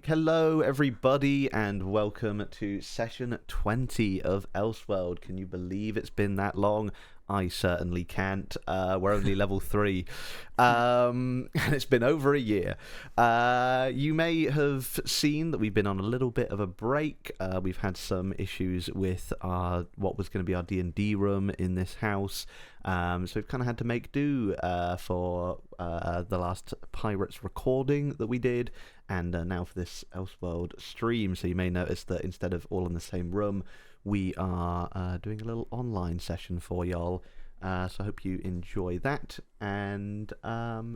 Hello, everybody, and welcome to session 20 of Ellseworld. Can you believe it's been that long? I certainly can't. We're only level 3. And it's been over a year. You may have seen that we've been on a little bit of a break. We've had some issues with what was going to be our D&D room in this house. So we've kind of had to make do for the last Pirates recording that we did, and now for this Ellseworld stream. So you may notice that instead of all in the same room, we are doing a little online session for y'all. So I hope you enjoy that. And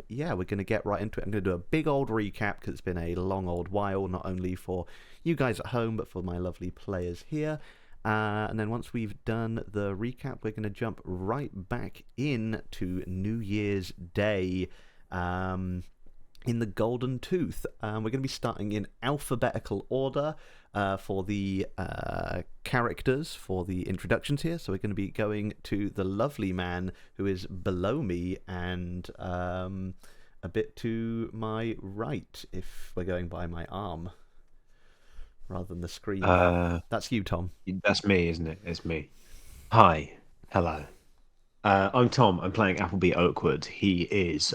yeah, we're going to get right into it. I'm going to do a big old recap because it's been a long old while, not only for you guys at home, but for my lovely players here. And then once we've done the recap, we're going to jump right back in to New Year's Day in the Golden Tooth. We're going to be starting in alphabetical order for the characters, for the introductions here. So we're going to be going to the lovely man who is below me and a bit to my right, if we're going by my arm rather than the screen. That's you, Tom. That's me, isn't it? It's me. Hi. Hello. I'm Tom. I'm playing Appleby Oakwood. He is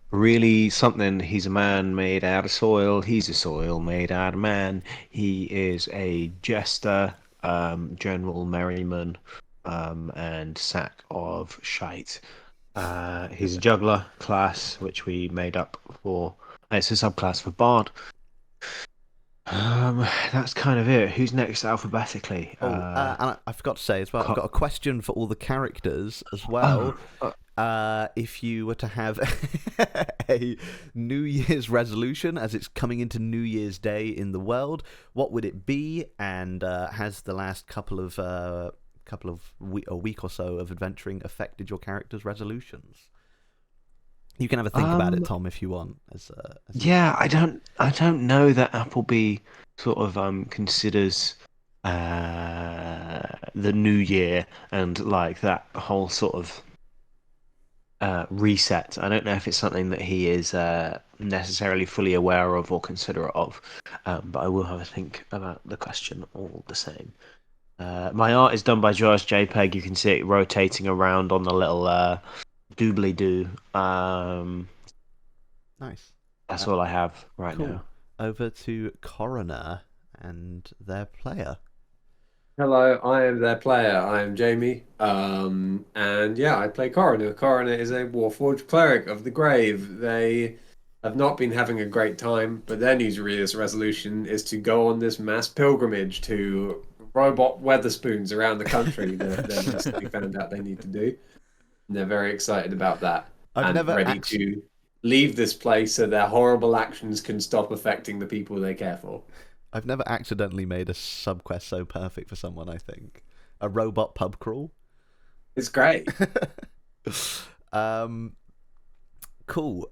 really something. He's a man made out of soil. He's a soil made out of man. He is a jester, general merryman, and sack of shite. He's a juggler class, which we made up for. It's a subclass for bard. That's kind of it. Who's next alphabetically? And I forgot to say as well, I've got a question for all the characters as well. If you were to have a New Year's resolution as it's coming into New Year's Day in the world, what would it be? And has the last a week or so of adventuring affected your character's resolutions? You can have a think about it, Tom, if you want. Yeah, I don't know that Appleby sort of considers the new year and like that whole sort of reset. I don't know if it's something that he is necessarily fully aware of or considerate of, but I will have a think about the question all the same. My art is done by Joyce JPEG. You can see it rotating around on the little doobly-doo. Nice. That's all I have right cool. now. Over to Coroner and their player. Hello, I am their player. I am Jamie. And yeah, I play Coroner. Coroner is a Warforged cleric of the grave. They have not been having a great time, but their New Year's resolution is to go on this mass pilgrimage to robot Weatherspoons around the country that they recently found out they need to do. And they're very excited about that. Ready to leave this place so their horrible actions can stop affecting the people they care for. I've never accidentally made a subquest so perfect for someone, I think. A robot pub crawl. It's great. Cool.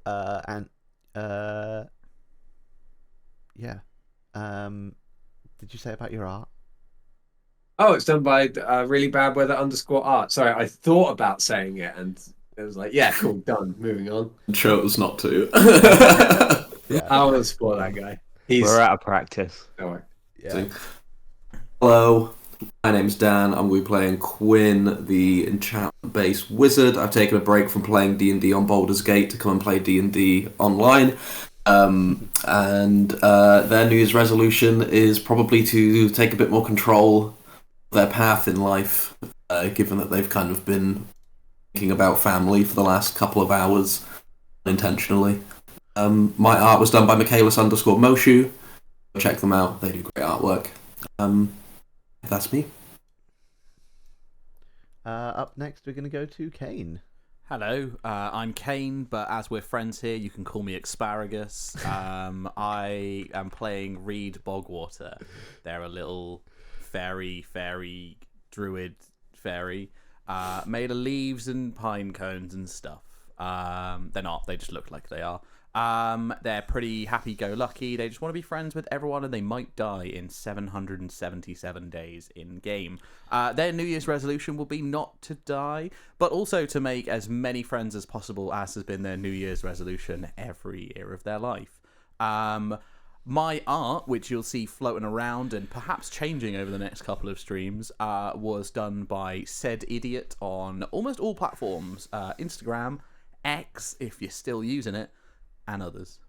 Yeah. Did you say about your art? Oh, it's done by really bad weather _art. Sorry, I thought about saying it and it was like, yeah, cool, done. Moving on. Chose not to. Yeah, I want to support that guy. We're out of practice. Don't worry. Yeah. Hello, my name's Dan. I'm going to be playing Quinn, the enchantment-based wizard. I've taken a break from playing D&D on Baldur's Gate to come and play D&D online. And their New Year's resolution is probably to take a bit more control of their path in life, given that they've kind of been thinking about family for the last couple of hours unintentionally. My art was done by Michaelis_Moshu. Check them out; they do great artwork. That's me. Up next, we're going to go to Kane. Hello, I'm Kane, but as we're friends here, you can call me Asparagus. I am playing Reed Bogwater. They're a little fairy, druid fairy, made of leaves and pine cones and stuff. They're not, they just look like they are. They're pretty happy-go-lucky. They just want to be friends with everyone, and they might die in 777 days in-game. Their New Year's resolution will be not to die, but also to make as many friends as possible, as has been their New Year's resolution every year of their life. My art, which you'll see floating around and perhaps changing over the next couple of streams, was done by said idiot on almost all platforms, Instagram, X, if you're still using it, and others.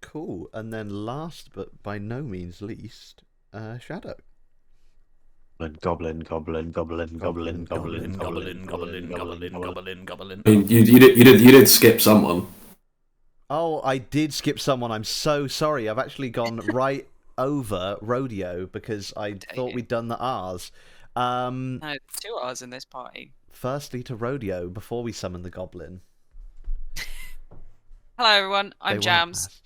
Cool. And then last but by no means least, Shadow. Goblin. Goblin. I mean, you did skip someone. Oh, I did skip someone. I'm so sorry. I've actually gone right over Rodeo because I thought we'd done the R's. No, 2 R's in this party. Firstly to Rodeo before we summon the Goblin. Hello, everyone. I'm They won't Jams.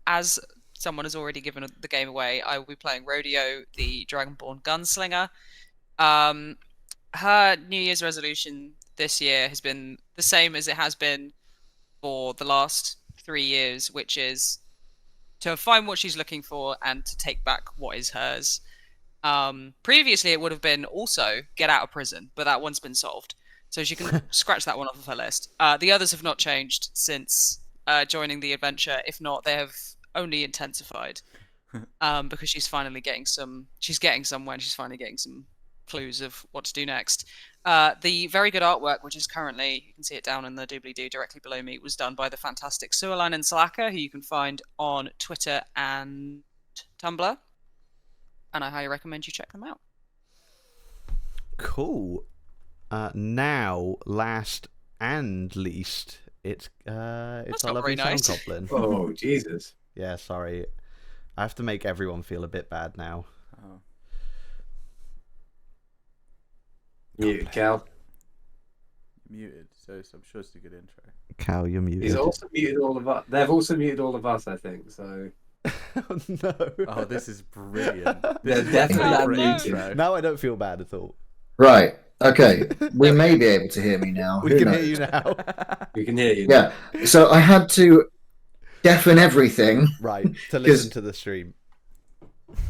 As someone has already given the game away, I will be playing Rodeo, the Dragonborn Gunslinger. Her New Year's resolution this year has been the same as it has been for the last 3 years, which is to find what she's looking for and to take back what is hers. Previously, it would have been also get out of prison, but that one's been solved. So she can scratch that one off of her list. The others have not changed since joining the adventure. If not, they have only intensified because she's finally getting some. She's getting somewhere, and she's finally getting some clues of what to do next. The very good artwork, which is currently, you can see it down in the doobly-doo directly below me, was done by the fantastic Sualan and Salaka, who you can find on Twitter and Tumblr. And I highly recommend you check them out. Cool. Now, last and least, it's our not lovely very nice. Sound Goblin. Oh, Jesus. Yeah, sorry. I have to make everyone feel a bit bad now. Oh. Muted, Cal. Muted, so I'm sure it's a good intro. Cal, you're muted. He's also muted all of us. They've also muted all of us, I think. So Oh, no. Oh, this is brilliant. They're This is definitely a great unmuted. intro. Now I don't feel bad at all. Right. Okay. We may be able to hear me now. We Who can knows? hear you now. we can hear you. Yeah. So I had to deafen everything. Right, to listen to the stream.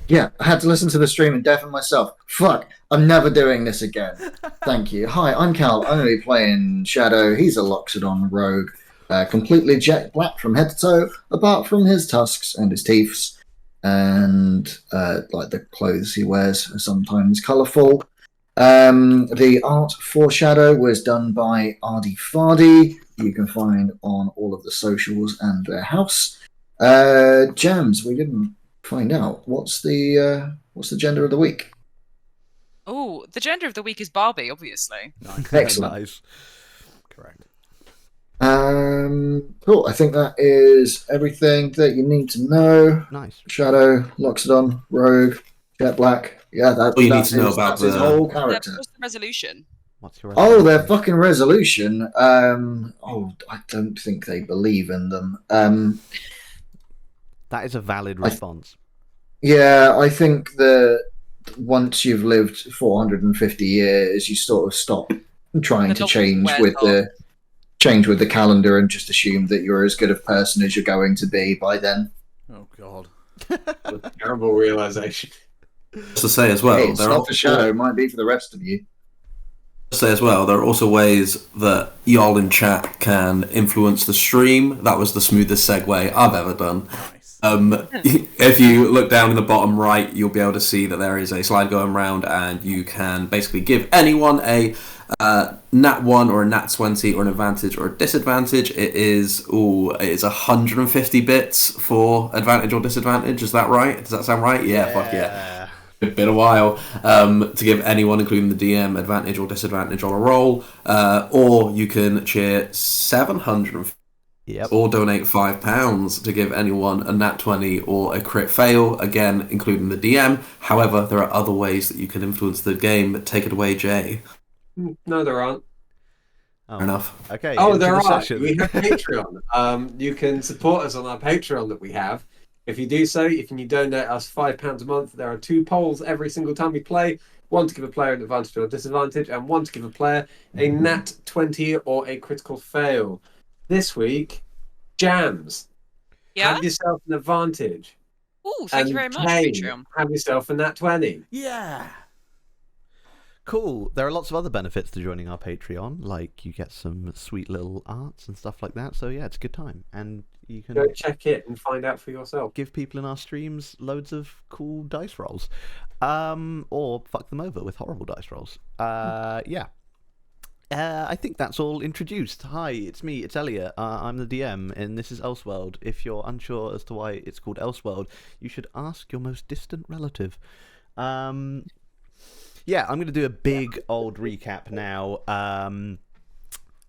Yeah, I had to listen to the stream and deafen myself. Fuck. I'm never doing this again. Thank you. Hi, I'm Cal. I'm going to be playing Shadow. He's a Loxodon rogue. Completely jet black from head to toe, apart from his tusks and his teeth. And like the clothes he wears are sometimes colourful. The art for Shadow was done by Ardy Fardy. You can find on all of the socials and their house. Jams, we didn't find out what's the gender of the week. Oh, the gender of the week is Barbie, obviously. Nice. Excellent. Nice. Correct. Cool. I think that is everything that you need to know. Nice. Shadow, Loxodon, Rogue, Jet Black. Yeah, that's All you need to know about that's his the- whole Yeah, character. what's the resolution? What's your Oh, their fucking resolution. I don't think they believe in them. That is a valid response. Yeah, I think that once you've lived 450 years, you sort of stop trying The to novel change wears with off. the calendar and just assume that you're as good a person as you're going to be by then. Oh, God. What a terrible realization. Just to say as well, Hey, it's there are not for Shadow, it might be for the rest of you. say as well, there are also ways that y'all in chat can influence the stream. That was the smoothest segue I've ever done. Nice. If you look down in the bottom right, you'll be able to see that there is a slide going around, and you can basically give anyone a nat 1 or a nat 20 or an advantage or a disadvantage. It is 150 bits for advantage or disadvantage. Is that right? Does that sound right? Yeah. Fuck yeah. It's been a while to give anyone, including the DM, advantage or disadvantage on a roll, or you can cheer 750 Yep. or donate £5 to give anyone a nat 20 or a crit fail, again including the DM. However, there are other ways that you can influence the game. Take it away, Jay. No, there aren't. Oh. Fair enough. Okay. Oh, into there the are. session. We have Patreon. You can support us on our Patreon that we have. If you do so, if you donate us £5 a month, there are 2 polls every single time we play. One to give a player an advantage or a disadvantage, and one to give a player a nat 20 or a critical fail. This week, Jams. Yeah? Have yourself an advantage. Oh, thank you very And much, Kane, Patreon. have yourself a nat 20. Yeah. Cool. There are lots of other benefits to joining our Patreon, like you get some sweet little arts and stuff like that. So yeah, it's a good time. And You can Go check it and find out for yourself. give people in our streams loads of cool dice rolls, or fuck them over with horrible dice rolls. Yeah. I think that's all introduced. Hi, it's me, it's Elliot. I'm the DM, and this is Ellseworld. If you're unsure as to why it's called Ellseworld, you should ask your most distant relative. Yeah, I'm going to do a big old recap now. And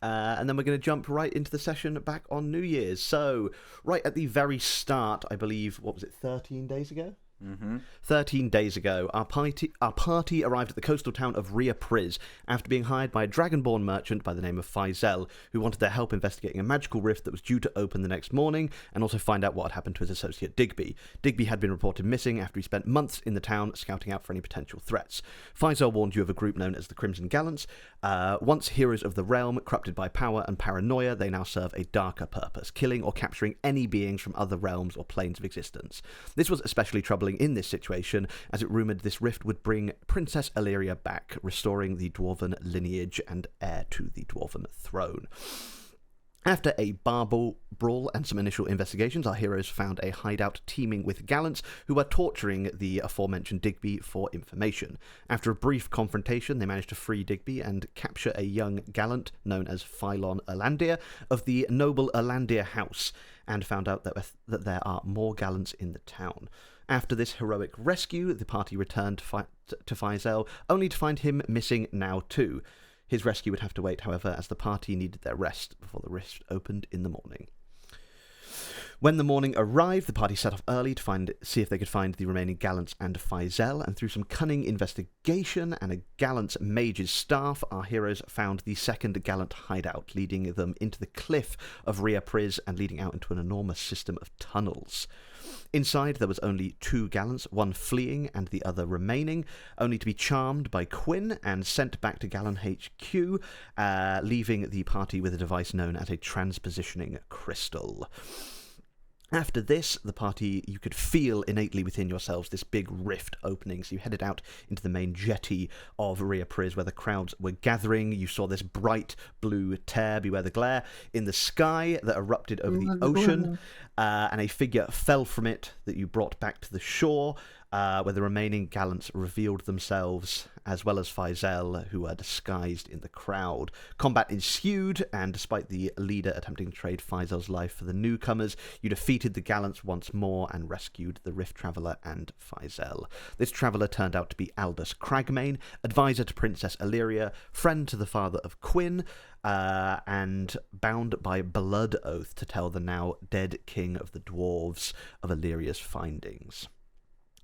then we're going to jump right into the session back on New Year's. So, right at the very start, I believe, what was it, 13 days ago? 13 days ago, our party arrived at the coastal town of Ria Priz after being hired by a dragonborn merchant by the name of Faisal, who wanted their help investigating a magical rift that was due to open the next morning, and also find out what had happened to his associate Digby. Digby had been reported missing after he spent months in the town scouting out for any potential threats. Faisal warned you of a group known as the Crimson Gallants. Once heroes of the realm, corrupted by power and paranoia, they now serve a darker purpose, killing or capturing any beings from other realms or planes of existence. This was especially troubling in this situation, as it rumoured this rift would bring Princess Illyria back, restoring the dwarven lineage and heir to the dwarven throne. After a bar brawl and some initial investigations, our heroes found a hideout teeming with gallants who were torturing the aforementioned Digby for information. After a brief confrontation, they managed to free Digby and capture a young gallant known as Phylon Erlandir of the noble Erlandir house, and found out that there are more gallants in the town. After this heroic rescue, the party returned to Faisal, only to find him missing now too. His rescue would have to wait, however, as the party needed their rest before the rift opened in the morning. When the morning arrived, the party set off early to see if they could find the remaining gallants and Faisal, and through some cunning investigation and a gallant mage's staff, our heroes found the second gallant hideout, leading them into the cliff of Ria Priz and leading out into an enormous system of tunnels. Inside, there was only 2 gallants, one fleeing and the other remaining, only to be charmed by Quinn and sent back to Gallon HQ, leaving the party with a device known as a transpositioning crystal. After this, the party, you could feel innately within yourselves this big rift opening, so you headed out into the main jetty of Ria Priz where the crowds were gathering. You saw this bright blue tear, beware the glare, in the sky that erupted over the ocean, and a figure fell from it that you brought back to the shore, where the remaining gallants revealed themselves, as well as Faisal, who were disguised in the crowd. Combat ensued, and despite the leader attempting to trade Faisal's life for the newcomers, you defeated the gallants once more and rescued the Rift Traveller and Faisal. This traveller turned out to be Aldous Cragmane, advisor to Princess Illyria, friend to the father of Quinn, and bound by blood oath to tell the now dead king of the dwarves of Illyria's findings.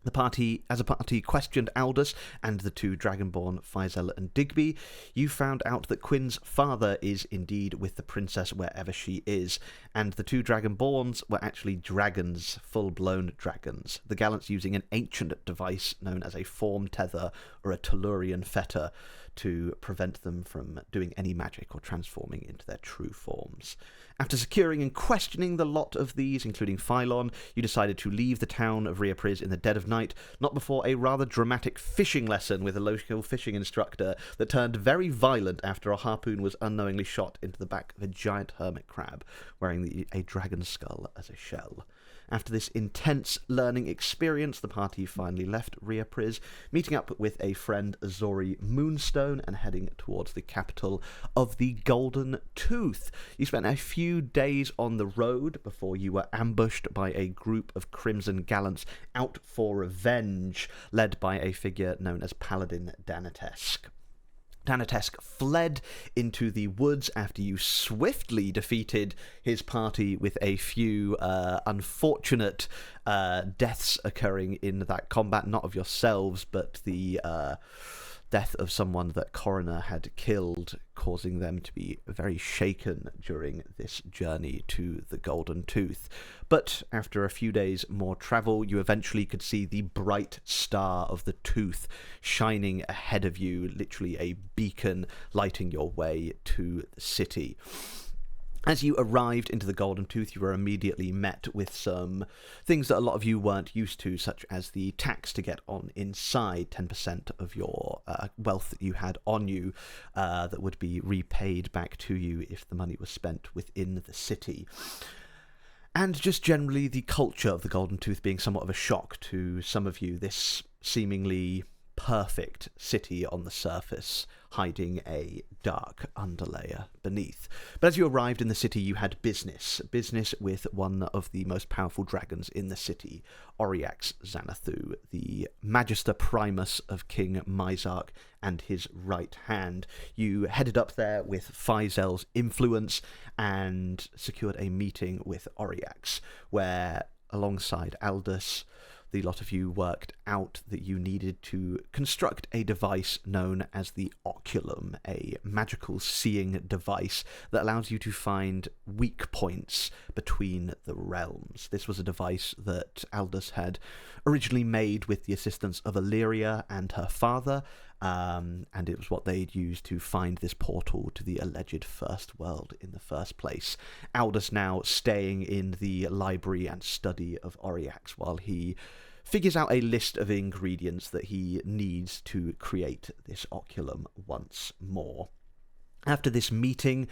The party, as a party, questioned Aldous and the 2 dragonborn, Faisal and Digby. You found out that Quinn's father is indeed with the princess wherever she is, and the 2 dragonborns were actually dragons, full-blown dragons, the gallants using an ancient device known as a form tether or a Tellurian fetter to prevent them from doing any magic or transforming into their true forms. After securing and questioning the lot of these, including Phylon, you decided to leave the town of Ria Priz in the dead of night, not before a rather dramatic fishing lesson with a local fishing instructor that turned very violent after a harpoon was unknowingly shot into the back of a giant hermit crab, wearing a dragon skull as a shell. After this intense learning experience, the party finally left Ria Priz, meeting up with a friend, Azori Moonstone, and heading towards the capital of the Golden Tooth. You spent a few days on the road before you were ambushed by a group of Crimson Gallants out for revenge, led by a figure known as Paladin Danatesk. Danatesk fled into the woods after you swiftly defeated his party, with a few unfortunate deaths occurring in that combat, not of yourselves, but the death of someone that Coroner had killed, causing them to be very shaken during this journey to the Golden Tooth. But after a few days more travel, you eventually could see the bright star of the Tooth shining ahead of you, literally a beacon lighting your way to the city. As you arrived into the Golden Tooth, you were immediately met with some things that a lot of you weren't used to, such as the tax to get on inside, 10% of your wealth that you had on you that would be repaid back to you if the money was spent within the city. and just generally the culture of the Golden Tooth being somewhat of a shock to some of you. This seemingly perfect city on the surface, hiding a dark underlayer beneath. But as you arrived in the city, you had business with one of the most powerful dragons in the city, Oriax Xanathu, the Magister Primus of King Mizark and his right hand. You headed up there with Fizel's influence and secured a meeting with Oriax, where alongside Aldous, the lot of you worked out that you needed to construct a device known as the Oculum, a magical seeing device that allows you to find weak points between the realms. This was a device that Aldous had originally made with the assistance of Illyria and her father, and it was what they'd used to find this portal to the alleged First World in the first place. Aldous now staying in the library and study of Oriax while he figures out a list of ingredients that he needs to create this Oculum once more. After this meeting,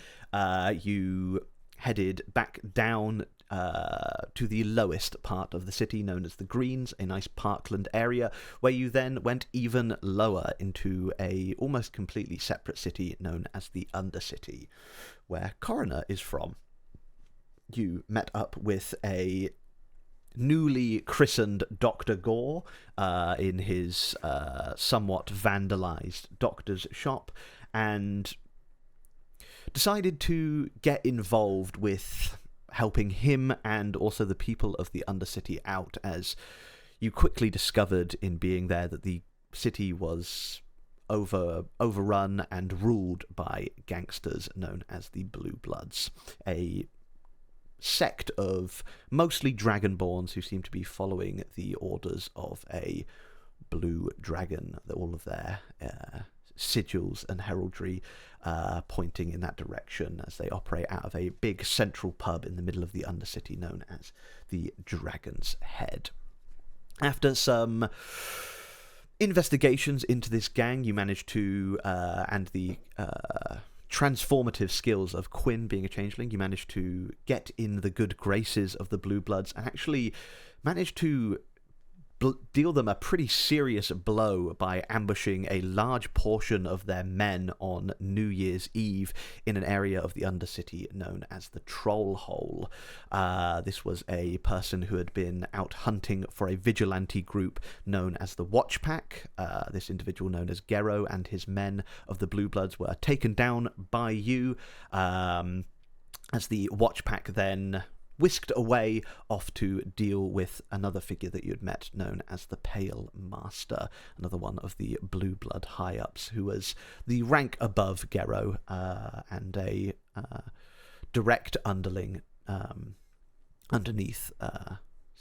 you headed back down to the lowest part of the city, known as the Greens, a nice parkland area, where you then went even lower into a almost completely separate city known as the Undercity, where Coroner is from. You met up with a newly christened Dr. Gore in his somewhat vandalized doctor's shop, and decided to get involved with helping him and also the people of the Undercity out, as you quickly discovered in being there that the city was overrun and ruled by gangsters known as the Blue Bloods, a sect of mostly dragonborns who seem to be following the orders of a blue dragon, all of their sigils and heraldry pointing in that direction as they operate out of a big central pub in the middle of the Undercity known as the Dragon's Head. After some investigations into this gang, you managed to, and the transformative skills of Quinn being a changeling, you managed to get in the good graces of the Blue Bloods and actually managed to deal them a pretty serious blow by ambushing a large portion of their men on New Year's Eve in an area of the Undercity known as the Troll Hole. This was a person who had been out hunting for a vigilante group known as the Watch Pack. This individual known as Gero and his men of the Blue Bloods were taken down by you, as the Watch Pack then whisked away off to deal with another figure that you had met known as the Pale Master, another one of the Blue Blood high-ups, who was the rank above Gero and a direct underling underneath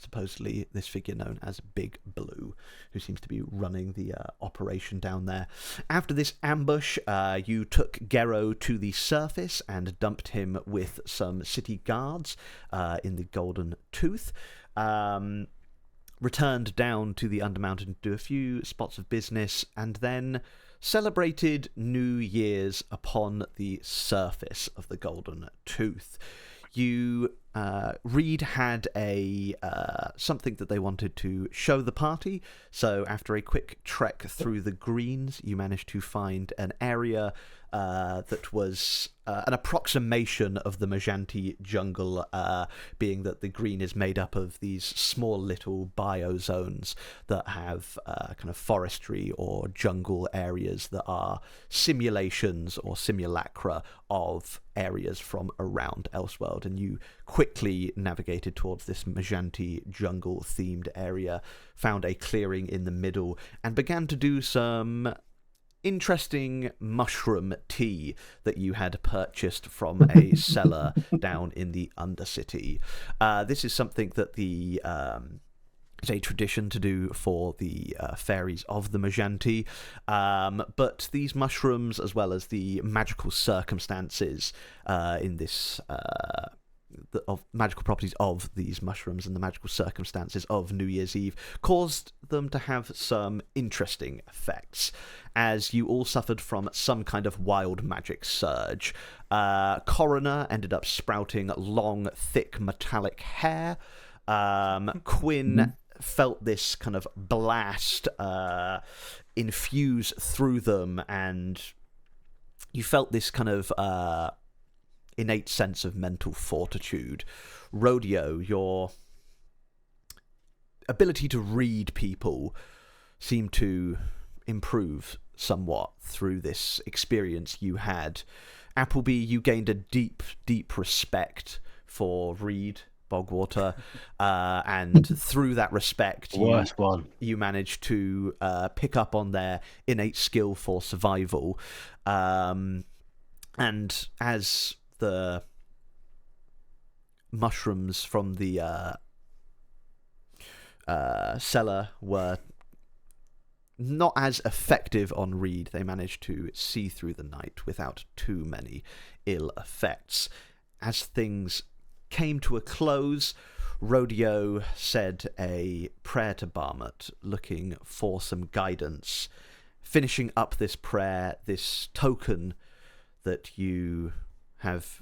supposedly this figure known as Big Blue, who seems to be running the operation down there. After this ambush, you took Gero to the surface and dumped him with some city guards in the Golden Tooth. Returned down to the Undermountain to do a few spots of business, and then celebrated New Year's upon the surface of the Golden Tooth. You Reed had a something that they wanted to show the party, so after a quick trek through the greens, you managed to find an area that was an approximation of the Majanti jungle, being that the green is made up of these small little biozones that have kind of forestry or jungle areas that are simulations or simulacra of areas from around Ellseworld, and you quickly navigated towards this Majanti jungle themed area, found a clearing in the middle, and began to do some interesting mushroom tea that you had purchased from a cellar down in the Undercity. This is something that the it's a tradition to do for the fairies of the Majanti, but these mushrooms, as well as the magical circumstances in this of magical properties of these mushrooms and the magical circumstances of New Year's Eve caused them to have some interesting effects, as you all suffered from some kind of wild magic surge. Coroner ended up sprouting long, thick, metallic hair. Quinn felt this kind of blast infuse through them, and you felt this kind of innate sense of mental fortitude. Rodeo, your ability to read people seemed to improve somewhat through this experience you had. Appleby, you gained a deep, deep respect for Reed Bogwater, and through that respect, you managed to pick up on their innate skill for survival. And as the mushrooms from the cellar were not as effective on Reed, they managed to see through the night without too many ill effects. As things came to a close, Rodeo said a prayer to Barmut, looking for some guidance. Finishing up this prayer, this token that you have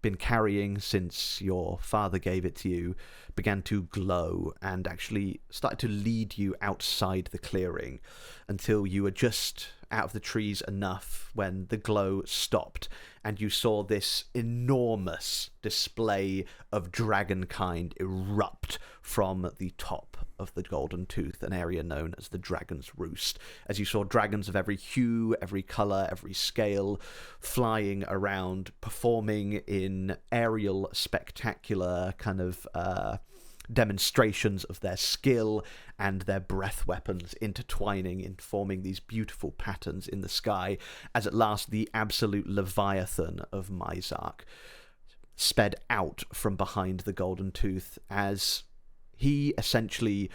been carrying since your father gave it to you began to glow and actually started to lead you outside the clearing until you were just out of the trees enough when the glow stopped and you saw this enormous display of dragonkind erupt from the top of the Golden Tooth, an area known as the Dragon's Roost, as you saw dragons of every hue, every colour, every scale flying around, performing in aerial, spectacular kind of demonstrations of their skill and their breath weapons intertwining in forming these beautiful patterns in the sky, as at last the absolute Leviathan of Mizark sped out from behind the Golden Tooth as he essentially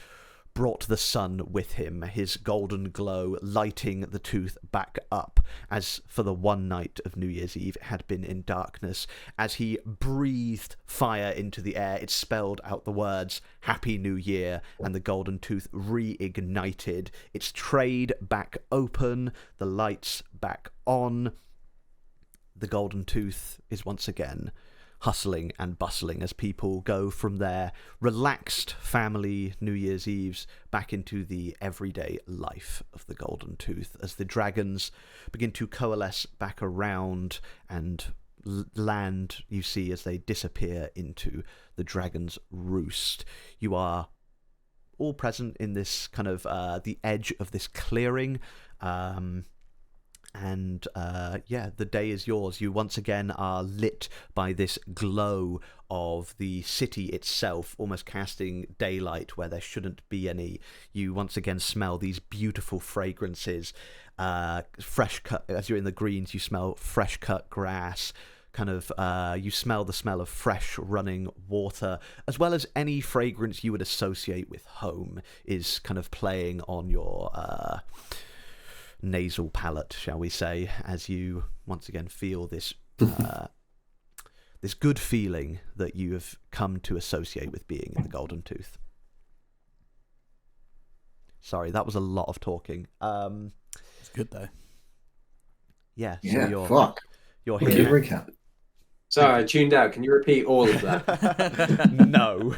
brought the sun with him, his golden glow lighting the tooth back up, as for the one night of New Year's Eve it had been in darkness. As he breathed fire into the air, it spelled out the words Happy New Year, and the Golden Tooth reignited, its trade back open, the lights back on. The Golden Tooth is once again hustling and bustling as people go from their relaxed family New Year's Eves back into the everyday life of the Golden Tooth, as the dragons begin to coalesce back around and land, you see, as they disappear into the Dragon's Roost. You are all present in this kind of the edge of this clearing, and the day is yours. You once again are lit by this glow of the city itself, almost casting daylight where there shouldn't be any. You once again smell these beautiful fragrances, fresh cut. As you're in the greens, you smell fresh cut grass. Kind of, you smell the smell of fresh running water, as well as any fragrance you would associate with home is kind of playing on your nasal palate, shall we say, as you once again feel this this good feeling that you have come to associate with being in the Golden Tooth. Sorry, that was a lot of talking. It's good though. Yeah. So Yeah, you're, fuck. You're Good here. recap. Sorry, I tuned out. Can you repeat all of that? No.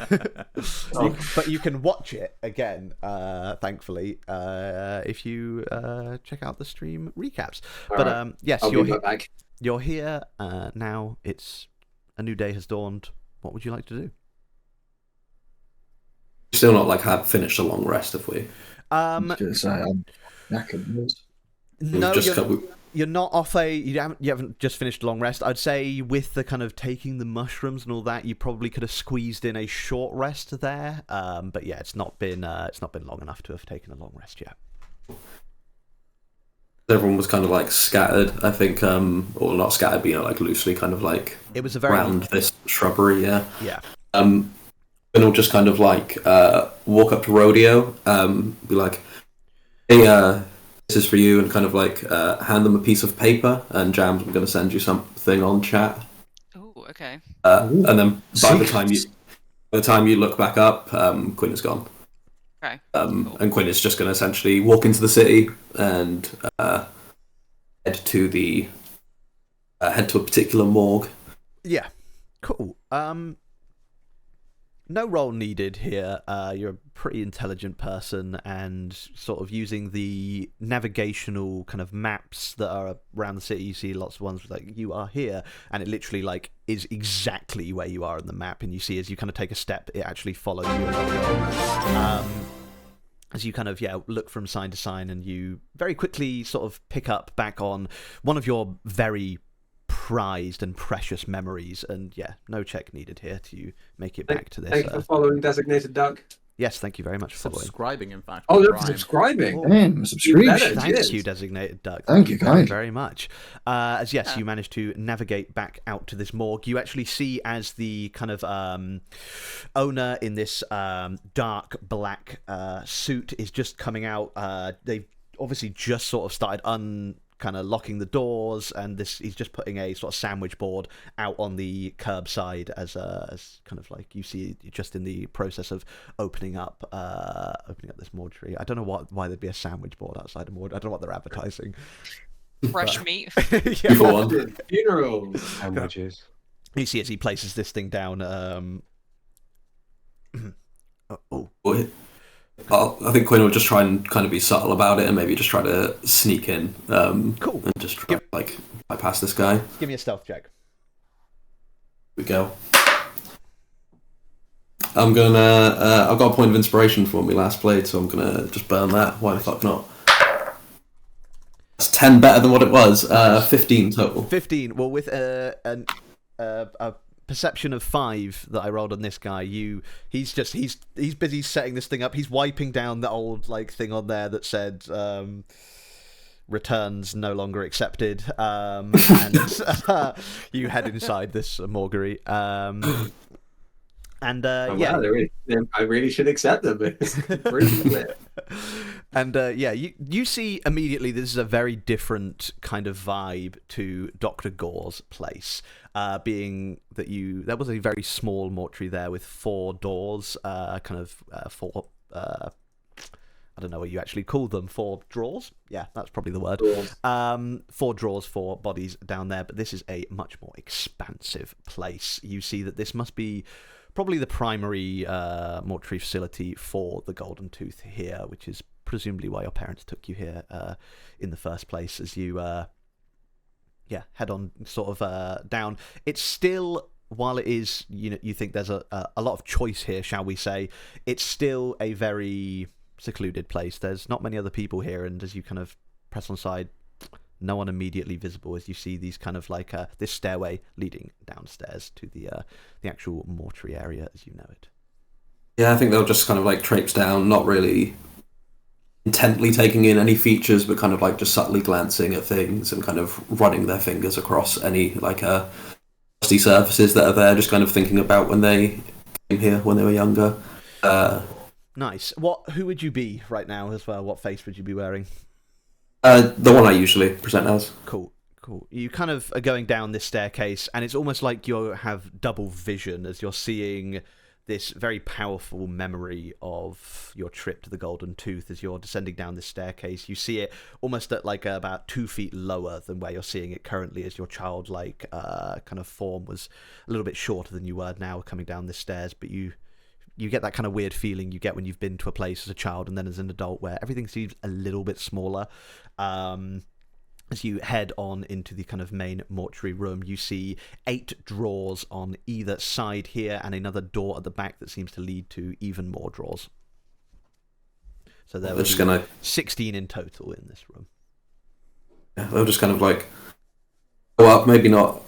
Oh. But you can watch it again, thankfully, if you check out the stream recaps. All But right. yes, I'll you're be right back. You're here now. It's a new day has dawned. What would you like to do? Still not like have finished a long rest, have we? I'm just gonna say I'm knackered. No, We've just you're not off you haven't just finished a long rest. I'd say with the kind of taking the mushrooms and all that, you probably could have squeezed in a short rest there. But yeah, it's not been long enough to have taken a long rest yet. Everyone was kind of like scattered, I think, or not scattered, but like loosely kind of like It was a very around this shrubbery, yeah. Yeah. And we'll just kind of like walk up to Rodeo, be like, hey, this is for you, and kind of like hand them a piece of paper, and Jams, I'm going to send you something on chat. Oh, okay. And then by the time you look back up, Quinn is gone. Okay. Cool. And Quinn is just going to essentially walk into the city and head to a particular morgue. Yeah, cool. No role needed here. You're a pretty intelligent person, and sort of using the navigational kind of maps that are around the city. You see lots of ones with, like, you are here, and it literally like is exactly where you are in the map. And you see as you kind of take a step, it actually follows you a little bit. As you kind of look from sign to sign, and you very quickly sort of pick up back on one of your very prized and precious memories, and no check needed here to make it back to this. Thank you for following Designated Duck. Yes, thank you very much for following. Subscribing, in fact. Oh, you're Prime. subscribing. Damn, subscription. Thank you, Designated Duck. Thank you, very, kind. very much. As you managed to navigate back out to this morgue, you actually see as the kind of owner in this dark black suit is just coming out. They've obviously just sort of started kind of locking the doors, and he's just putting a sort of sandwich board out on the curbside as kind of like you see just in the process of opening up this mortuary. I don't know why there'd be a sandwich board outside a mortuary. I don't know what they're advertising. Fresh meat. Funerals. Sandwiches. You see as he places this thing down. I think Quinn will just try and kind of be subtle about it, and maybe just try to sneak in. Cool. And just try to bypass this guy. Give me a stealth check. Here we go. I'm gonna. I've got a point of inspiration from when we last played, so I'm gonna just burn that. Why the fuck not? That's 10 better than what it was. 15 total. 15. Well, with a perception of 5 that I rolled on this guy, he's busy setting this thing up. He's wiping down the old thing on there that said returns no longer accepted, and you head inside this morguery. And wow, I really should accept them. It's pretty clear. And you see immediately this is a very different kind of vibe to Dr. Gore's place, being that there was a very small mortuary there with 4 doors, four. I don't know what you actually call them. 4 drawers? Yeah, that's probably the word. 4 drawers, 4 bodies down there, but this is a much more expansive place. You see that this must be probably the primary mortuary facility for the Golden Tooth here, which is presumably why your parents took you here in the first place. As you head on sort of down, it's still, while it is, you think there's a lot of choice here, shall we say, it's still a very secluded place. There's not many other people here, and as you kind of press on side, no one immediately visible as you see these kind of this stairway leading downstairs to the actual mortuary area as you know it. Yeah, I think they'll just kind of traipse down, not really intently taking in any features, but kind of just subtly glancing at things and kind of running their fingers across any dusty surfaces that are there, just kind of thinking about when they came here when they were younger. Nice. Who would you be right now as well? What face would you be wearing? The one I usually present as. Cool. You kind of are going down this staircase, and it's almost like you have double vision as you're seeing this very powerful memory of your trip to the Golden Tooth. As you're descending down this staircase, you see it almost at about 2 feet lower than where you're seeing it currently, as your childlike kind of form was a little bit shorter than you were now coming down the stairs. But you get that kind of weird feeling you get when you've been to a place as a child and then as an adult where everything seems a little bit smaller. As you head on into the kind of main mortuary room, you see 8 drawers on either side here and another door at the back that seems to lead to even more drawers. So there was 16 in total in this room. Yeah, they'll just kind of go up, maybe not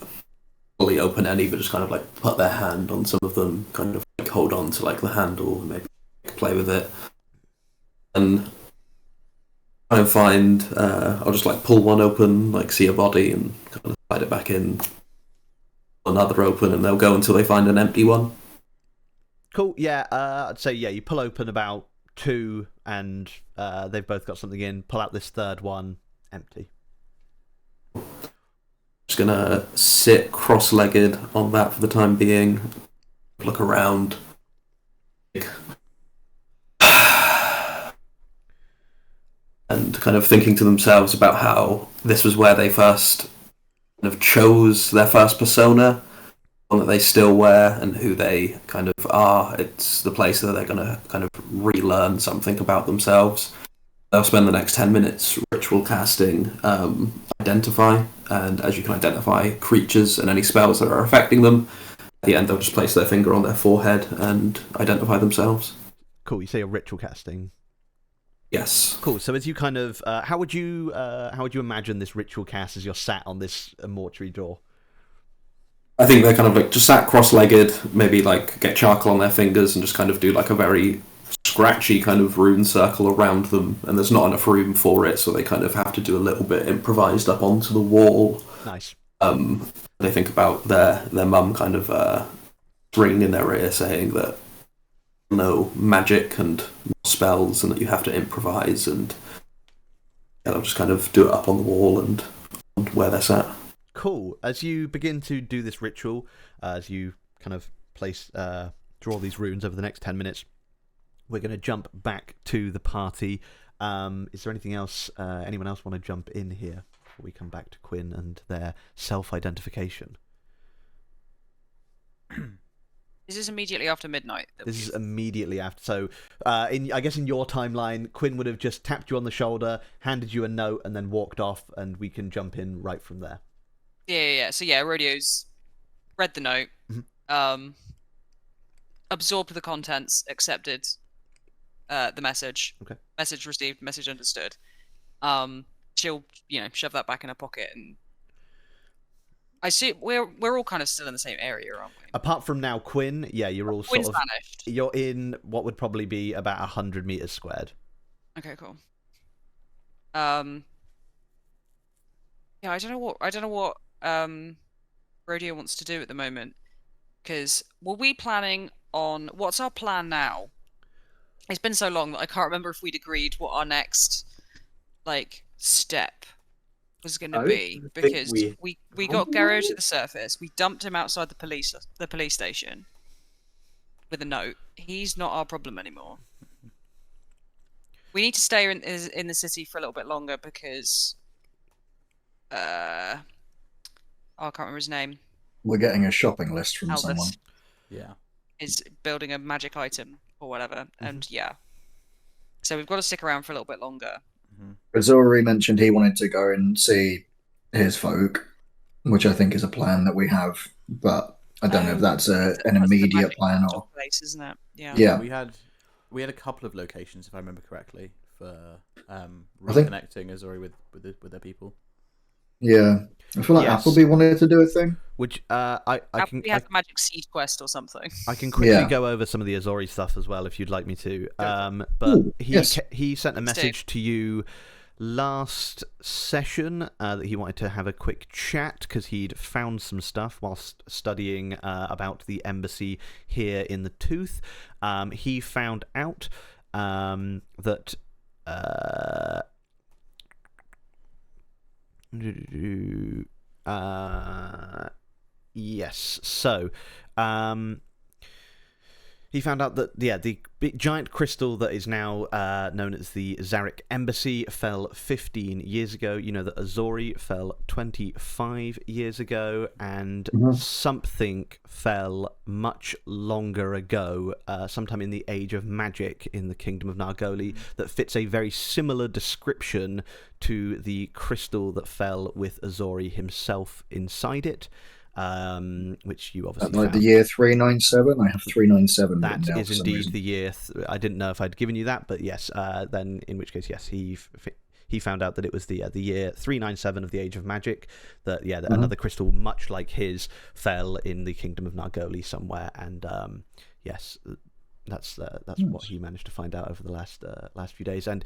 fully open any, but just kind of put their hand on some of them, kind of hold on to the handle and maybe play with it. And try and find, I'll just pull one open, see a body and kind of slide it back in, another open, and they'll go until they find an empty one. Cool, yeah, I'd say, you pull open about 2 and they've both got something in, pull out this third one, empty. Just gonna sit cross-legged on that for the time being. Look around. And kind of thinking to themselves about how this was where they first kind of chose their first persona, one that they still wear, and who they kind of are. It's the place that they're going to kind of relearn something about themselves. They'll spend the next 10 minutes ritual casting Identify, and as you can identify creatures and any spells that are affecting them, at the end they'll just place their finger on their forehead and identify themselves. Cool. You say a ritual casting. Yes. Cool. So as you kind of, how would you imagine this ritual cast as you're sat on this mortuary door? I think they're kind of like just sat cross-legged, maybe like get charcoal on their fingers and just kind of do like a very scratchy kind of rune circle around them, and there's not enough room for it, so they kind of have to do a little bit improvised up onto the wall. Nice. They think about their mum kind of ringing in their ear saying that no magic and spells and that you have to improvise, and they'll just kind of do it up on the wall and where they're sat. Cool. As you begin to do this ritual, as you kind of draw these runes over the next 10 minutes, we're going to jump back to the party. Is there anything else, anyone else want to jump in here before we come back to Quinn and their self-identification? Is this immediately after midnight? This is immediately after. So, I guess in your timeline, Quinn would have just tapped you on the shoulder, handed you a note, and then walked off, and we can jump in right from there. Yeah. So yeah, Rodeo's read the note, absorbed the contents, accepted the message. Okay. Message received, message understood. She'll, shove that back in her pocket, and I see we're all kind of still in the same area, aren't we? Apart from now, Quinn, yeah, you're all Quinn's sort of vanished. You're in what would probably be about 100 meters squared. Okay, cool. Yeah, I don't know what Rodeo wants to do at the moment, because were we planning on what's our plan now? It's been so long that I can't remember if we'd agreed what our next step was going to be, because we got Garo to the surface, we dumped him outside the police station with a note. He's not our problem anymore. We need to stay in the city for a little bit longer because I can't remember his name. We're getting a shopping list from Albus someone. Yeah. Is building a magic item or whatever, and yeah. So we've got to stick around for a little bit longer. Azori mentioned he wanted to go and see his folk, which I think is a plan that we have, but I don't know if that's an immediate plan or place, isn't it? Yeah. Yeah. We had a couple of locations, if I remember correctly, for I think- reconnecting Azori with their people. Yeah. I feel like Yes. Appleby wanted to do a thing. Which I can We have the magic seed quest or something. I can quickly Yeah. go over some of the Azori stuff as well if you'd like me to. But Ooh, he yes. he sent a Let's do. message to you last session that he wanted to have a quick chat because he'd found some stuff whilst studying about the embassy here in the Tooth. He found out that yes, so he found out that the big giant crystal that is now known as the Zarek Embassy fell 15 years ago. You know that Azori fell 25 years ago, and something fell much longer ago, sometime in the Age of Magic in the Kingdom of Nargoli, that fits a very similar description to the crystal that fell with Azori himself inside it. Which you obviously Like found. the year 397. I have 397. That written down is for some indeed reason. the year. I didn't know if I'd given you that, but yes. Then, in which case, yes, he found out that it was the year 397 of the Age of Magic. That that another crystal, much like his, fell in the Kingdom of Nargoli somewhere, and yes. That's what he managed to find out over the last few days. And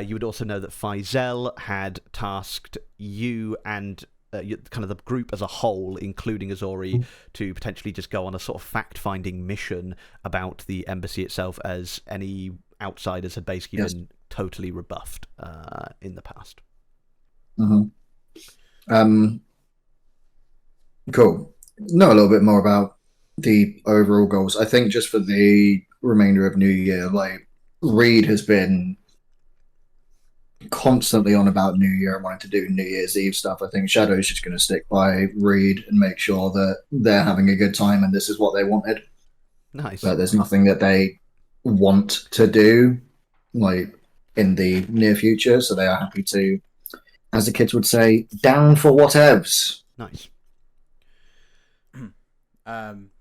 you would also know that Faisal had tasked you and kind of the group as a whole, including Azori, to potentially just go on a sort of fact-finding mission about the embassy itself, as any outsiders had basically been totally rebuffed in the past. Cool. Know a little bit more about the overall goals. I think just for the remainder of New Year, like Reed has been constantly on about New Year and wanting to do New Year's Eve stuff. I think Shadow's just going to stick by Reed and make sure that they're having a good time and this is what they wanted. Nice. But there's nothing that they want to do like in the near future, so they are happy to, as the kids would say, down for whatevs. Nice.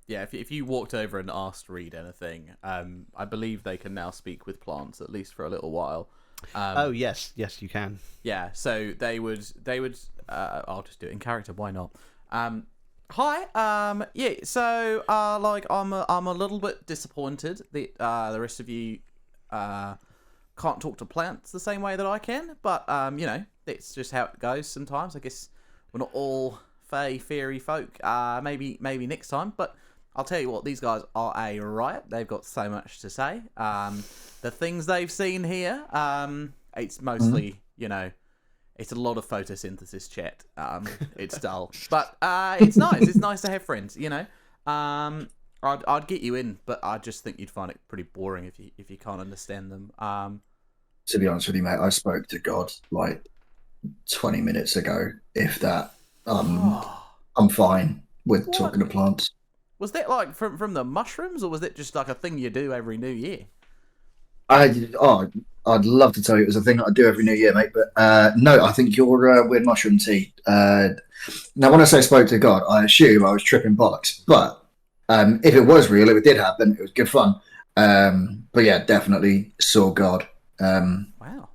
Yeah, if you walked over and asked Reed anything, I believe they can now speak with plants, at least for a little while. Oh yes, you can. Yeah, so they would. I'll just do it in character. Why not? Hi. Yeah. So, like, I'm a little bit disappointed that the rest of you can't talk to plants the same way that I can. But you know, it's just how it goes sometimes. I guess we're not all fairy folk. Maybe next time. But I'll tell you what, these guys are a riot. They've got so much to say. The things they've seen here, it's mostly, you know, it's a lot of photosynthesis chat. It's dull, but it's nice. It's nice to have friends, you know. I'd get you in, but I just think you'd find it pretty boring if you can't understand them. To be honest with you, mate, I spoke to God like 20 minutes ago, if that. I'm fine with talking to plants. Was that like from the mushrooms, or was that just like a thing you do every New Year? I'd love to tell you it was a thing that I do every New Year, mate, but no, I think you're weird mushroom tea. Now, when I say spoke to God, I assume I was tripping bollocks, but if it was real, if it did happen, it was good fun. But yeah, definitely saw God. Wow,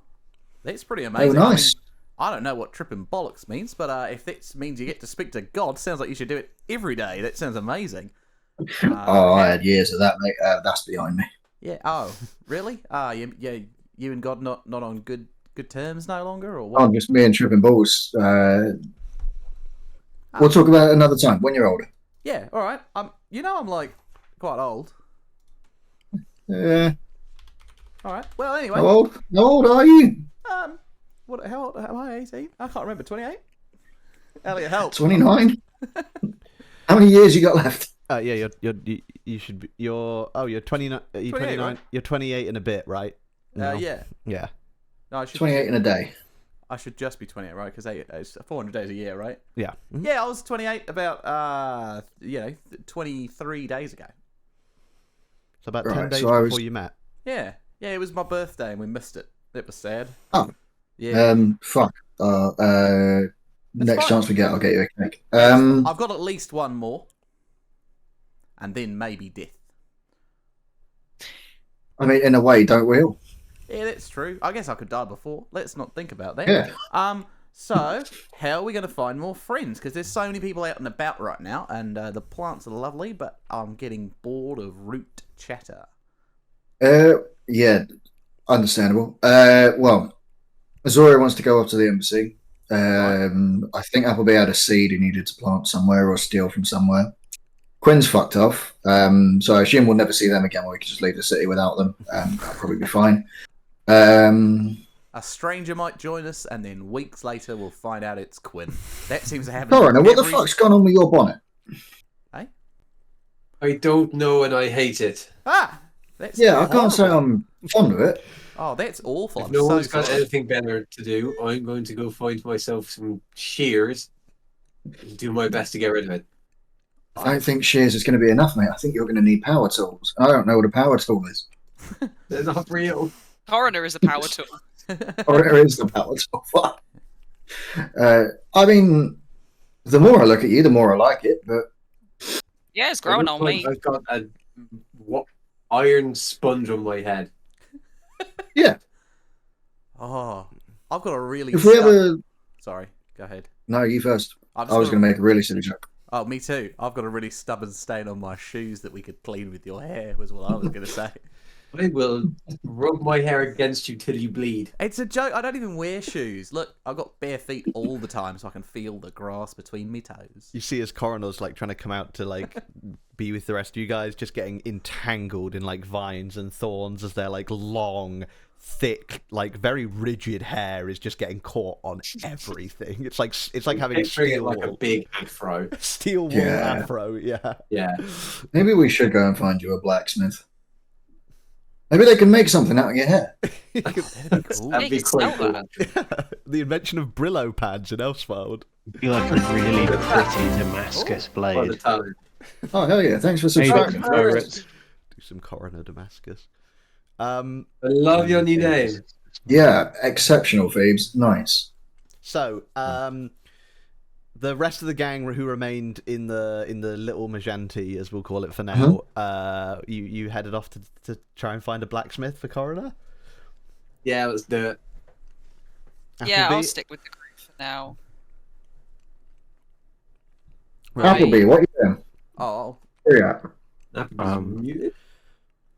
that's pretty amazing. Oh, nice. I don't know what tripping bollocks means, but if that means you get to speak to God, sounds like you should do it every day. That sounds amazing. I had years of that, mate. That's behind me. Yeah. Oh, really? You and God not on good terms no longer, or what? I'm just me and tripping balls. We'll talk about it another time when you're older. Yeah. All right. You know, I'm like quite old. Yeah. All right. Well, anyway. How old are you? What? How old am I? 18? I can't remember. 28. Elliot, help. 29. How many years you got left? Yeah, you should be. You're 29. Are you 29? Right? You're 28 and a bit, right? No. Yeah. Yeah. No, I should 28 in a day. I should just be 28, right? Because it's 400 days a year, right? Yeah. Mm-hmm. Yeah, I was 28 about 23 days ago. So about 10 days before you met. Yeah. Yeah, it was my birthday and we missed it. It was sad. Oh. Yeah. Fuck. Next chance we get, I'll get you a cake. I've got at least one more. And then maybe death. I mean, in a way, don't we all? Yeah, that's true. I guess I could die before. Let's not think about that. Yeah. So, how are we going to find more friends? Because there's so many people out and about right now, and the plants are lovely, but I'm getting bored of root chatter. Yeah, understandable. Well, Azora wants to go up to the embassy. I think Appleby had a seed he needed to plant somewhere or steal from somewhere. Quinn's fucked off, so I assume we'll never see them again. We can just leave the city without them. That'll probably be fine. A stranger might join us, and then weeks later we'll find out it's Quinn. That seems to happen. Coroner, what the fuck's gone on with your bonnet? Eh? I don't know, and I hate it. That's I horrible. can't say I'm fond of it. Oh, that's awful. If I'm no so one's got sorry. anything better to do, I'm going to go find myself some shears and do my best to get rid of it. I don't think shears is going to be enough, mate. I think you're going to need power tools. I don't know what a power tool is. They're not real. Coroner is a power tool. Or it is the power tool. Fuck. I mean, the more I look at you, the more I like it, but... Yeah, it's growing on me. I've got a iron sponge on my head. Yeah. Oh, I've got a really... If we ever... Sorry, go ahead. No, you first. I was going to make a really silly joke. Oh, me too. I've got a really stubborn stain on my shoes that we could clean with your hair, was what I was going to say. I will rub my hair against you till you bleed. It's a joke. I don't even wear shoes. Look, I've got bare feet all the time, so I can feel the grass between me toes. You see as Coroner's like trying to come out to like be with the rest of you guys, just getting entangled in like vines and thorns as their like long, thick, like very rigid hair is just getting caught on everything. It's like having Picturing it steel like a wool. big afro. Steel wool Yeah. afro, yeah. Yeah. Maybe we should go and find you a blacksmith. Maybe they can make something out of your hair. That'd be cool. Yeah, That'd be you can quite sell cool. that. The invention of Brillo pads in Ellsworld. It'd be like a really pretty Damascus By the blade. time. Oh, hell yeah. Thanks for Hey, subscribing. pirates. Do some Coroner Damascus. I love your new name. Yeah, exceptional, Phoebes. Nice. So, the rest of the gang who remained in the little Majanti, as we'll call it for now, you headed off to try and find a blacksmith for Coroner? Yeah, let's do it. Yeah, I'll Appleby? stick with the group for now. Right. Appleby, what are you doing? Oh, Where you at? Muted.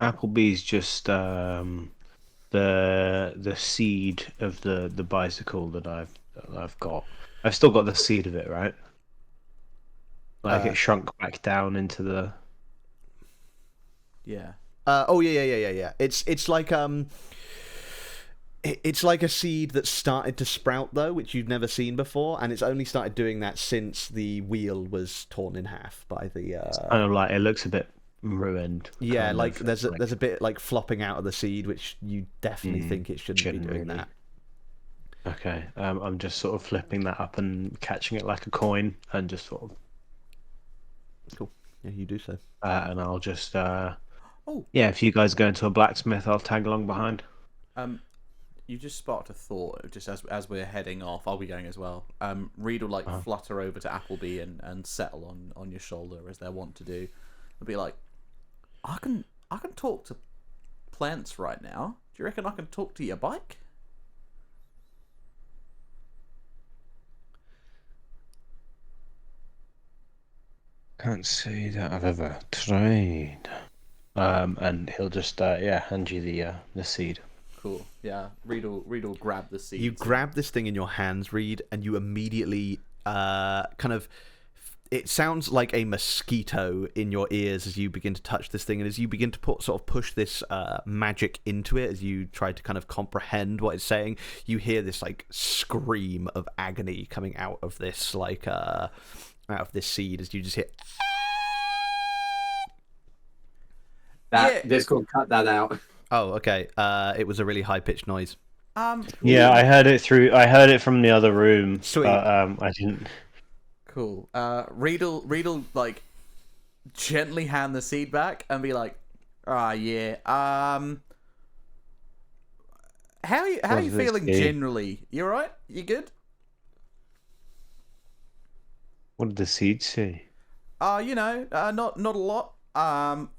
Applebee's just the seed of the bicycle that I've got. I've still got the seed of it, right? Like it shrunk back down into the. yeah. Oh yeah. It's like it's like a seed that started to sprout though, which you've never seen before, and it's only started doing that since the wheel was torn in half by the. Kind of like it looks a bit ruined. Yeah, kind like of, there's a bit like flopping out of the seed, which you definitely think it shouldn't be doing really. that. Okay, I'm just sort of flipping that up and catching it like a coin, and just sort of. Cool. Yeah, you do so. And I'll just. Oh. Yeah, if you guys go into a blacksmith, I'll tag along behind. You just sparked a thought. Just as we're heading off, I'll be going as well. Reed will like flutter over to Appleby and settle on your shoulder as they're wont to do. I'll be like, I can talk to plants right now. Do you reckon I can talk to your bike? Can't say that I've ever tried. And he'll just hand you the seed. Cool. Yeah. Reed will grab the seed. You grab this thing in your hands, Reed, and you immediately kind of. It sounds like a mosquito in your ears as you begin to touch this thing, and as you begin to push this magic into it, as you try to kind of comprehend what it's saying, you hear this like scream of agony coming out of this out of this seed as you just hit. Discord cut that out. Oh, okay. It was a really high pitched noise. Yeah, I heard it from the other room. Sweet. But, I didn't. Cool. Reed'll like gently hand the seed back and be like, yeah. How are you feeling generally? You alright? You good? What did the seed say? Not a lot.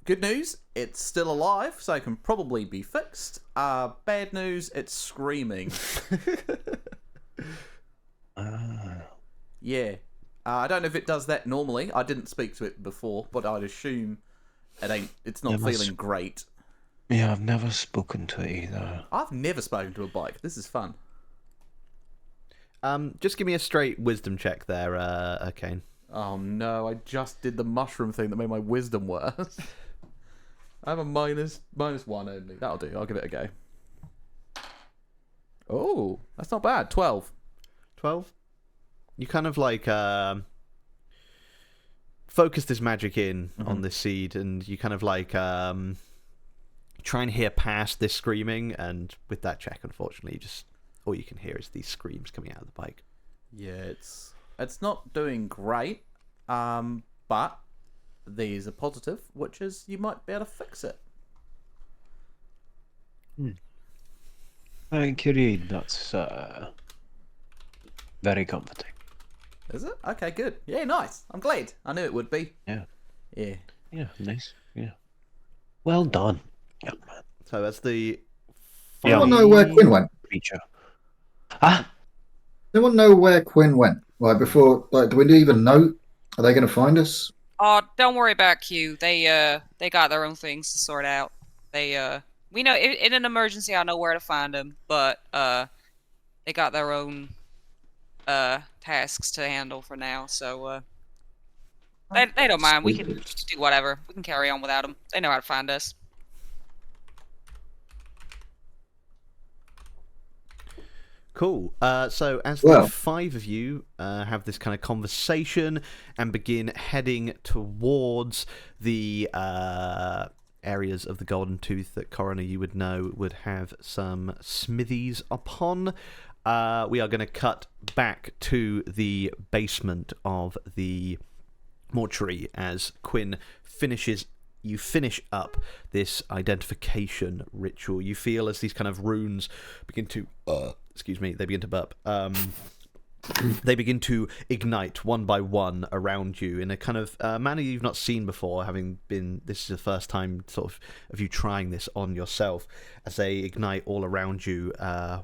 Good news, it's still alive, so it can probably be fixed. Bad news, it's screaming. Yeah. I don't know if it does that normally. I didn't speak to it before, but I'd assume it's not feeling great. Yeah, I've never spoken to it either. I've never spoken to a bike. This is fun. Just give me a straight wisdom check there, Arcane. Oh no, I just did the mushroom thing that made my wisdom worse. I have a minus one only. That'll do. I'll give it a go. Oh, that's not bad. 12. 12? You kind of like focus this magic in on this seed, and you kind of like try and hear past this screaming, and with that check, unfortunately, just all you can hear is these screams coming out of the bike. Yeah, it's not doing great, but these are positive, which is you might be able to fix it. Thank you, Reed. That's very comforting. Is it? Okay, good. Yeah, nice. I'm glad. I knew it would be. Yeah. Yeah. Yeah, nice. Yeah. Well done, young man. So as the I don't know where Quinn went. Creature. Ah. Anyone know where Quinn went? Like before, like do we even know? Are they going to find us? Oh, don't worry about Q. They got their own things to sort out. We know in an emergency, I know where to find them, but they got their own tasks to handle for now. So they don't mind. We can do whatever. We can carry on without them. They know how to find us. Cool. So as Well. the five of you have this kind of conversation and begin heading towards the areas of the Golden Tooth that Coroner, you would know, would have some smithies upon, we are going to cut back to the basement of the mortuary as Quinn you finish up this identification ritual. You feel as these kind of runes begin to they begin to burp. They begin to ignite one by one around you in a kind of manner you've not seen before, this is the first time sort of you trying this on yourself, as they ignite all around you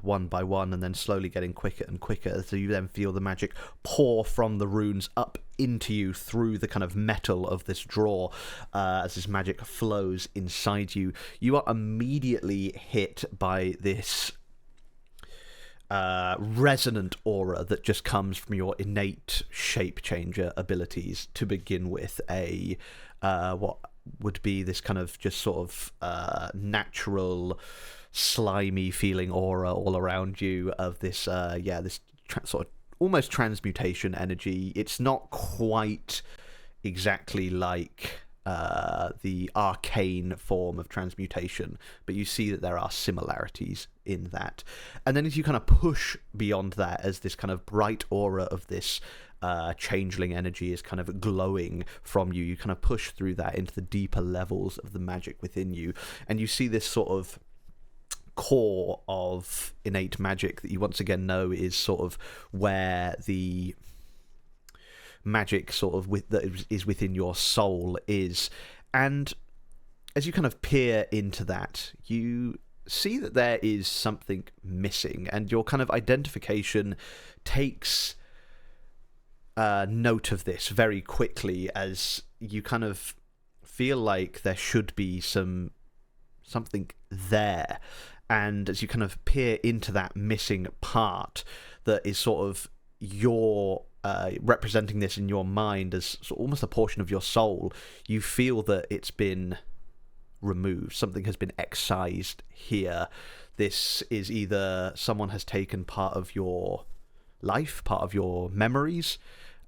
one by one, and then slowly getting quicker and quicker, so you then feel the magic pour from the runes up into you through the kind of metal of this drawer. As this magic flows inside you, you are immediately hit by this resonant aura that just comes from your innate shape changer abilities to begin with. What would be this kind of just sort of natural slimy feeling aura all around you of this sort of almost transmutation energy. It's not quite exactly like the arcane form of transmutation, but you see that there are similarities in that. And then as you kind of push beyond that, as this kind of bright aura of this changeling energy is kind of glowing from you, you kind of push through that into the deeper levels of the magic within you, and you see this sort of core of innate magic that you once again know is sort of where the magic sort of that is within your soul is. And as you kind of peer into that, you see that there is something missing, and your kind of identification takes note of this very quickly, as you kind of feel like there should be something there. And as you kind of peer into that missing part that is sort of your representing this in your mind as sort of almost a portion of your soul, you feel that it's been removed. Something has been excised here. This is either someone has taken part of your life, part of your memories,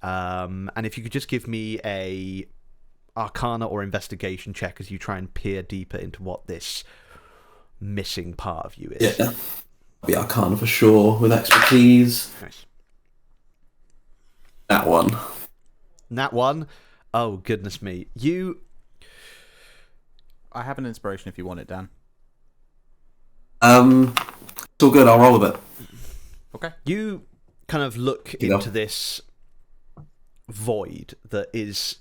and if you could just give me a Arcana or investigation check as you try and peer deeper into what this missing part of you is. Yeah, be Arcana for sure, with expertise. Nice. That one. That one? Oh, goodness me. I have an inspiration if you want it, Dan. It's all good, I'll roll with it. Okay. You kind of look into this void that is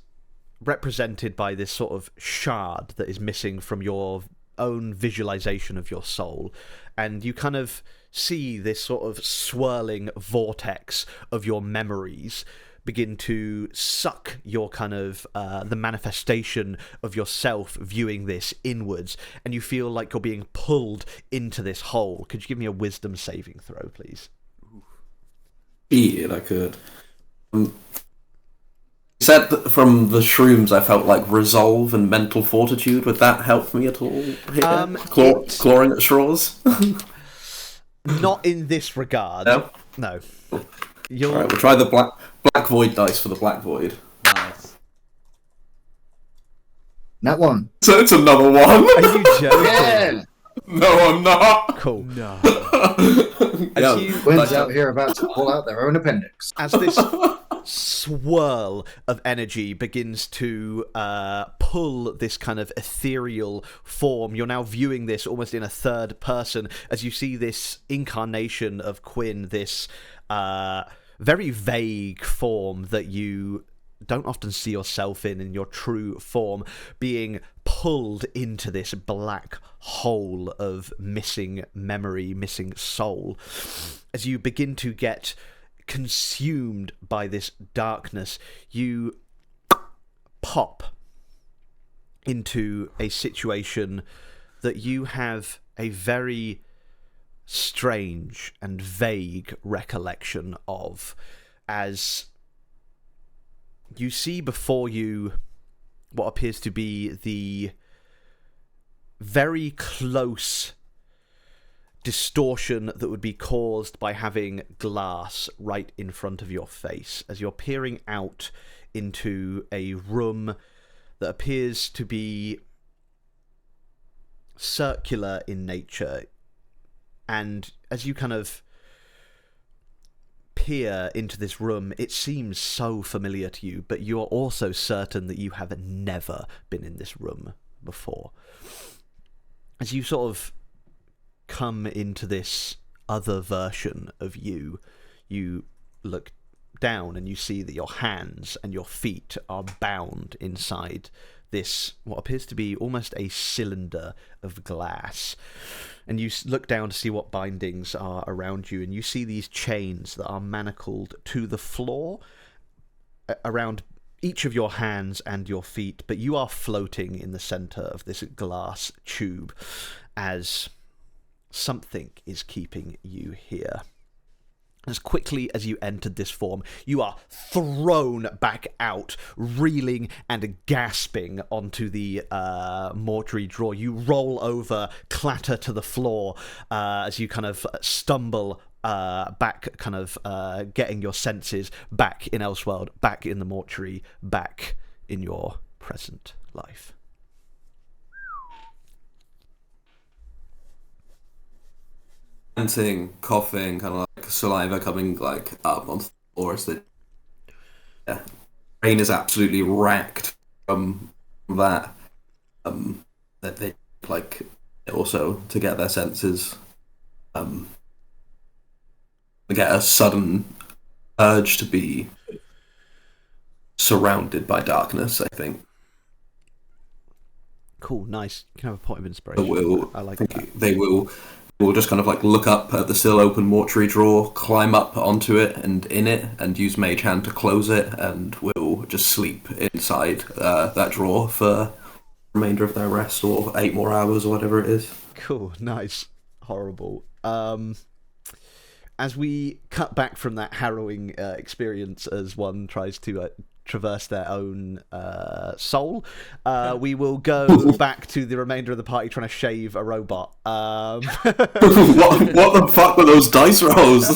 represented by this sort of shard that is missing from your own visualization of your soul, and you kind of see this sort of swirling vortex of your memories begin to suck your kind of the manifestation of yourself viewing this inwards, and you feel like you're being pulled into this hole. Could you give me a wisdom saving throw, please? Yeah, I could. You said that from the shrooms I felt like resolve and mental fortitude. Would that help me at all here? Clawing at straws? Not in this regard. No. Alright, we'll try the black void dice for the black void. Nice. That one. So it's another one? Are you joking? Yeah. No, I'm not. Cool. No. Quinn's out here about to pull out their own appendix. As this swirl of energy begins to pull this kind of ethereal form, you're now viewing this almost in a third person as you see this incarnation of Quinn, this very vague form that you don't often see yourself in your true form, being pulled into this black hole of missing memory, missing soul. As you begin to get consumed by this darkness, you pop into a situation that you have a very strange and vague recollection of, as you see before you what appears to be the very close distortion that would be caused by having glass right in front of your face as you're peering out into a room that appears to be circular in nature. And as you kind of peer into this room, it seems so familiar to you, but you are also certain that you have never been in this room before. As you sort of come into this other version of you, you look down and you see that your hands and your feet are bound inside this, what appears to be almost a cylinder of glass. And you look down to see what bindings are around you, and you see these chains that are manacled to the floor around each of your hands and your feet, but you are floating in the center of this glass tube as something is keeping you here. As quickly as you entered this form, you are thrown back out, reeling and gasping onto the mortuary drawer. You roll over, clatter to the floor as you kind of stumble back, kind of getting your senses back in Ellseworld, back in the mortuary, back in your present life. Panting, coughing, kind of like saliva coming like up onto the floor as the brain is absolutely racked from that. That they like also to get their senses. They get a sudden urge to be surrounded by darkness, I think. Cool, nice. You can have a point of inspiration. I like that. They will just kind of like look up at the still open mortuary drawer, climb up onto it and in it, and use Mage Hand to close it, and will just sleep inside that drawer for the remainder of their rest, or 8 more hours, or whatever it is. Cool, nice. Horrible. As we cut back from that harrowing experience as one tries to traverse their own soul, we will go back to the remainder of the party trying to shave a robot. What the fuck were those dice rolls?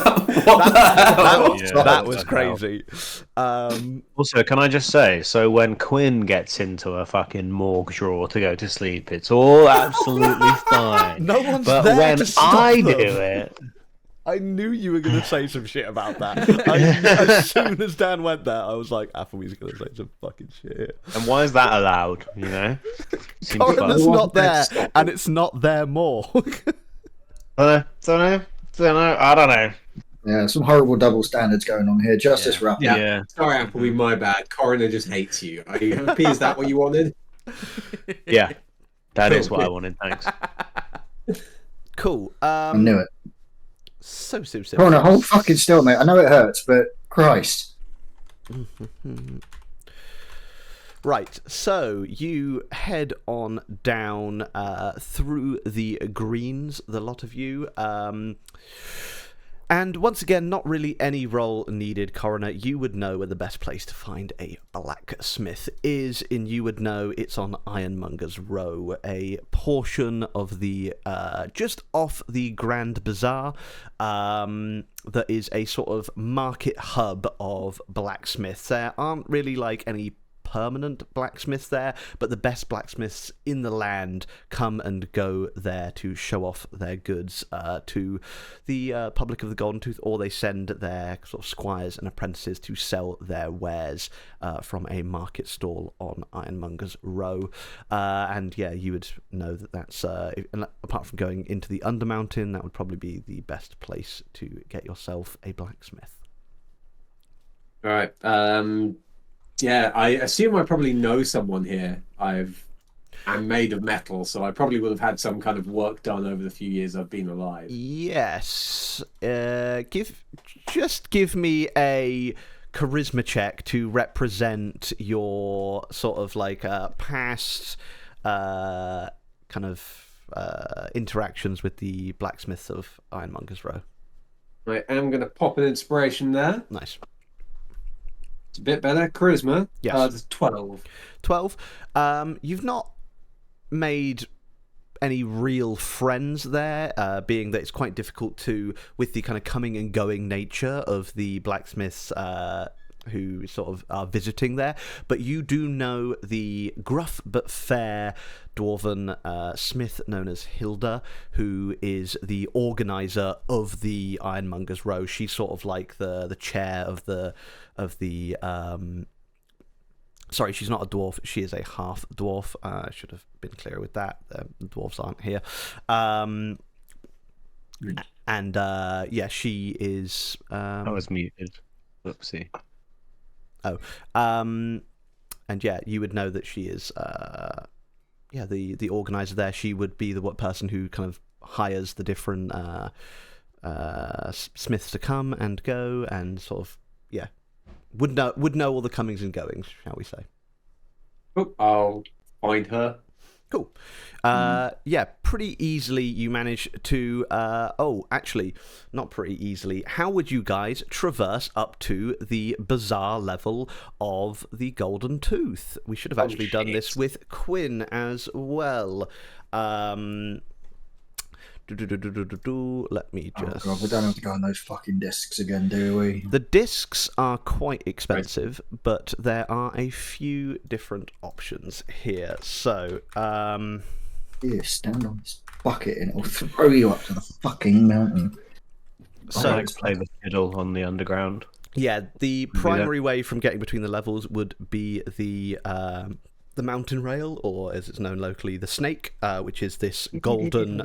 That was crazy. Also, can I just say, so when Quinn gets into a fucking morgue drawer to go to sleep, it's all absolutely fine. No one's but there when to stop I them. do it, I knew you were going to say some shit about that. As soon as Dan went there, I was like, Applebee's going to say some fucking shit. and why is that allowed? You know, seems Coroner's fun. not there, and it's not their morgue. Don't know. I don't know. Yeah, some horrible double standards going on here. Justice wrap. Yeah. Sorry, Appleby, my bad. Coroner just hates you. Are you happy? Is that what you wanted? Yeah, that is what I wanted. Thanks. Cool. I knew it. So. Coroner, hold fucking still, mate. I know it hurts, but Christ. Right, so you head on down through the greens, the lot of you. And once again, not really any role needed, Coroner. You would know where the best place to find a blacksmith is, and you would know it's on Ironmonger's Row, a portion of the, just off the Grand Bazaar, that is a sort of market hub of blacksmiths. There aren't really like any permanent blacksmiths there, but the best blacksmiths in the land come and go there to show off their goods to the public of the Golden Tooth, or they send their sort of squires and apprentices to sell their wares from a market stall on Ironmonger's Row. And yeah, you would know that that's apart from going into the Undermountain, that would probably be the best place to get yourself a blacksmith. All right. Yeah, I assume I probably know someone here. I'm made of metal, so I probably would have had some kind of work done over the few years I've been alive. Yes. Give me a charisma check to represent your sort of like past kind of interactions with the blacksmiths of Ironmonger's Row. I am going to pop an inspiration there. Nice. It's a bit better. Charisma. Yes. It's 12. 12. You've not made any real friends there, being that it's quite difficult to, with the kind of coming and going nature of the blacksmiths who sort of are visiting there. But you do know the gruff but fair dwarven smith known as Hilda, who is the organizer of the Ironmonger's Row. She's sort of like the chair of the sorry, she's not a dwarf. She is a half dwarf. I should have been clearer with that. The dwarves aren't here. And yeah, she is. I was muted. Whoopsie. Oh, and yeah, you would know that she is. Yeah, the organizer there. She would be the person who kind of hires the different smiths to come and go, and sort of would know all the comings and goings, shall we say? Oh, I'll find her. Cool. Yeah, pretty easily you manage to. Oh, actually, not pretty easily. How would you guys traverse up to the bazaar level of the Golden Tooth? We should have actually done this with Quinn as well. Let me just. Oh god, we don't have to go on those fucking discs again, do we? The discs are quite expensive, but there are a few different options here. So, You stand on this bucket and it'll throw you up to the fucking mountain. So, I like to play the fiddle on the underground. yeah, the primary way from getting between the levels would be the mountain rail, or as it's known locally, the snake, which is this golden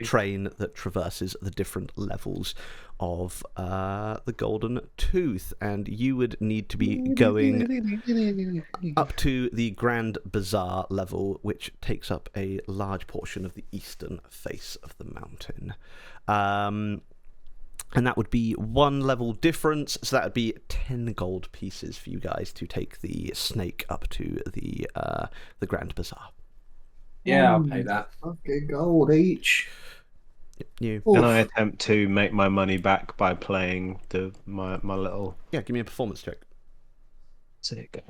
train that traverses the different levels of the Golden Tooth, and you would need to be going up to the Grand Bazaar level, which takes up a large portion of the eastern face of the mountain. And that would be one level difference, so that would be 10 gold pieces for you guys to take the snake up to the Grand Bazaar. Yeah, I'll pay that. Fucking gold each. You. Can I attempt to make my money back by playing my little... Yeah, give me a performance check. Sick.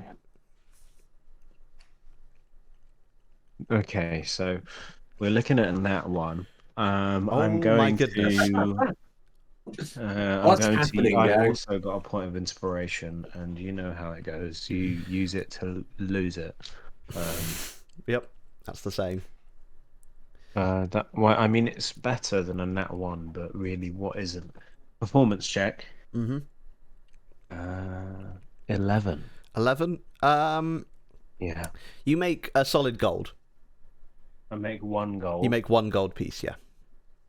Okay, so we're looking at that one. I'm going my goodness. to... What's happening, I've gang? also got a point of inspiration, and you know how it goes. You use it to lose it. Yep, that's the same. Well, I mean, it's better than a nat 1, but really, what isn't? Performance check. Mm-hmm. 11. 11. Yeah. You make a solid gold. I make 1 gold. You make 1 gold piece, yeah.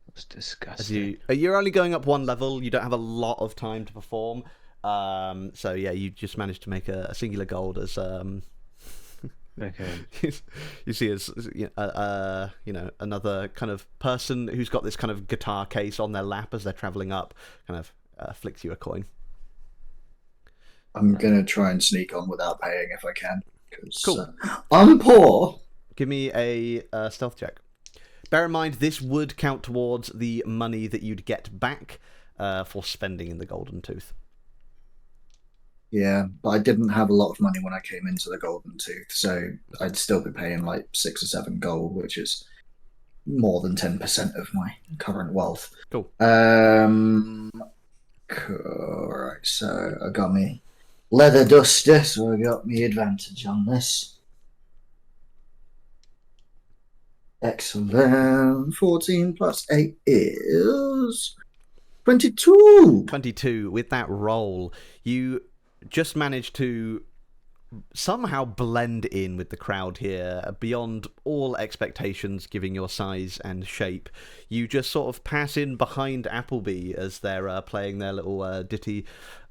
That's disgusting. You're only going up 1 level. You don't have a lot of time to perform. So yeah, you just managed to make a singular gold as Okay. you see as another kind of person who's got this kind of guitar case on their lap as they're traveling up, kind of flicks you a coin. I'm gonna try and sneak on without paying if I can. Cool. I'm poor. Give me a stealth check. Bear in mind, this would count towards the money that you'd get back for spending in the Golden Tooth. Yeah, but I didn't have a lot of money when I came into the Golden Tooth, so I'd still be paying like 6 or 7 gold, which is more than 10% of my current wealth. Cool. Right, so I got me leather duster, so I got me advantage on this. Excellent. 14 plus 8 is 22. 22. With that roll, you just managed to somehow blend in with the crowd here beyond all expectations, given your size and shape. You just sort of pass in behind Appleby as they're playing their little ditty,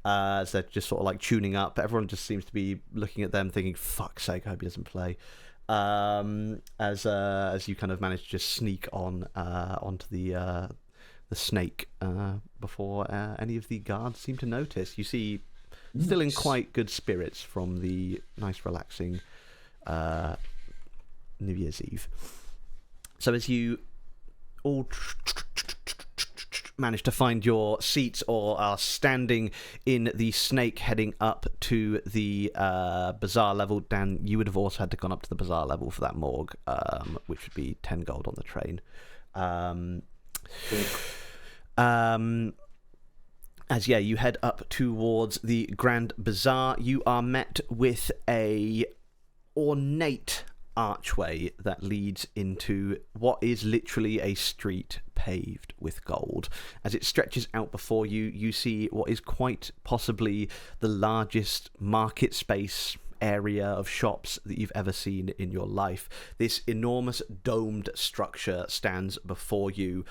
as they're just sort of like tuning up. Everyone just seems to be looking at them thinking, fuck's sake, I hope he doesn't play. As you kind of manage to just sneak on onto the snake before any of the guards seem to notice. You see, still in quite good spirits from the nice relaxing New Year's Eve. So as you all managed to find your seats or are standing in the snake heading up to the bazaar level. Dan, you would have also had to gone up to the bazaar level for that morgue, which would be 10 gold on the train. As you head up towards the Grand Bazaar, you are met with a ornate archway that leads into what is literally a street paved with gold. As it stretches out before you, you see what is quite possibly the largest market space area of shops that you've ever seen in your life. This enormous domed structure stands before you,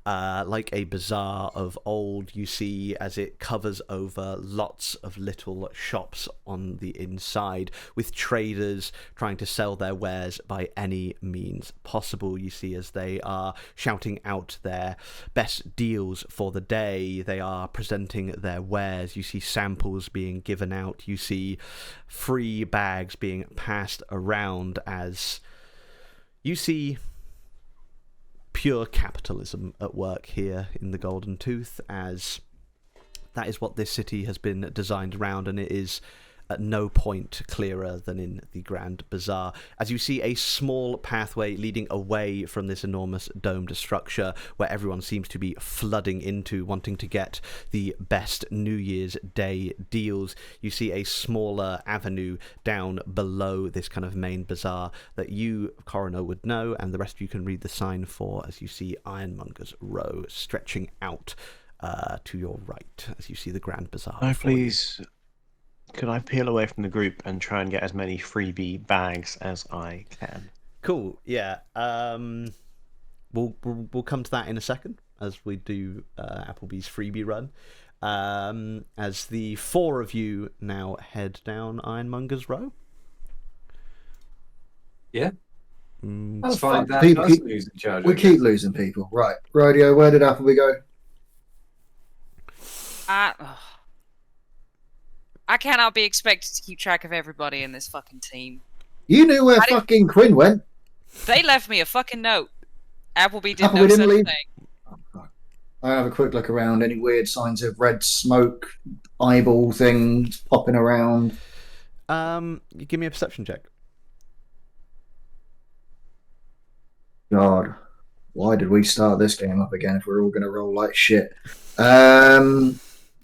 like a bazaar of old. You see as it covers over lots of little shops on the inside, with traders trying to sell their wares by any means possible. You see as they are shouting out their best deals for the day. They are presenting their wares. You see samples being given out. You see free bags being passed around, as you see pure capitalism at work here in the Golden Tooth, as that is what this city has been designed around, and it is at no point clearer than in the Grand Bazaar. As you see a small pathway leading away from this enormous domed structure where everyone seems to be flooding into, wanting to get the best New Year's Day deals. You see a smaller avenue down below this kind of main bazaar that you, Coroner, would know, and the rest of you can read the sign for, as you see Ironmonger's Row stretching out to your right as you see the Grand Bazaar. Oh, please. Could I peel away from the group and try and get as many freebie bags as I can? Cool. Yeah. We'll come to that in a second as we do Applebee's freebie run. As the four of you now head down Ironmonger's Row. Yeah. That's Find fine. that person who's in charge. We keep losing people. Right. Radio, where did Appleby go? I cannot be expected to keep track of everybody in this fucking team. You knew where fucking Quinn went. They left me a fucking note. Appleby didn't Appleby know didn't such leave? a thing. Oh, fuck. I have a quick look around. Any weird signs of red smoke, eyeball things popping around? Give me a perception check. God, why did we start this game up again if we're all going to roll like shit? Well,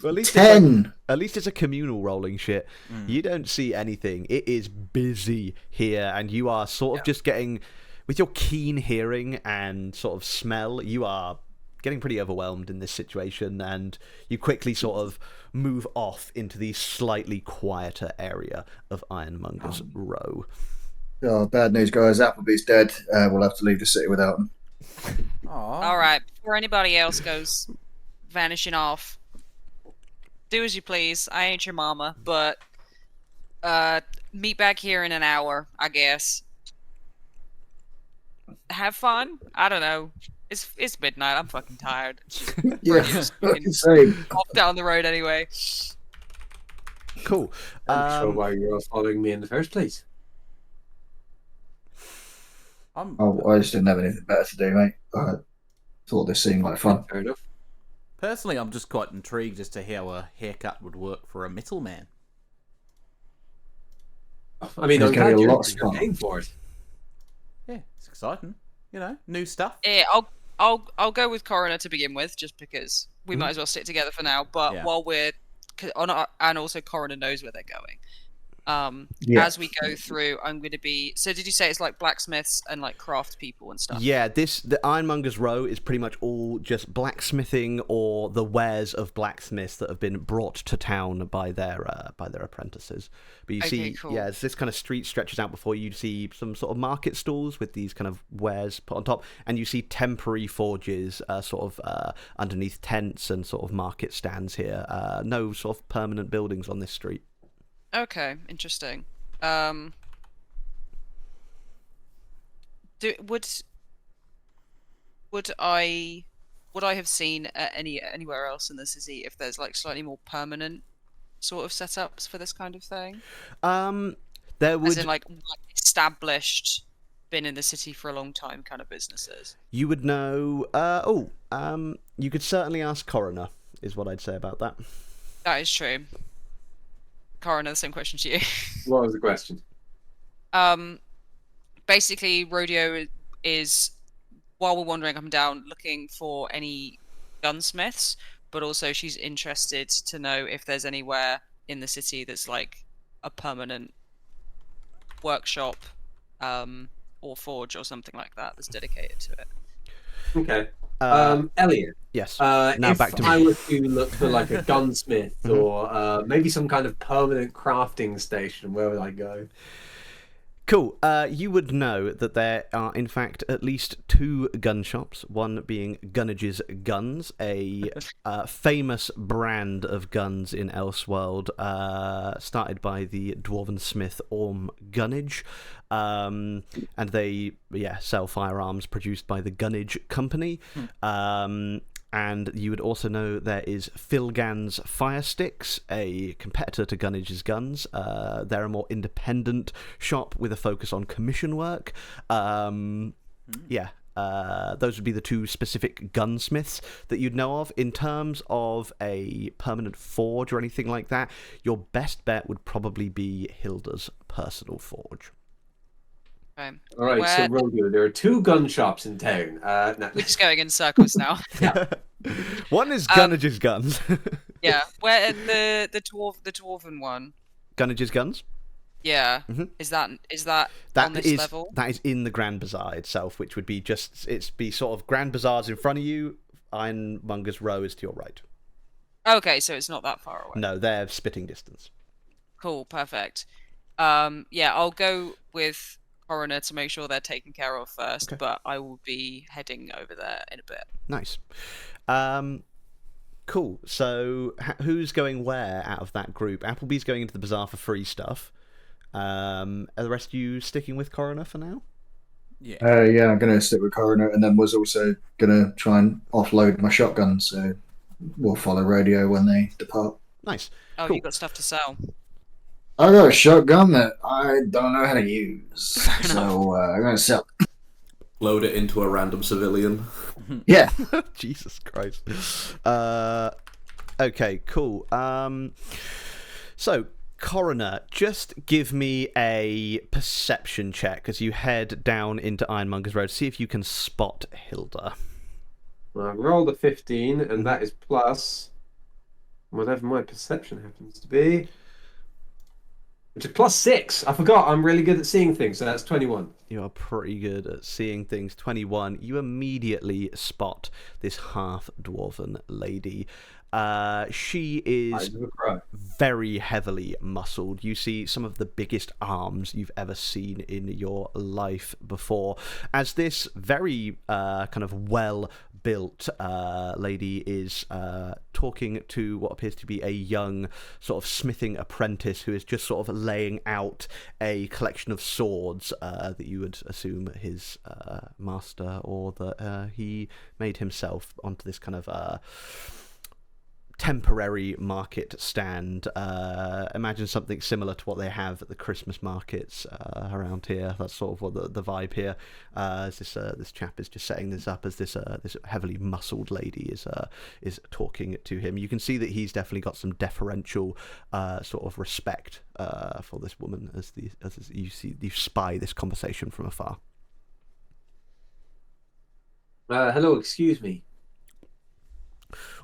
at least 10. At least it's a communal rolling shit. You don't see anything. It is busy here, and you are sort of just getting, with your keen hearing and sort of smell, you are getting pretty overwhelmed in this situation, and you quickly sort of move off into the slightly quieter area of Ironmonger's Row. Oh, bad news, guys. Appleby's dead. We'll have to leave the city without him. All right, before anybody else goes vanishing off, do as you please. I ain't your mama, but meet back here in an hour, I guess. Have fun. I don't know. It's midnight. I'm fucking tired. Yeah, same. Off down the road anyway. Cool. I'm sure why you're all following me in the first place. Oh, I just didn't have anything better to do, mate. I thought this seemed like fun. Fair enough. Personally, I'm just quite intrigued as to how a haircut would work for a middleman. I mean, There's I'm gonna glad be a you're lot of fun. paying for it. Yeah, it's exciting. You know, new stuff. Yeah, I'll go with Coroner to begin with, just because we might as well stick together for now. But Yeah. while we're and also Coroner knows where they're going. Yeah. As we go through, I'm going to be. So, did you say it's like blacksmiths and like craft people and stuff? Yeah, the Ironmonger's Row is pretty much all just blacksmithing or the wares of blacksmiths that have been brought to town by their apprentices. But you Okay, see, cool. as this kind of street stretches out before you, see some sort of market stalls with these kind of wares put on top, and you see temporary forges underneath tents and sort of market stands here. No sort of permanent buildings on this street. Okay, interesting. Would I have seen anywhere else in the city if there's like slightly more permanent sort of setups for this kind of thing? There would As in like established been in the city for a long time kind of businesses? You would know. You could certainly ask Coroner, is what I'd say about that. That is true. Coroner, the same question to you. What was the question? Basically, Rodeo is, while we're wandering up and down, looking for any gunsmiths, but also she's interested to know if there's anywhere in the city that's like a permanent workshop, or forge or something like that that's dedicated to it. Okay. Uh, Elliot. yes. Now Now if back to I me. were to look for like a gunsmith or maybe some kind of permanent crafting station, where would I go? Cool. You would know that there are, in fact, at least 2 gun shops, one being Gunnage's Guns, a famous brand of guns in Ellseworld, started by the dwarven smith Orm Gunnage, and they sell firearms produced by the Gunnage Company. And you would also know there is Philgan's Fire Sticks, a competitor to Gunnage's Guns. They're a more independent shop with a focus on commission work. Those would be the 2 specific gunsmiths that you'd know of. In terms of a permanent forge or anything like that, your best bet would probably be Hilda's personal forge. Okay. All right, so Rodeo, there are 2 gun shops in town. We're just going in circles now. One is Gunnage's Guns. Yeah, where the dwarven one? Gunnage's Guns? Yeah. Mhm. Is that on this level? That is in the Grand Bazaar itself, which would be sort of Grand Bazaar's in front of you, Ironmonger's Row is to your right. Okay, so it's not that far away. No, they're spitting distance. Cool, perfect. I'll go with Coroner to make sure they're taken care of first, Okay. but I will be heading over there in a bit. Nice. Cool. So who's going where out of that group? Applebee's going into the bazaar for free stuff. Are the rest of you sticking with Coroner for now? Yeah. I'm going to stick with Coroner, and then was also going to try and offload my shotgun, so we'll follow Rodeo when they depart. Nice. Oh, Cool. you got stuff to sell. I got a shotgun that I don't know how to use, so I'm going to sell. Load it into a random civilian. Yeah. Jesus Christ. Okay, cool. So, Coroner, just give me a perception check as you head down into Ironmonger's Road. See if you can spot Hilda. Well, I rolled a 15, and that is plus whatever my perception happens to be, which is plus 6. I forgot. I'm really good at seeing things, so that's 21. You are pretty good at seeing things. 21. You immediately spot this half-dwarven lady. She is Eyes of a crow. very heavily muscled. You see some of the biggest arms you've ever seen in your life before. As this very kind of well-built lady is talking to what appears to be a young sort of smithing apprentice who is just sort of laying out a collection of swords that you would assume his master or that he made himself onto this kind of temporary market stand. Imagine something similar to what they have at the Christmas markets around here. That's sort of what the vibe here. As this chap is just setting this up as this heavily muscled lady is talking to him. You can see that he's definitely got some deferential sort of respect for this woman as you spy this conversation from afar. Hello, excuse me.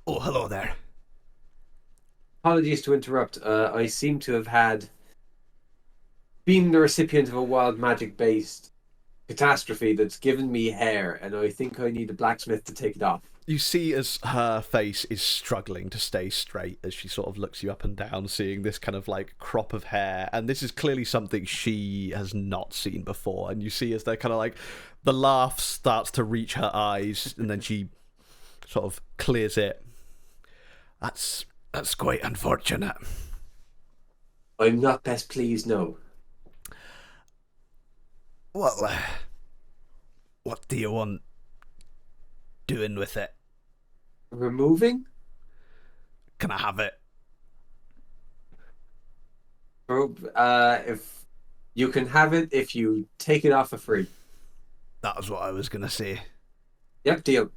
Oh, hello there. Apologies to interrupt. I seem to have been the recipient of a wild magic-based catastrophe that's given me hair, and I think I need a blacksmith to take it off. You see as her face is struggling to stay straight as she sort of looks you up and down, seeing this kind of like crop of hair, and this is clearly something she has not seen before. And you see as they're kind of like the laugh starts to reach her eyes, and then she sort of clears it. That's quite unfortunate. I'm not best pleased, no. Well, what do you want doing with it? Removing? Can I have it? If you can have it if you take it off for free. That was what I was gonna say. Yep, deal.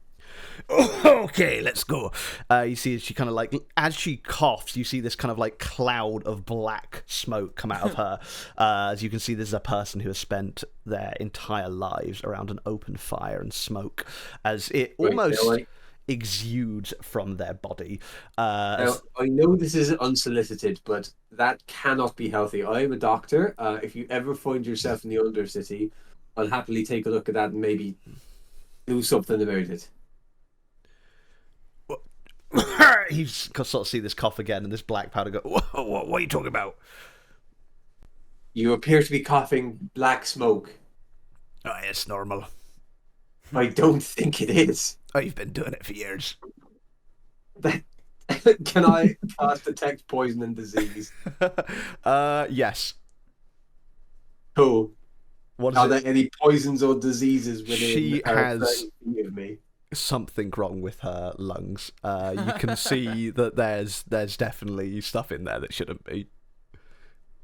Okay, let's go. You see, she kind of like, as she coughs, you see this kind of like cloud of black smoke come out of her. As you can see, this is a person who has spent their entire lives around an open fire and smoke, as it almost exudes from their body. Now, I know this is unsolicited, but that cannot be healthy. I am a doctor. If you ever find yourself in the Undercity, I'll happily take a look at that and maybe do something about it. You sort of see this cough again, and this black powder go, what are you talking about? You appear to be coughing black smoke. Oh, it's normal. I don't think it is. Oh, you've been doing it for years. Can I detect poison and disease? Yes. Cool. Are there any poisons or diseases within she has of me? Something wrong with her lungs. You can see that there's definitely stuff in there that shouldn't be.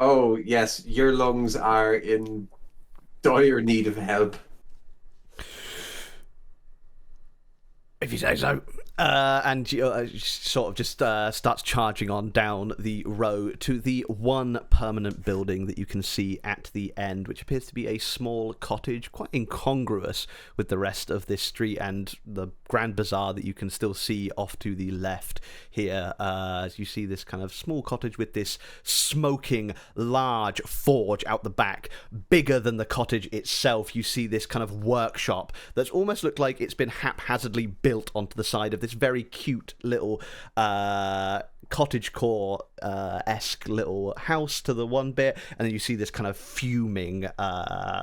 Oh, yes. Your lungs are in dire need of help. If you say so. And she sort of just starts charging on down the row to the one permanent building that you can see at the end, which appears to be a small cottage, quite incongruous with the rest of this street and the Grand Bazaar that you can still see off to the left here. As you see this kind of small cottage with this smoking large forge out the back, bigger than the cottage itself. You see this kind of workshop that's almost looked like it's been haphazardly built onto the side of this very cute little cottagecore esque little house to the one bit, and then you see this kind of fuming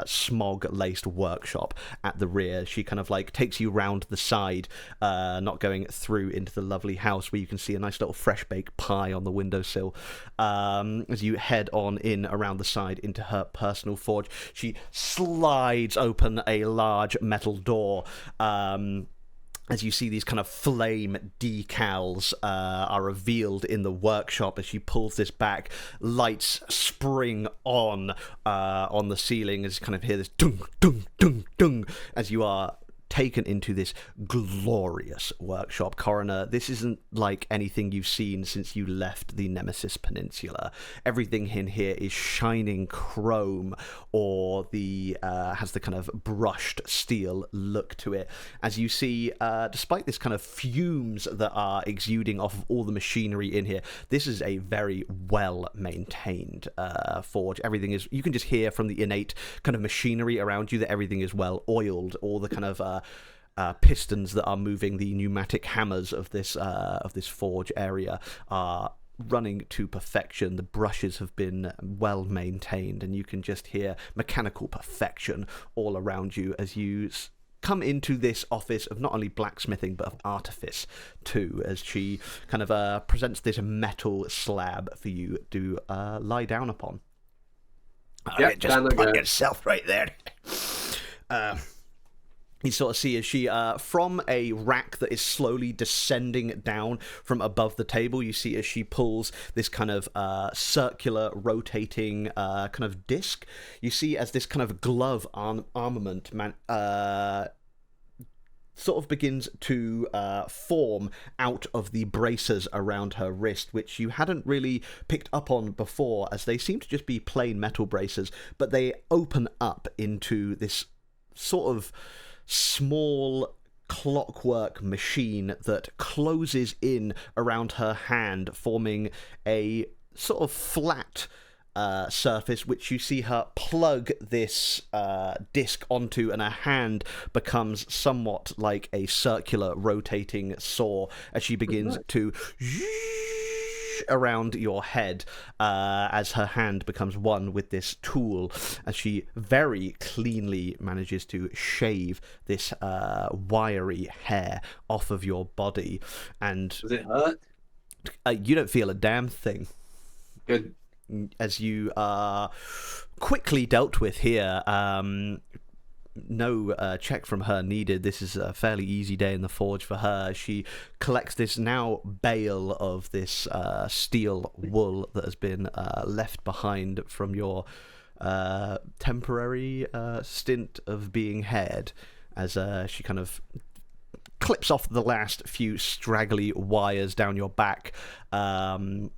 smog laced workshop at the rear. She kind of like takes you round the side, not going through into the lovely house where you can see a nice little fresh baked pie on the windowsill. As you head on in around the side into her personal forge, she slides open a large metal door. As you see these kind of flame decals are revealed in the workshop. As she pulls this back, lights spring on the ceiling as you kind of hear this dung, dung, dung, dung as you are taken into this glorious workshop. Coroner, this isn't like anything you've seen since you left the Nemesis Peninsula. Everything in here is shining chrome, or the has the kind of brushed steel look to it. As you see, despite this kind of fumes that are exuding off of all the machinery in here, this is a very well maintained forge. Everything is, you can just hear from the innate kind of machinery around you that everything is well oiled. All the kind of pistons that are moving the pneumatic hammers of this forge area are running to perfection. The brushes have been well maintained, and you can just hear mechanical perfection all around you as you come into this office of not only blacksmithing but of artifice too, as she kind of presents this metal slab for you to lie down upon. Yep, just put yourself right there. You sort of see as she, from a rack that is slowly descending down from above the table, you see as she pulls this kind of circular, rotating kind of disc. You see as this kind of glove armament sort of begins to form out of the braces around her wrist, which you hadn't really picked up on before, as they seem to just be plain metal braces, but they open up into this sort of small clockwork machine that closes in around her hand, forming a sort of flat surface, which you see her plug this disc onto, and her hand becomes somewhat like a circular rotating saw as she begins to around your head as her hand becomes one with this tool, as she very cleanly manages to shave this wiry hair off of your body. And does it hurt? You don't feel a damn thing. Good. As you are quickly dealt with here. No check from her needed. This is a fairly easy day in the forge for her. She collects this now bale of this steel wool that has been left behind from your temporary stint of being haired as she kind of clips off the last few straggly wires down your back. I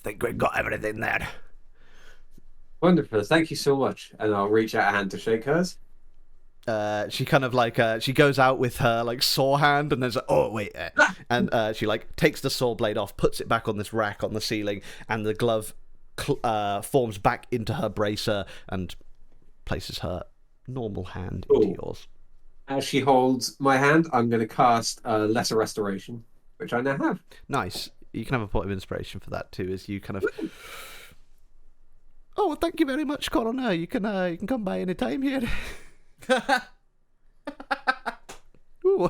think we've got everything there. Wonderful. Thank you so much. And I'll reach out a hand to shake hers. She kind of like she goes out with her like saw hand, and there's like, oh wait, and she like takes the saw blade off, puts it back on this rack on the ceiling, and the glove forms back into her bracer and places her normal hand into yours. As she holds my hand, I'm going to cast Lesser Restoration, which I now have. Nice. You can have a point of inspiration for that too, as you kind of. Oh, well, thank you very much, Coroner. You can come by any time here. Ooh.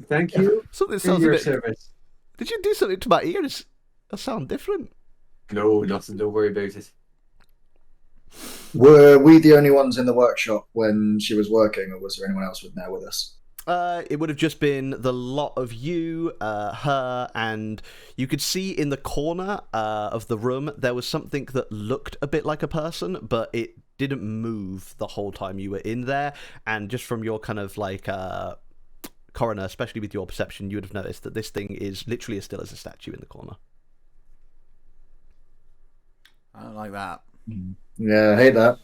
Thank you. Something for sounds a your bit. service. Did you do something to my ears? That sound different. No, nothing. Don't worry about it. Were we the only ones in the workshop when she was working, or was there anyone else there with us? It would have just been the lot of you, her, and you could see in the corner of the room there was something that looked a bit like a person, but it didn't move the whole time you were in there. And just from your kind of like coroner, especially with your perception, you would have noticed that this thing is literally as still as a statue in the corner. I don't like that. Yeah, I hate that.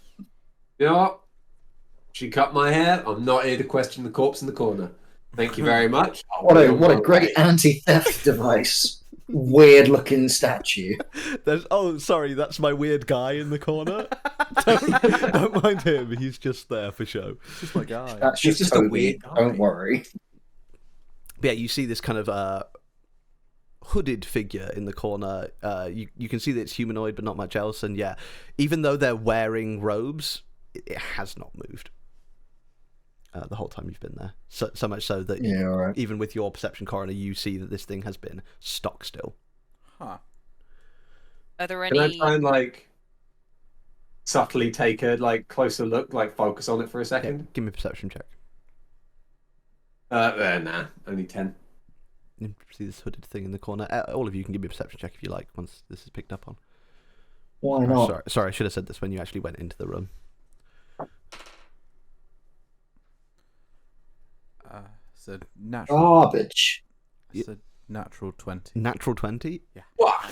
You know what? She cut my hair. I'm not here to question the corpse in the corner. Thank you very much. What a great anti-theft device. Weird looking statue. Sorry, that's my weird guy in the corner. don't mind him. He's just there for show. It's just my guy. That's He's just a Toby. weird guy. Don't worry. But yeah, you see this kind of hooded figure in the corner. You can see that it's humanoid, but not much else. And yeah, even though they're wearing robes, it has not moved the whole time you've been there. So much so that even with your perception, coroner, you see that this thing has been stock still. Huh. Are there Can I any? try and like subtly take a like closer look, like focus on it for a Yeah, second? give me a perception check. Nah, only 10. You see this hooded thing in the corner. All of you can give me a perception check if you like once this is picked up on. Why Oh, not? sorry, I should have said this when you actually went into the room. It's a natural. Garbage. It's a natural 20. Natural 20? What?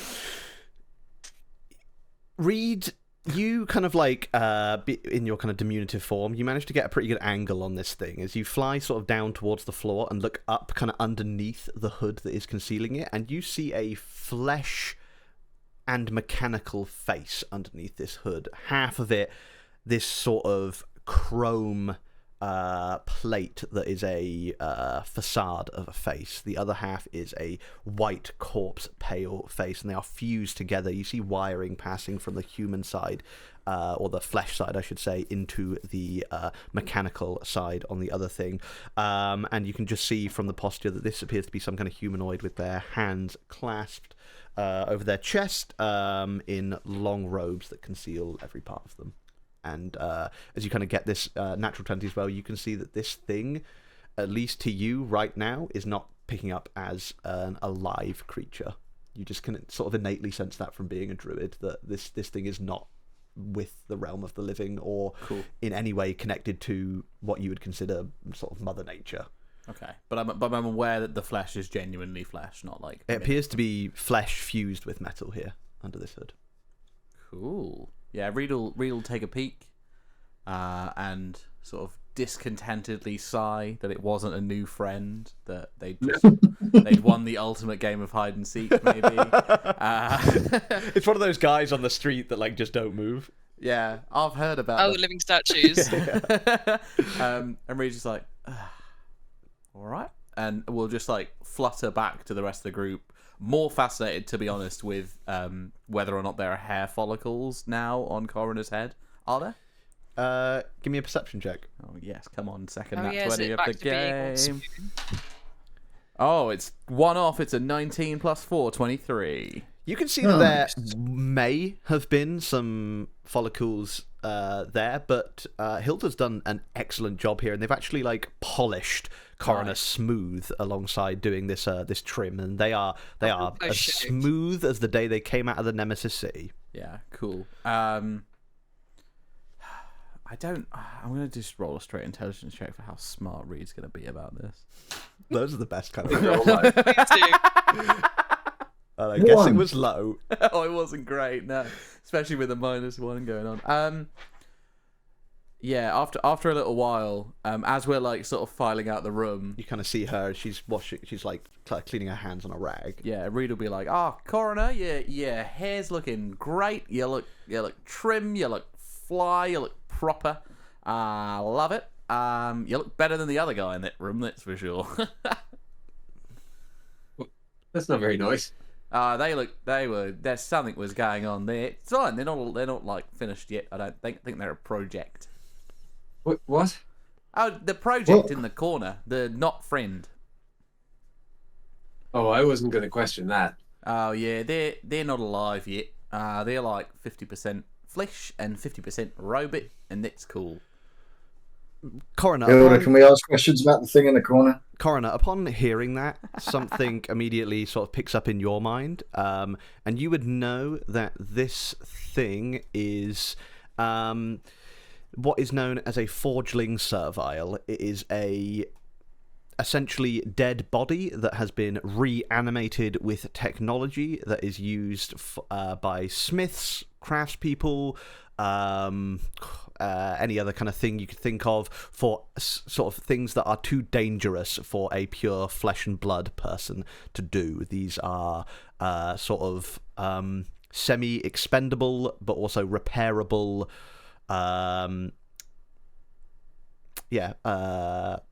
Reed, you kind of like, in your kind of diminutive form, you manage to get a pretty good angle on this thing as you fly sort of down towards the floor and look up kind of underneath the hood that is concealing it, and you see a flesh and mechanical face underneath this hood. Half of it, this sort of chrome plate that is a facade of a face. The other half is a white corpse pale face, and they are fused together. You see wiring passing from the human side, or the flesh side I should say, into the mechanical side on the other thing, and you can just see from the posture that this appears to be some kind of humanoid with their hands clasped over their chest in long robes that conceal every part of them. And as you kind of get this natural 20 as well, you can see that this thing, at least to you right now, is not picking up as an alive creature. You just can sort of innately sense that from being a druid, that this thing is not with the realm of the living or in any way connected to what you would consider sort of Mother Nature. Okay, but I'm aware that the flesh is genuinely flesh, not like... It appears to be flesh fused with metal here under this hood. Cool. Yeah, Reed will take a peek and sort of discontentedly sigh that it wasn't a new friend, that they'd won the ultimate game of hide and seek, maybe. It's one of those guys on the street that like just don't move. Yeah, I've heard about Oh, living statues. and Reed's just like, all right. And we'll just like flutter back to the rest of the group, more fascinated, to be honest, with whether or not there are hair follicles now on Coroner's head. Are there? Give me a perception check. Oh yes, come on, second Oh, nat yeah, is 20 it of back the to being all game. smooth? Oh, it's one off. It's a 19 plus 4, 23. You can see that there may have been some follicles there, but Hilda's done an excellent job here, and they've actually like polished Coroner smooth alongside doing this this trim, and they are as shit. smooth as the day they came out of the Nemesis City. Yeah, cool. I don't. I'm gonna just roll a straight intelligence check for how smart Reed's gonna be about this. Those are the best kind They're of. all like, Me too. I guess it One. was low. Oh, it wasn't great, no. Especially with the -1 going on. Yeah, after a little while, as we're like sort of filing out the room, You kind of see her. She's washing. She's like cleaning her hands on a rag. yeah, Reed will be like, "Oh, coroner, your hair's looking great. You look trim. You look fly. You look proper. Love it. You look better than the other guy in that room. That's for sure." that's not very nice. There's something was going on there. It's fine. They're not like finished yet. I don't think. I think they're a project. What? Oh, the project What? in the corner, the not friend. Oh, I wasn't going to question that. Oh yeah, they're not alive yet. They're like 50% flesh and 50% robot, and that's cool. Coroner. Hilda, upon- can we ask questions about the thing in the corner? Coroner, upon hearing that, something immediately sort of picks up in your mind, and you would know that this thing is what is known as a forgeling servile. It is a essentially dead body that has been reanimated with technology that is used by smiths, craftspeople, any other kind of thing you could think of for sort of things that are too dangerous for a pure flesh and blood person to do. These are sort of semi-expendable but also repairable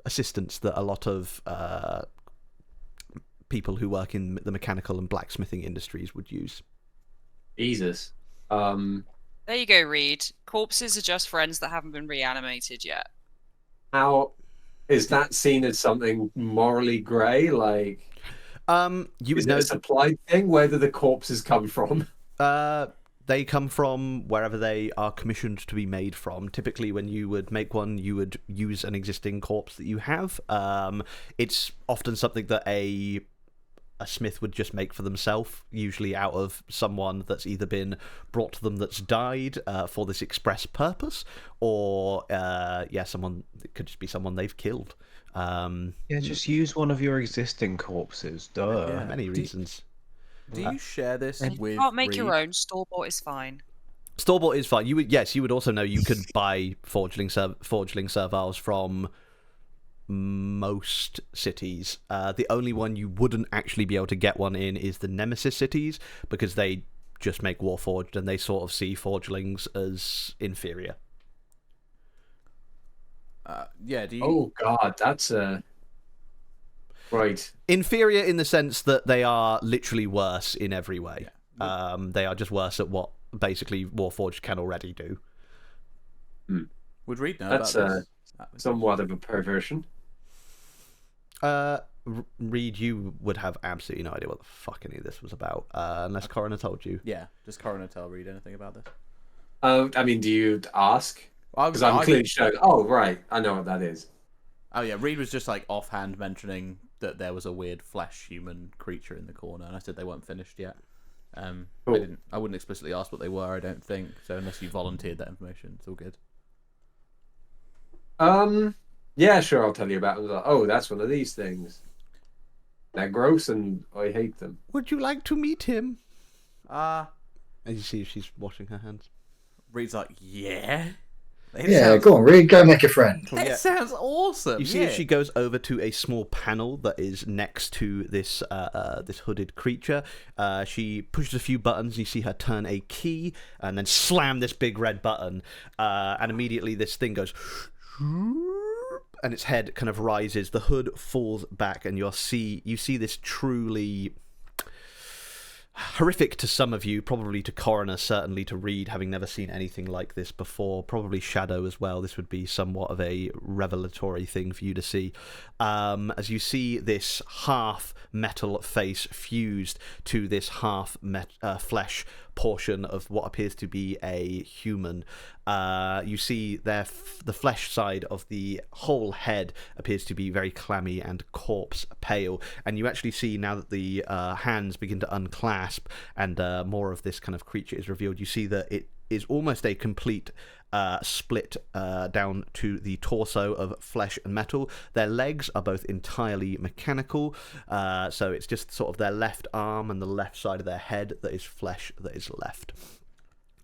assistants that a lot of people who work in the mechanical and blacksmithing industries would use. Jesus. There you go, Reed. Corpses are just friends that haven't been reanimated yet. How is that seen as something morally grey? Like, You is would it know a supplied thing? Where do the corpses come from? they come from wherever they are commissioned to be made from. Typically, when you would make one, you would use an existing corpse that you have. It's often something that a smith would just make for themselves, usually out of someone that's either been brought to them that's died for this express purpose, or someone, it could just be someone they've killed. Just use one of your existing corpses. Duh. Yeah. Many reasons. Do you share this If with you can't make your Reed? own, store-bought is fine. Store-bought is fine. You would also know you could buy forgeling serviles from most cities. The only one you wouldn't actually be able to get one in is the Nemesis cities, because they just make Warforged and they sort of see forgelings as inferior. Yeah, do you... Oh God, that's right. Inferior in the sense that they are literally worse in every way. They are just worse at what basically Warforged can already do. Would Reed know That's about this? somewhat of a perversion. Reed, you would have absolutely no idea what the fuck any of this was about, unless Coroner told you. Yeah, does Coroner tell Reed anything about this? I mean, do you ask? Because I'm clearly showing. Oh, right, I know what that is. Oh yeah, Reed was just like offhand mentioning that there was a weird flesh human creature in the corner, and I said they weren't finished yet. Cool. I wouldn't explicitly ask what they were, I don't think. So unless you volunteered that information, it's all good. Yeah, sure, I'll tell you about them. Oh, that's one of these things. They're gross and I hate them. Would you like to meet him? Ah, As you see, she's washing her hands. Reed's like, yeah. Yeah, go on, Reed, go make a friend. That Yeah. sounds awesome. You see, yeah. as she goes over to a small panel that is next to this this hooded creature, she pushes a few buttons. You see her turn a key and then slam this big red button, and immediately this thing goes, and its head kind of rises. The hood falls back, and you see this truly horrific to some of you, probably to Coroner, certainly to Reed, having never seen anything like this before, probably Shadow as well. This would be somewhat of a revelatory thing for you to see, as you see this half metal face fused to this half flesh portion of what appears to be a human. You see the flesh side of the whole head appears to be very clammy and corpse pale, and you actually see, now that the hands begin to unclasp and more of this kind of creature is revealed, you see that is almost a complete split down to the torso of flesh and metal. Their legs are both entirely mechanical, so it's just sort of their left arm and the left side of their head that is flesh that is left.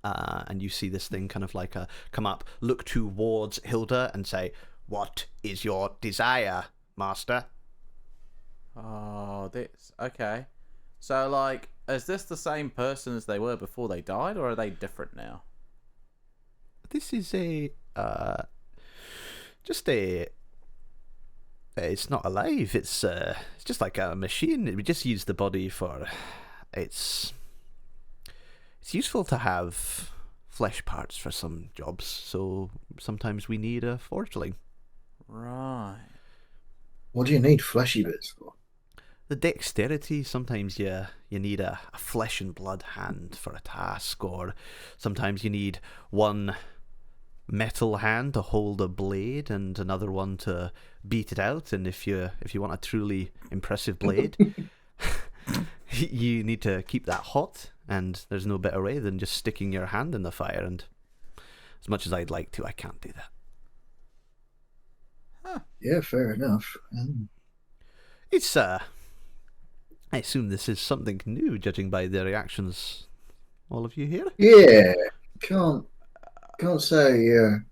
And you see this thing kind of like come up, look towards Hilda and say, "What is your desire, master?" Oh, this okay. So, like, is this the same person as they were before they died, or are they different now? This is it's not alive. It's just like a machine. We just use the body for it's useful to have flesh parts for some jobs, so sometimes we need a forgeling. Right. What do you need fleshy bits for? The dexterity, sometimes you need a flesh and blood hand for a task, or sometimes you need one metal hand to hold a blade and another one to beat it out, and if you want a truly impressive blade, you need to keep that hot, and there's no better way than just sticking your hand in the fire, and as much as I'd like to, I can't do that. Huh. Yeah, fair enough. It's I assume this is something new, judging by the reactions all of you here. Yeah, can't say. Are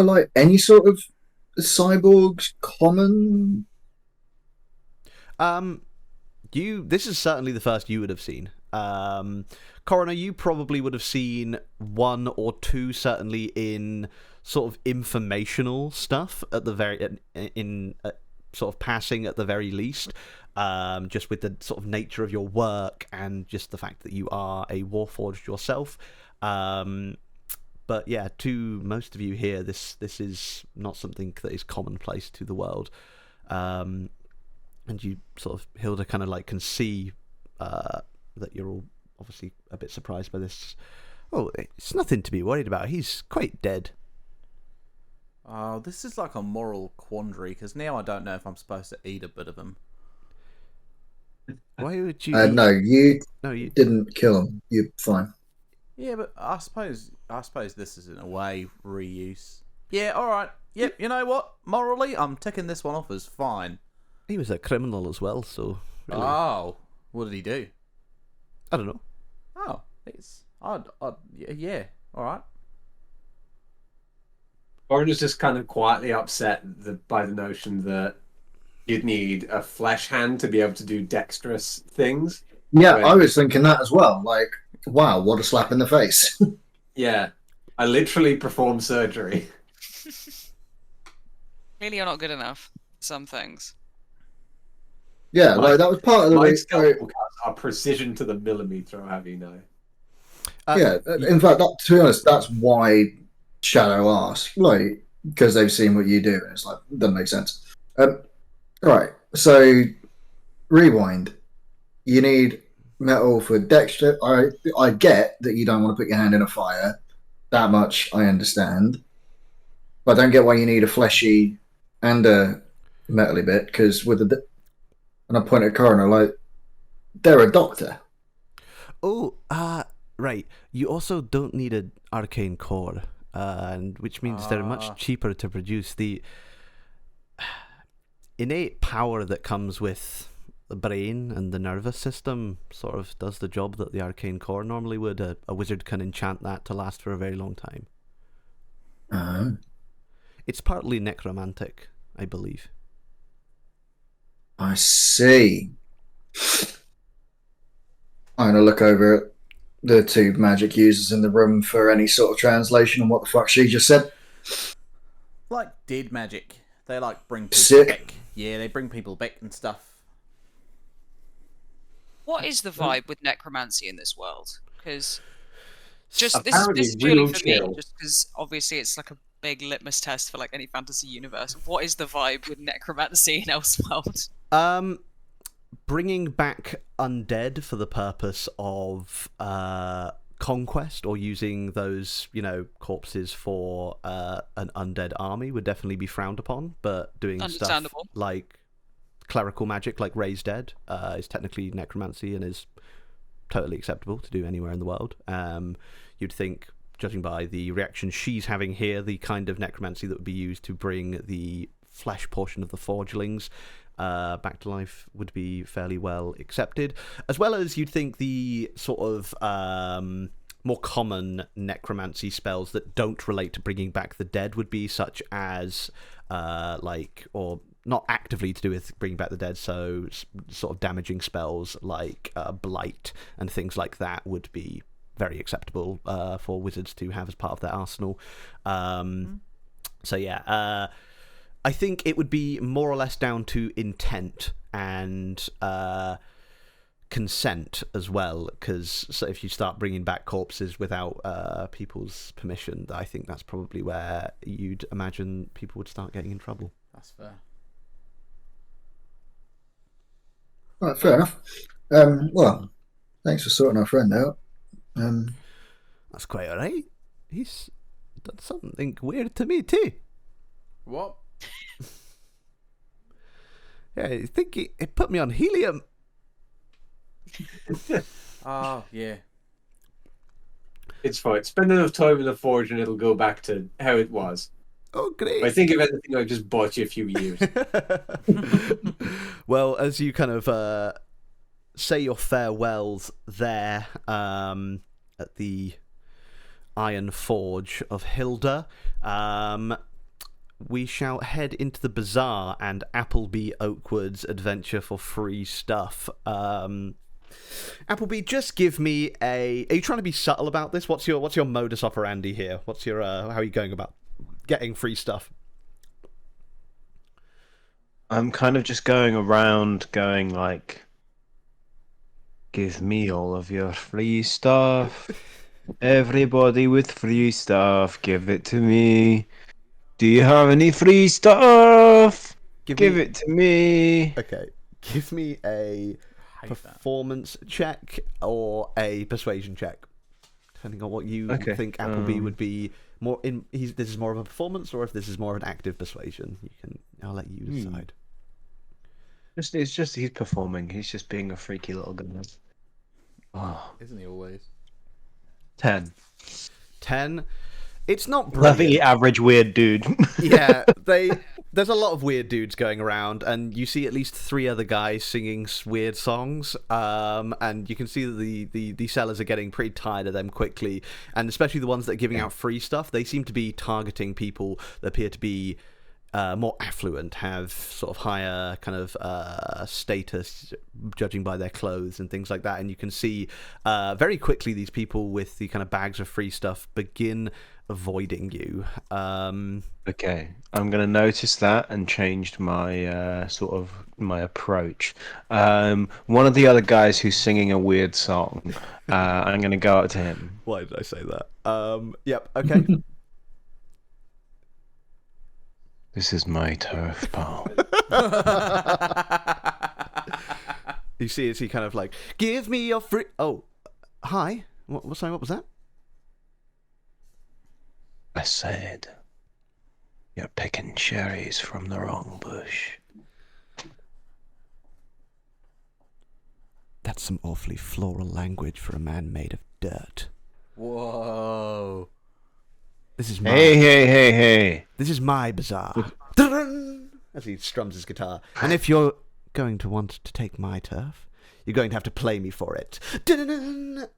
like any sort of cyborgs common? This is certainly the first you would have seen. Coroner, you probably would have seen one or two, certainly in sort of informational stuff at the very sort of passing at the very least. Just with the sort of nature of your work and just the fact that you are a warforged yourself. But yeah, to most of you here, this is not something that is commonplace to the world. And you sort of, Hilda, kind of like can see that you're all obviously a bit surprised by this. Oh, it's nothing to be worried about. He's quite dead. Oh, this is like a moral quandary, because now I don't know if I'm supposed to eat a bit of him. Why would you? No, you you didn't kill him. You're fine. Yeah, but I suppose this is in a way reuse. Yeah, all right. Yep. You know what? Morally, I'm ticking this one off as fine. He was a criminal as well, so. Really, Oh, what did he do? I don't know. Oh, it's yeah. All right. Orange is just kind of quietly upset by the notion that you'd need a flesh hand to be able to do dexterous things. Yeah, I was thinking that as well. Like, wow, what a slap in the face. Yeah, I literally perform surgery. Clearly, you're not good enough. Some things. Yeah, like that was part of the My reason. skeletal cuts are precision to the millimeter, I'll have you know. Yeah, in fact, to be honest, that's why Shadow asked, like, because they've seen what you do, and it's like, doesn't make sense. Right, so rewind. You need metal for dexter. I get that you don't want to put your hand in a fire. That much I understand. But I don't get why you need a fleshy and a metally bit, because with the... And I point at Coroner, like, they're a doctor. Oh, right. You also don't need an arcane core, and which means they're much cheaper to produce. The innate power that comes with the brain and the nervous system sort of does the job that the arcane core normally would. A wizard can enchant that to last for a very long time. It's partly necromantic, I believe. I see. I'm going to look over at the two magic users in the room for any sort of translation on what the fuck she just said. Like dead magic. They like bring people Sick. back. Yeah, they bring people back and stuff. What is the vibe with necromancy in this world? Because this Apparently is purely real for me, chill. just because obviously it's like a big litmus test for like any fantasy universe. What is the vibe with necromancy in Ellseworld? Bringing back undead for the purpose of conquest, or using those, corpses for an undead army would definitely be frowned upon. But doing stuff Understandable. like clerical magic, like raise dead, is technically necromancy and is totally acceptable to do anywhere in the world. You'd think, judging by the reaction she's having here, the kind of necromancy that would be used to bring the flesh portion of the forgelings back to life would be fairly well accepted, as well as you'd think the sort of more common necromancy spells that don't relate to bringing back the dead would be such as or not actively to do with bringing back the dead, so sort of damaging spells like blight and things like that would be very acceptable for wizards to have as part of their arsenal. So yeah, I think it would be more or less down to intent and consent as well, because if you start bringing back corpses without people's permission, I think that's probably where you'd imagine people would start getting in trouble. That's fair. All right, fair enough. Well, thanks for sorting our friend out. That's quite all right. He's done something weird to me too. What? Yeah, I think it put me on helium. Oh, yeah. It's fine. Spend enough time in the forge and it'll go back to how it was. Oh, great. If I think of anything, I've just bought you a few years. Well, as you kind of say your farewells there at the Iron Forge of Hilda, we shall head into the bazaar and Appleby Oakwood's adventure for free stuff. Appleby, just give me a... Are you trying to be subtle about this? What's your modus operandi here? What's your how are you going about getting free stuff? I'm kind of just going around going like, give me all of your free stuff. Everybody with free stuff, give it to me. Do you have any free stuff? Give it to me. Okay, give me a performance check or a persuasion check, depending on what you think Appleby would be more in. This is more of a performance, or if this is more of an active persuasion. I'll let you decide. It's just he's performing. He's just being a freaky little guy. Oh. Isn't he always? 10. 10. It's not brilliant. Perfectly average weird dude. Yeah, there's a lot of weird dudes going around, and you see at least 3 other guys singing weird songs, and you can see that the sellers are getting pretty tired of them quickly, and especially the ones that are giving out free stuff. They seem to be targeting people that appear to be more affluent, have sort of higher kind of status, judging by their clothes and things like that. And you can see very quickly these people with the kind of bags of free stuff begin avoiding you. Okay, I'm gonna notice that and changed my sort of my approach. One of the other guys who's singing a weird song, I'm gonna go up to him. Why did I say that? Yep. Okay. This is my turf, pal. You see, he kind of like, give me your free. Oh, hi. What was that? I said, you're picking cherries from the wrong bush. That's some awfully floral language for a man made of dirt. Whoa. This is my... Hey. This is my bazaar. As he strums his guitar. And if you're going to want to take my turf, you're going to have to play me for it.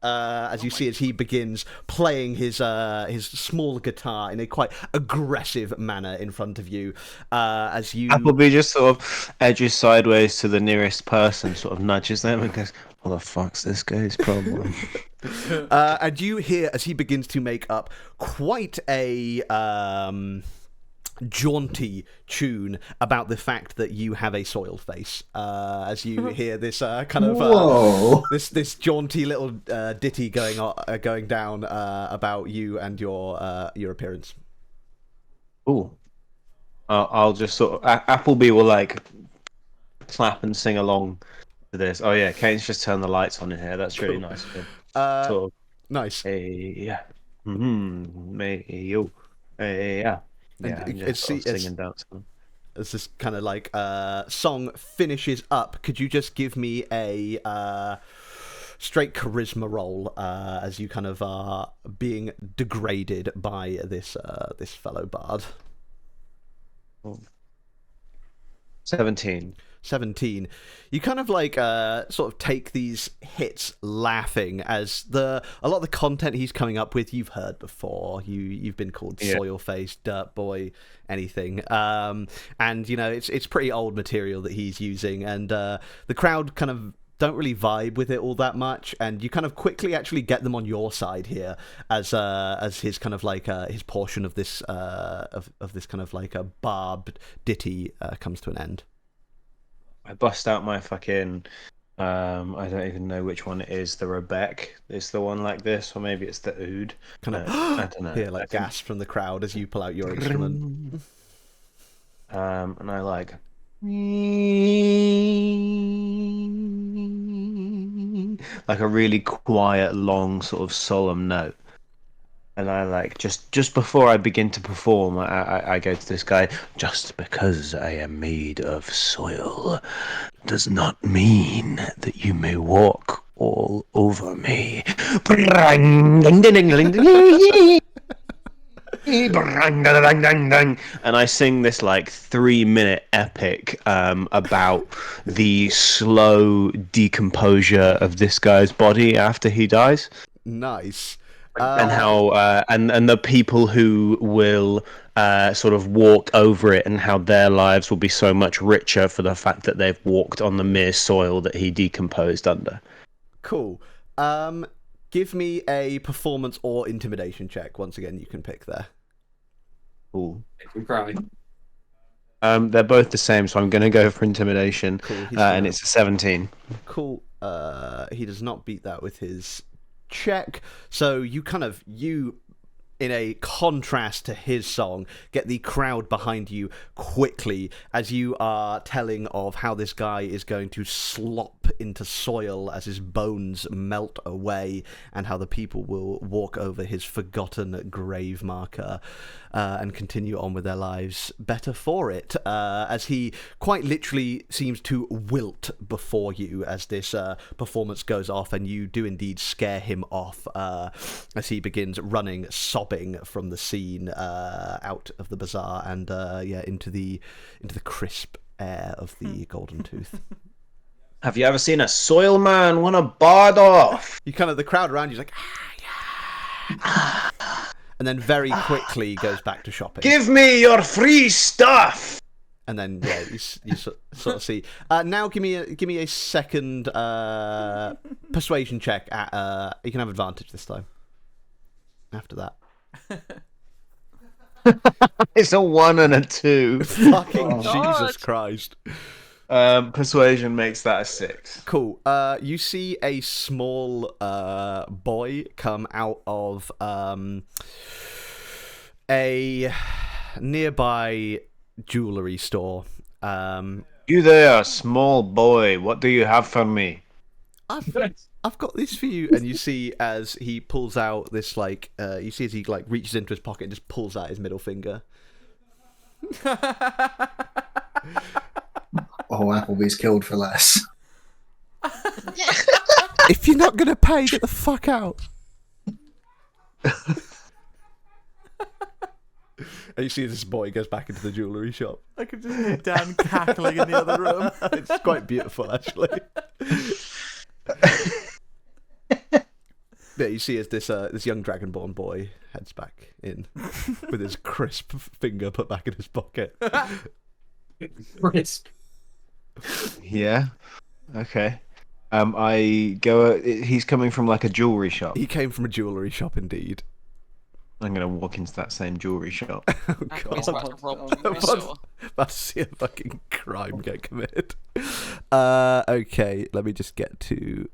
As you see, as he begins playing his small guitar in a quite aggressive manner in front of you, as you... Appleby just sort of edges sideways to the nearest person, sort of nudges them and goes, what the fuck's this guy's problem? And you hear, as he begins to make up quite a... jaunty tune about the fact that you have a soiled face, as you hear this kind of this jaunty little ditty going down about you and your appearance. Ooh. I'll just sort of... Appleby will like clap and sing along to this. Oh yeah, Kane's just turned the lights on in here. That's really nice. Sort of, nice. Hey, yeah. Me, you. Hey, yeah. Yeah, I'm just sort of singing dancing. As this kind of like song finishes up, could you just give me a straight charisma roll as you kind of are being degraded by this fellow bard. 17. 17. You kind of like sort of take these hits laughing as a lot of the content he's coming up with you've heard before. You've been called soil face, dirt boy, anything, and you know it's pretty old material that he's using, and the crowd kind of don't really vibe with it all that much, and you kind of quickly actually get them on your side here as his kind of like his portion of this of this kind of like a barbed ditty comes to an end. I bust out my fucking, I don't even know which one it is. The Rebecca is the one like this, or maybe it's the oud. Kind of, I don't know. Hear like gasp from the crowd as you pull out your instrument. And I like, like a really quiet, long, sort of solemn note. And I like just before I begin to perform, I go to this guy. Just because I am made of soil does not mean that you may walk all over me. And I sing this like 3-minute epic about the slow decomposure of this guy's body after he dies. Nice. And how and the people who will sort of walk over it, and how their lives will be so much richer for the fact that they've walked on the mere soil that he decomposed under. Cool. Give me a performance or intimidation check. Once again, you can pick there. Cool. Make him cry. They're both the same, so I'm going to go for intimidation. Cool. And it's a 17. Cool. He does not beat that with his check. So you in a contrast to his song, get the crowd behind you quickly as you are telling of how this guy is going to slop into soil as his bones melt away, and how the people will walk over his forgotten grave marker and continue on with their lives better for it, as he quite literally seems to wilt before you as this performance goes off, and you do indeed scare him off as he begins running, sobbing from the scene out of the bazaar and into the crisp air of the Golden Tooth. Have you ever seen a soil man want to bard off? You kind of, the crowd around you's like, and then very quickly goes back to shopping. Give me your free stuff. And then you sort of see. Now give me a second persuasion check. You can have advantage this time. After that. It's a 1 and a 2. Fucking Jesus Christ. Persuasion makes that a 6. Cool. You see a small boy come out of a nearby jewelry store. You there, small boy. What do you have for me? I've got this for you. And you see as he pulls out this you see as he reaches into his pocket and just pulls out his middle finger. Oh, Applebee's killed for less. If you're not gonna pay, get the fuck out. And you see this boy goes back into the jewellery shop. I could just hear Dan cackling in the other room. It's quite beautiful, actually. Yeah, you see as this young dragonborn boy heads back in with his crisp finger put back in his pocket. Crisp. Yeah. Okay. I go. He's coming from like a jewelry shop. He came from a jewellery shop, indeed. I'm gonna walk into that same jewelry shop. Oh Applebee's god! about to rob jewelry store. About to see a fucking crime get committed. Okay, let me just get to.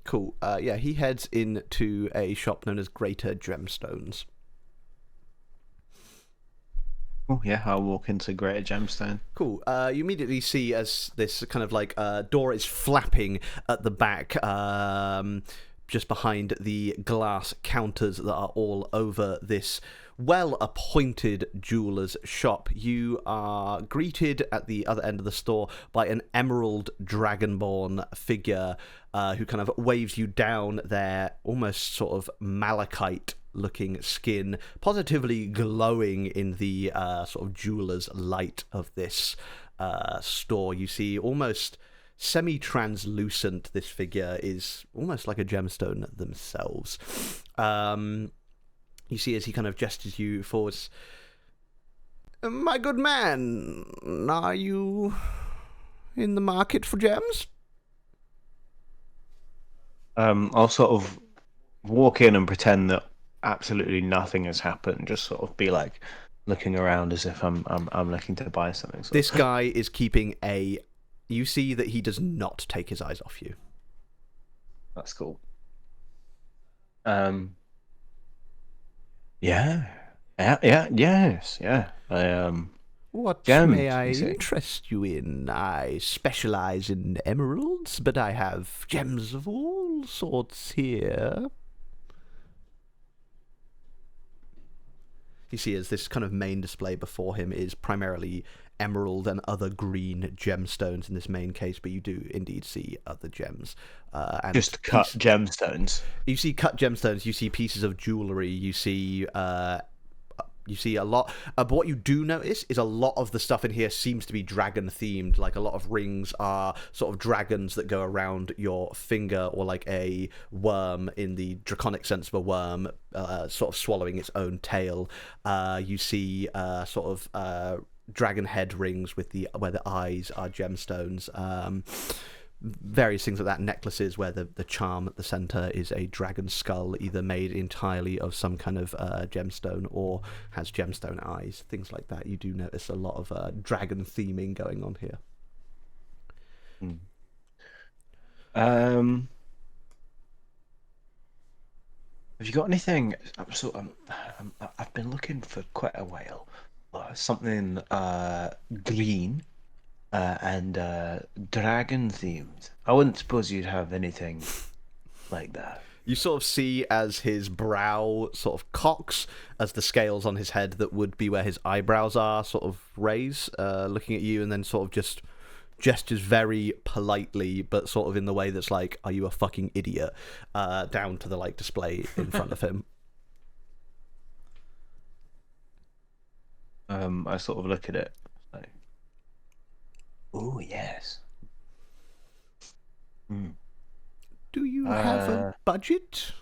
Cool. Yeah, he heads into a shop known as Greater Gemstones. Oh yeah, I'll walk into Greater Gemstone. Cool. You immediately see as this kind of door is flapping at the back, just behind the glass counters that are all over this well-appointed jeweler's shop, you are greeted at the other end of the store by an emerald dragonborn figure who kind of waves you down their almost sort of malachite-looking skin, positively glowing in the sort of jeweler's light of this store. You see almost semi-translucent, this figure is almost like a gemstone themselves. You see as he kind of gestures you forwards. My good man, are you in the market for gems? I'll sort of walk in and pretend that absolutely nothing has happened. Just sort of be like looking around as if I'm looking to buy something. This guy is keeping a. You see that he does not take his eyes off you. That's cool. Yeah. Yes. What Gems, may I you say? interest you in? I specialize in emeralds, but I have gems of all sorts here. You see, as this kind of main display before him is primarily emerald and other green gemstones in this main case, but you do indeed see other gems. And Just cut gemstones. You see cut gemstones, you see pieces of jewellery, you see a lot. But what you do notice is a lot of the stuff in here seems to be dragon themed. Like a lot of rings are sort of dragons that go around your finger, or like a worm in the draconic sense of a worm, sort of swallowing its own tail. You see sort of dragon head rings with where the eyes are gemstones. Various things like that, necklaces where the charm at the center is a dragon skull, either made entirely of some kind of gemstone or has gemstone eyes, things like that. You do notice a lot of dragon theming going on here. Have you got anything? I've been looking for quite a while. Something green and dragon themed. I wouldn't suppose you'd have anything like that. You sort of see as his brow sort of cocks, as the scales on his head that would be where his eyebrows are sort of raise, looking at you, and then sort of just gestures very politely, but sort of in the way that's like, are you a fucking idiot, down to the like display in front of him. I sort of look at it. Like, oh yes. Do you have a budget?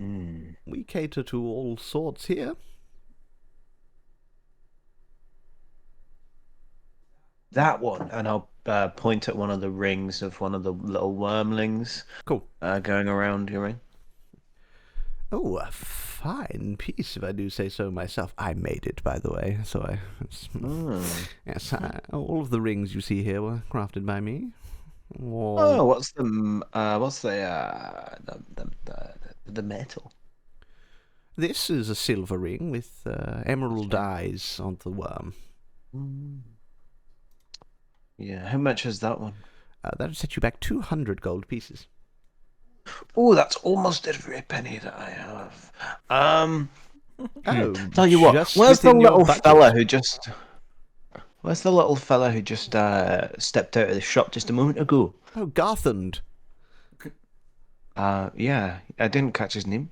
Mm. We cater to all sorts here. That one, and I'll point at one of the rings of one of the little wormlings. Cool. Going around your ring. Oh, a fine piece, if I do say so myself. I made it, by the way. So yes, all of the rings you see here were crafted by me. Oh, what's the metal? This is a silver ring with emerald eyes on the worm. Yeah, how much is that one? That'll set you back 200 gold pieces. Oh, that's almost every penny that I have. Tell you what, just where's the within your little budget. fella who just? Where's the little fella who just stepped out of the shop just a moment ago? Oh, Garthand. Yeah, I didn't catch his name.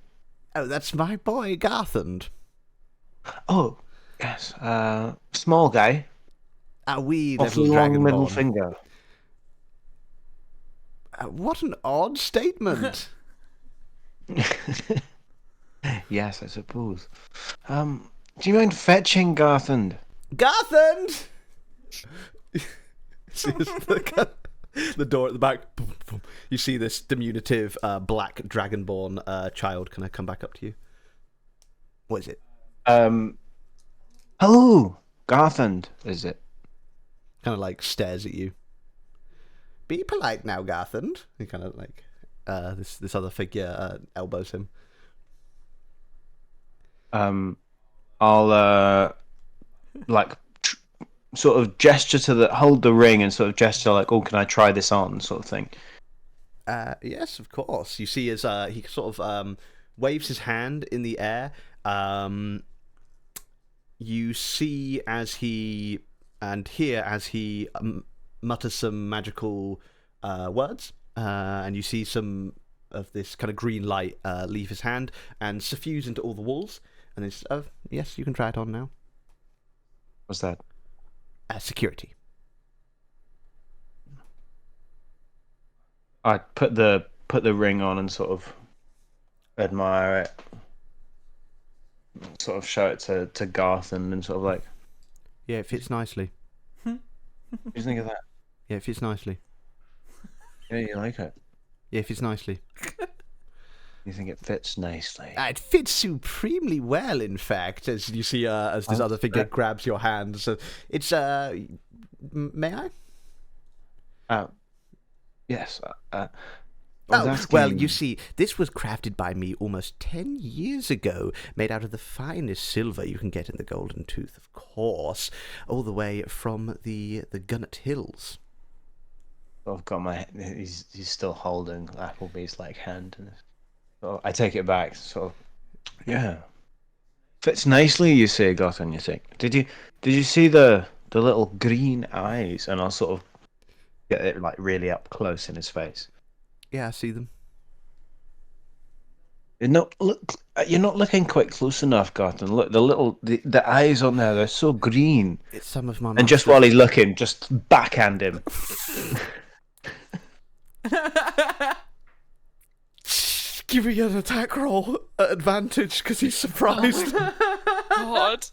Oh, that's my boy, Garthand. Oh, yes, small guy, A wee awfully little long middle dragonborn. finger. What an odd statement. Yes, I suppose. Do you mind fetching Garthand? Garthand! See the door at the back. You see this diminutive black dragonborn child kind of come back up to you. What is it? Hello, Garthand, is it? Kind of like stares at you. Be polite now, Garthand. He kind of like this other figure elbows him. I'll sort of gesture to hold the ring and sort of gesture like, oh, can I try this on, sort of thing. Yes, of course. You see as he sort of waves his hand in the air, You see as he mutters some magical words, and you see some of this kind of green light leave his hand and suffuse into all the walls. And it's yes, you can try it on now. What's that? Security. I put the ring on and sort of admire it. Sort of show it to Garth and sort of like, Yeah, it fits nicely. what do you think of that? Yeah, it fits nicely. Yeah, you like it? Yeah, it fits nicely. You think it fits nicely? It fits supremely well, in fact, as you see as this other figure grabs your hand. So it's may I? Yes. Well, you see, this was crafted by me almost 10 years ago, made out of the finest silver you can get in the Golden Tooth, of course, all the way from the Gunnet Hills. I've got my. He's still holding Applebee's like hand, and so I take it back. Sort of, yeah, fits nicely. You say, Gotham. You think? Did you see the little green eyes? And I'll sort of get it like really up close in his face. Yeah, I see them. You're not looking quite close enough, Gotham. Look, the eyes on there. They're so green. It's some of my. And just while he's looking, just backhand him. Give me an attack roll at advantage because he's surprised. God.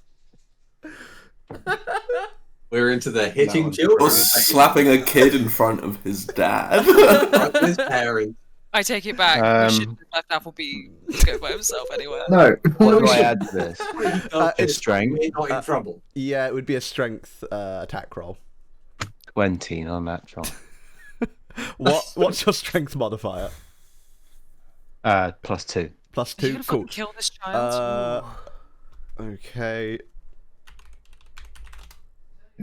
We're into the hitting children. Or slapping a kid in front of his dad. His parents. I take it back. We shouldn't have left Appleby go by himself anywhere. No. What do I add to this? It's strength. We're not in trouble. Yeah, it would be a strength attack roll. 20 on that John. What's your strength modifier? +2. +2. You gotta Cool. fucking kill this child. Okay.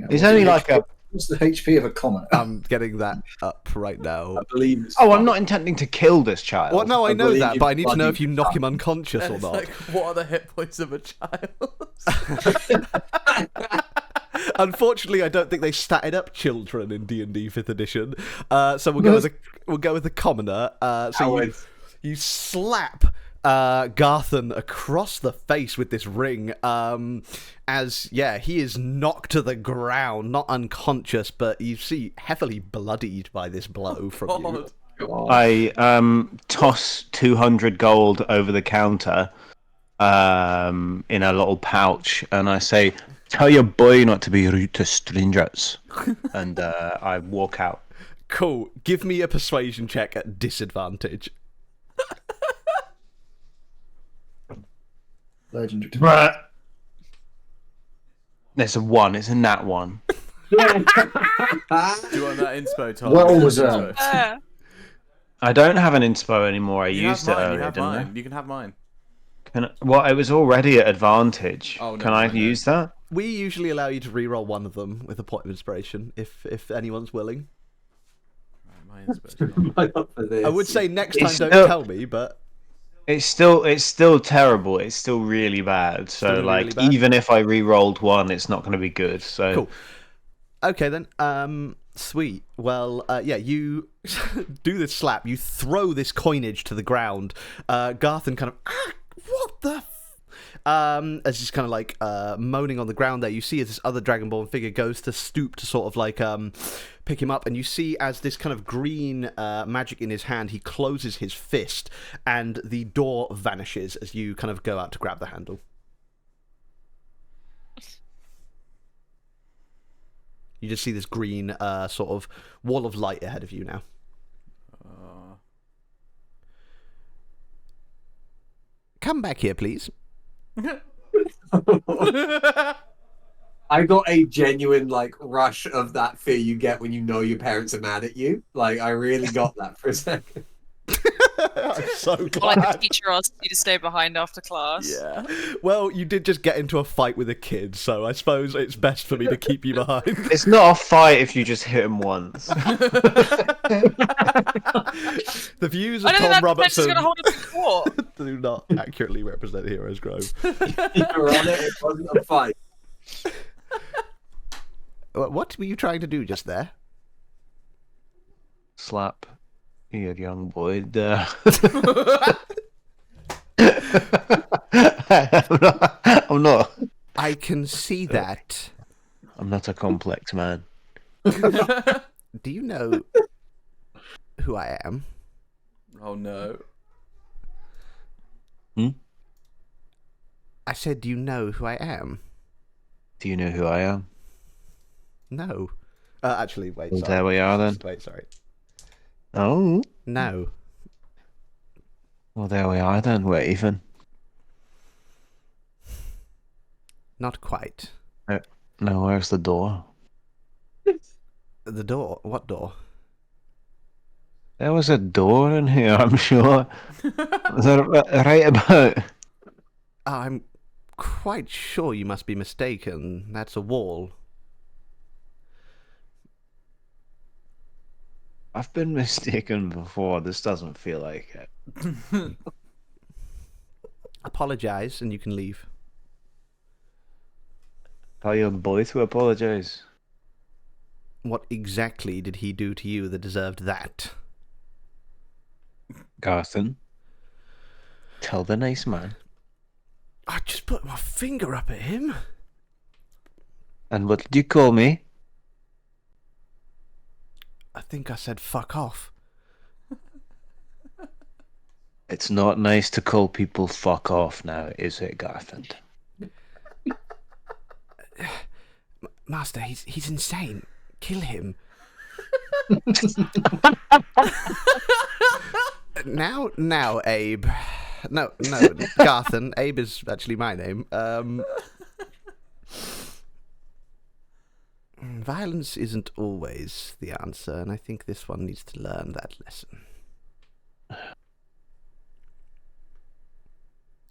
He's only like a. What's the HP of a commoner? I'm getting that up right now. I believe it's Oh, I'm not intending to kill this child. Well, no, I know believe that, you but I need to know bloody if you knock him unconscious or It's not. like, what are the hit points of a child? Unfortunately, I don't think they statted up children in D&D 5th edition. So we'll go with the commoner. So you slap Garthan across the face with this ring. He is knocked to the ground, not unconscious, but you see heavily bloodied by this blow from you. I toss 200 gold over the counter in a little pouch, and I say, "Tell your boy not to be rude to strangers." And I walk out. Cool. Give me a persuasion check at disadvantage. Legendary. There's a 1. It's a nat 1. Do you want that inspo, Tom? Well deserved. I don't have an inspo anymore. I You used have it mine. You earlier, have didn't mine. You can have mine. Well, it was already at advantage. Oh, no, Can I no. use that? We usually allow you to reroll one of them with a point of inspiration, if anyone's willing. My inspo. I would say next time It's don't still- tell me, but It's still terrible. It's still really bad. So Still like, really bad? even if I re-rolled 1, it's not going to be good. So cool. Okay then. Sweet. Well, you do this slap. You throw this coinage to the ground. Garthan kind of, what the? As he's kind of like moaning on the ground there, you see as this other Dragonborn figure goes to stoop to sort of like pick him up, and you see as this kind of green magic in his hand, he closes his fist, and the door vanishes as you kind of go out to grab the handle. You just see this green sort of wall of light ahead of you now. Come back here, please. I got a genuine rush of that fear you get when you know your parents are mad at you. I really got that for a second. I'm so Or glad. like the teacher asked you to stay behind after class. Yeah. Well, you did just get into a fight with a kid, so I suppose it's best for me to keep you behind. it's not a fight if you just hit him once. The views I of don't think Tom that defense is Robertson. going to hold up in court. do not accurately represent Heroes Grove. You were on it. It wasn't a fight. What were you trying to do just there? Slap your young boy there. I'm not. I can see that. I'm not a complex man. Do you know who I am? Oh no. I said, do you know who I am? Do you know who I am? No. Actually, wait, Well, sorry. there we are then. Wait, sorry. Oh. No. Well, there we are then. We're even. Not quite. No, where's the door? The door? What door? There was a door in here, I'm sure. Is that right about? I'm quite sure you must be mistaken. That's a wall. I've been mistaken before. This doesn't feel like it. Apologize and you can leave. Tell your boy to apologize. What exactly did he do to you that deserved that? Garthen, tell the nice man. I just put my finger up at him. And what did you call me? I think I said fuck off. It's not nice to call people fuck off now, is it, Garthen? Master, he's insane. Kill him. Now, Abe. No, Garthen. Abe is actually my name. Violence isn't always the answer, and I think this one needs to learn that lesson.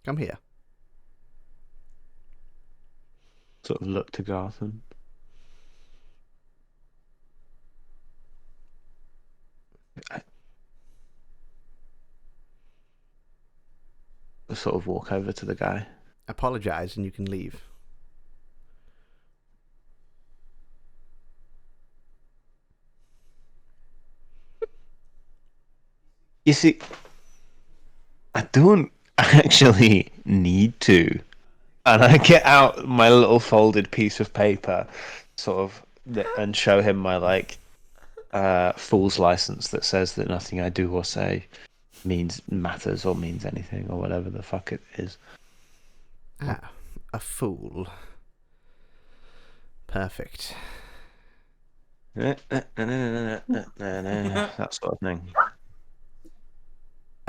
Come here. Sort of look to Garthen. I sort of walk over to the guy. Apologize and you can leave. You see, I don't actually need to. And I get out my little folded piece of paper, sort of, and show him my, fool's license that says that nothing I do or say matters or means anything or whatever the fuck it is. Ah, a fool. Perfect. That sort of thing.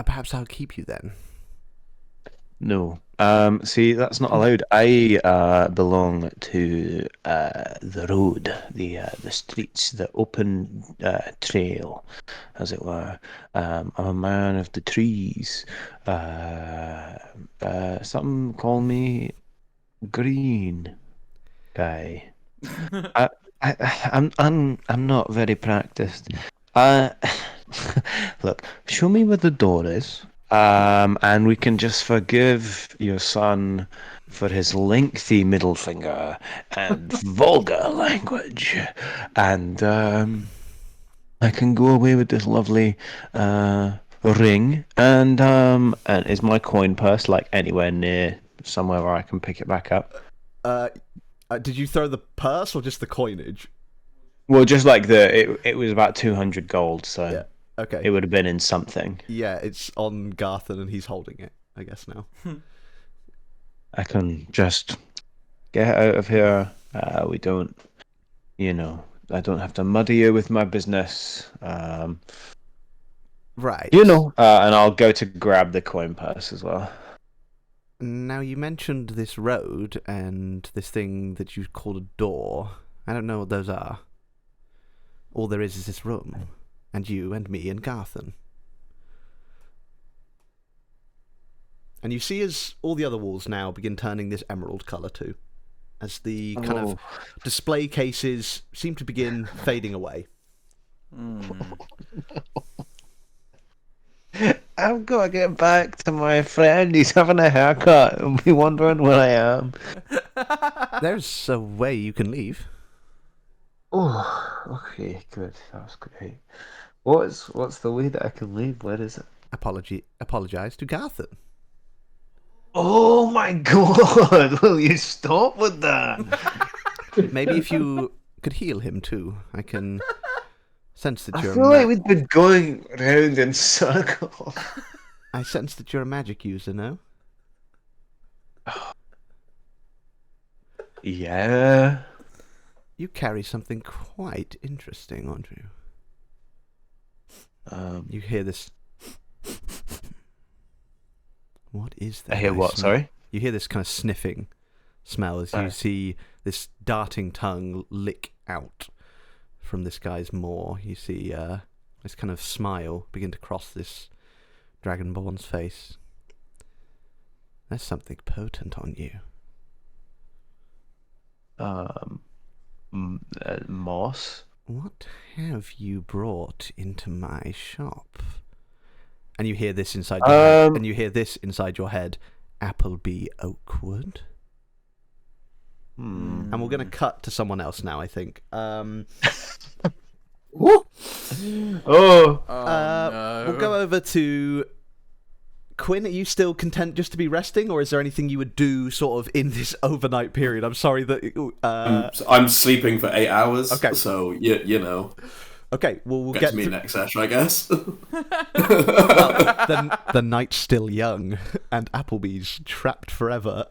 Perhaps I'll keep you then. No. See, that's not allowed. I belong to the road, the streets, the open trail, as it were. I'm a man of the trees. Some call me green guy. I'm not very practiced. Look, show me where the door is. And we can just forgive your son for his lengthy middle finger and vulgar language. And I can go away with this lovely ring. And is my coin purse anywhere near somewhere where I can pick it back up? Did you throw the purse or just the coinage? Well, just it was about 200 gold, so. Yeah. Okay. It would have been in something. Yeah, it's on Garthen and he's holding it, I guess now. I can just get out of here. We don't, I don't have to muddy you with my business. Right. And I'll go to grab the coin purse as well. Now, you mentioned this road and this thing that you called a door. I don't know what those are. All there is this room. And you and me and Garthen. And you see as all the other walls now begin turning this emerald colour too. As the kind of display cases seem to begin fading away. I've got to get back to my friend. He's having a haircut. He'll be wondering where I am. There's a way you can leave. Oh, okay, good. That was great. What's the way that I can leave? Where is it? Apologize to Garthen. Oh my god! Will you stop with that? Maybe if you could heal him too, I can sense that I you're. feel like we've been going round in circles. I sense that you're a magic user, no? Yeah. You carry something quite interesting, aren't you? You hear this. What is that? I hear what? smell? Sorry. You hear this kind of sniffing smell as you see this darting tongue lick out from this guy's maw. You see this kind of smile begin to cross this dragonborn's face. There's something potent on you. Moss. What have you brought into my shop? And you hear this inside your head. And you hear this inside your head. Appleby Oakwood. And we're going to cut to someone else now, I think. Oh. No. We'll go over to Quinn. Are you still content just to be resting, or is there anything you would do sort of in this overnight period? I'm sorry that I'm sleeping for 8 hours. Okay. So you know. Okay, well we'll Get get to me through- next session, I guess. Well, then the night's still young, and Appleby's trapped forever.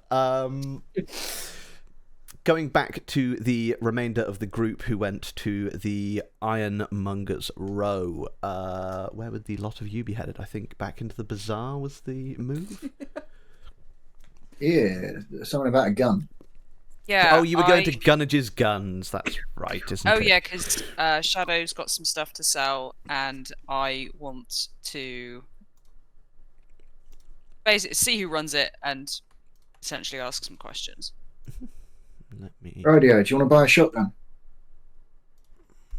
Going back to the remainder of the group who went to the Ironmonger's Row, where would the lot of you be headed? I think back into the bazaar was the move. Yeah, something about a gun. Yeah. Oh, you were going to Gunnage's Guns. That's right, isn't it? Oh yeah, because Shadow's got some stuff to sell, and I want to basically see who runs it and essentially ask some questions. Let me. Radio, do you want to buy a shotgun?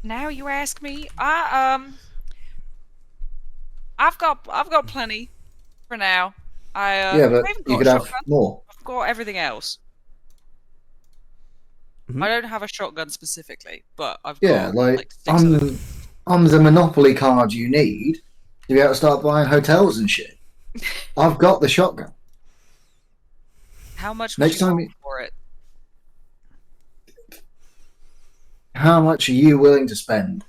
Now you ask me. I've got plenty for now. Yeah, but I haven't you got could a have shotgun. more. I've got everything else. Mhm. I don't have a shotgun specifically, but I've Yeah, got like 6 of them. I'm the Monopoly card you need to be able to start buying hotels and shit. I've got the shotgun. How much would Next you time want you- for it? How much are you willing to spend?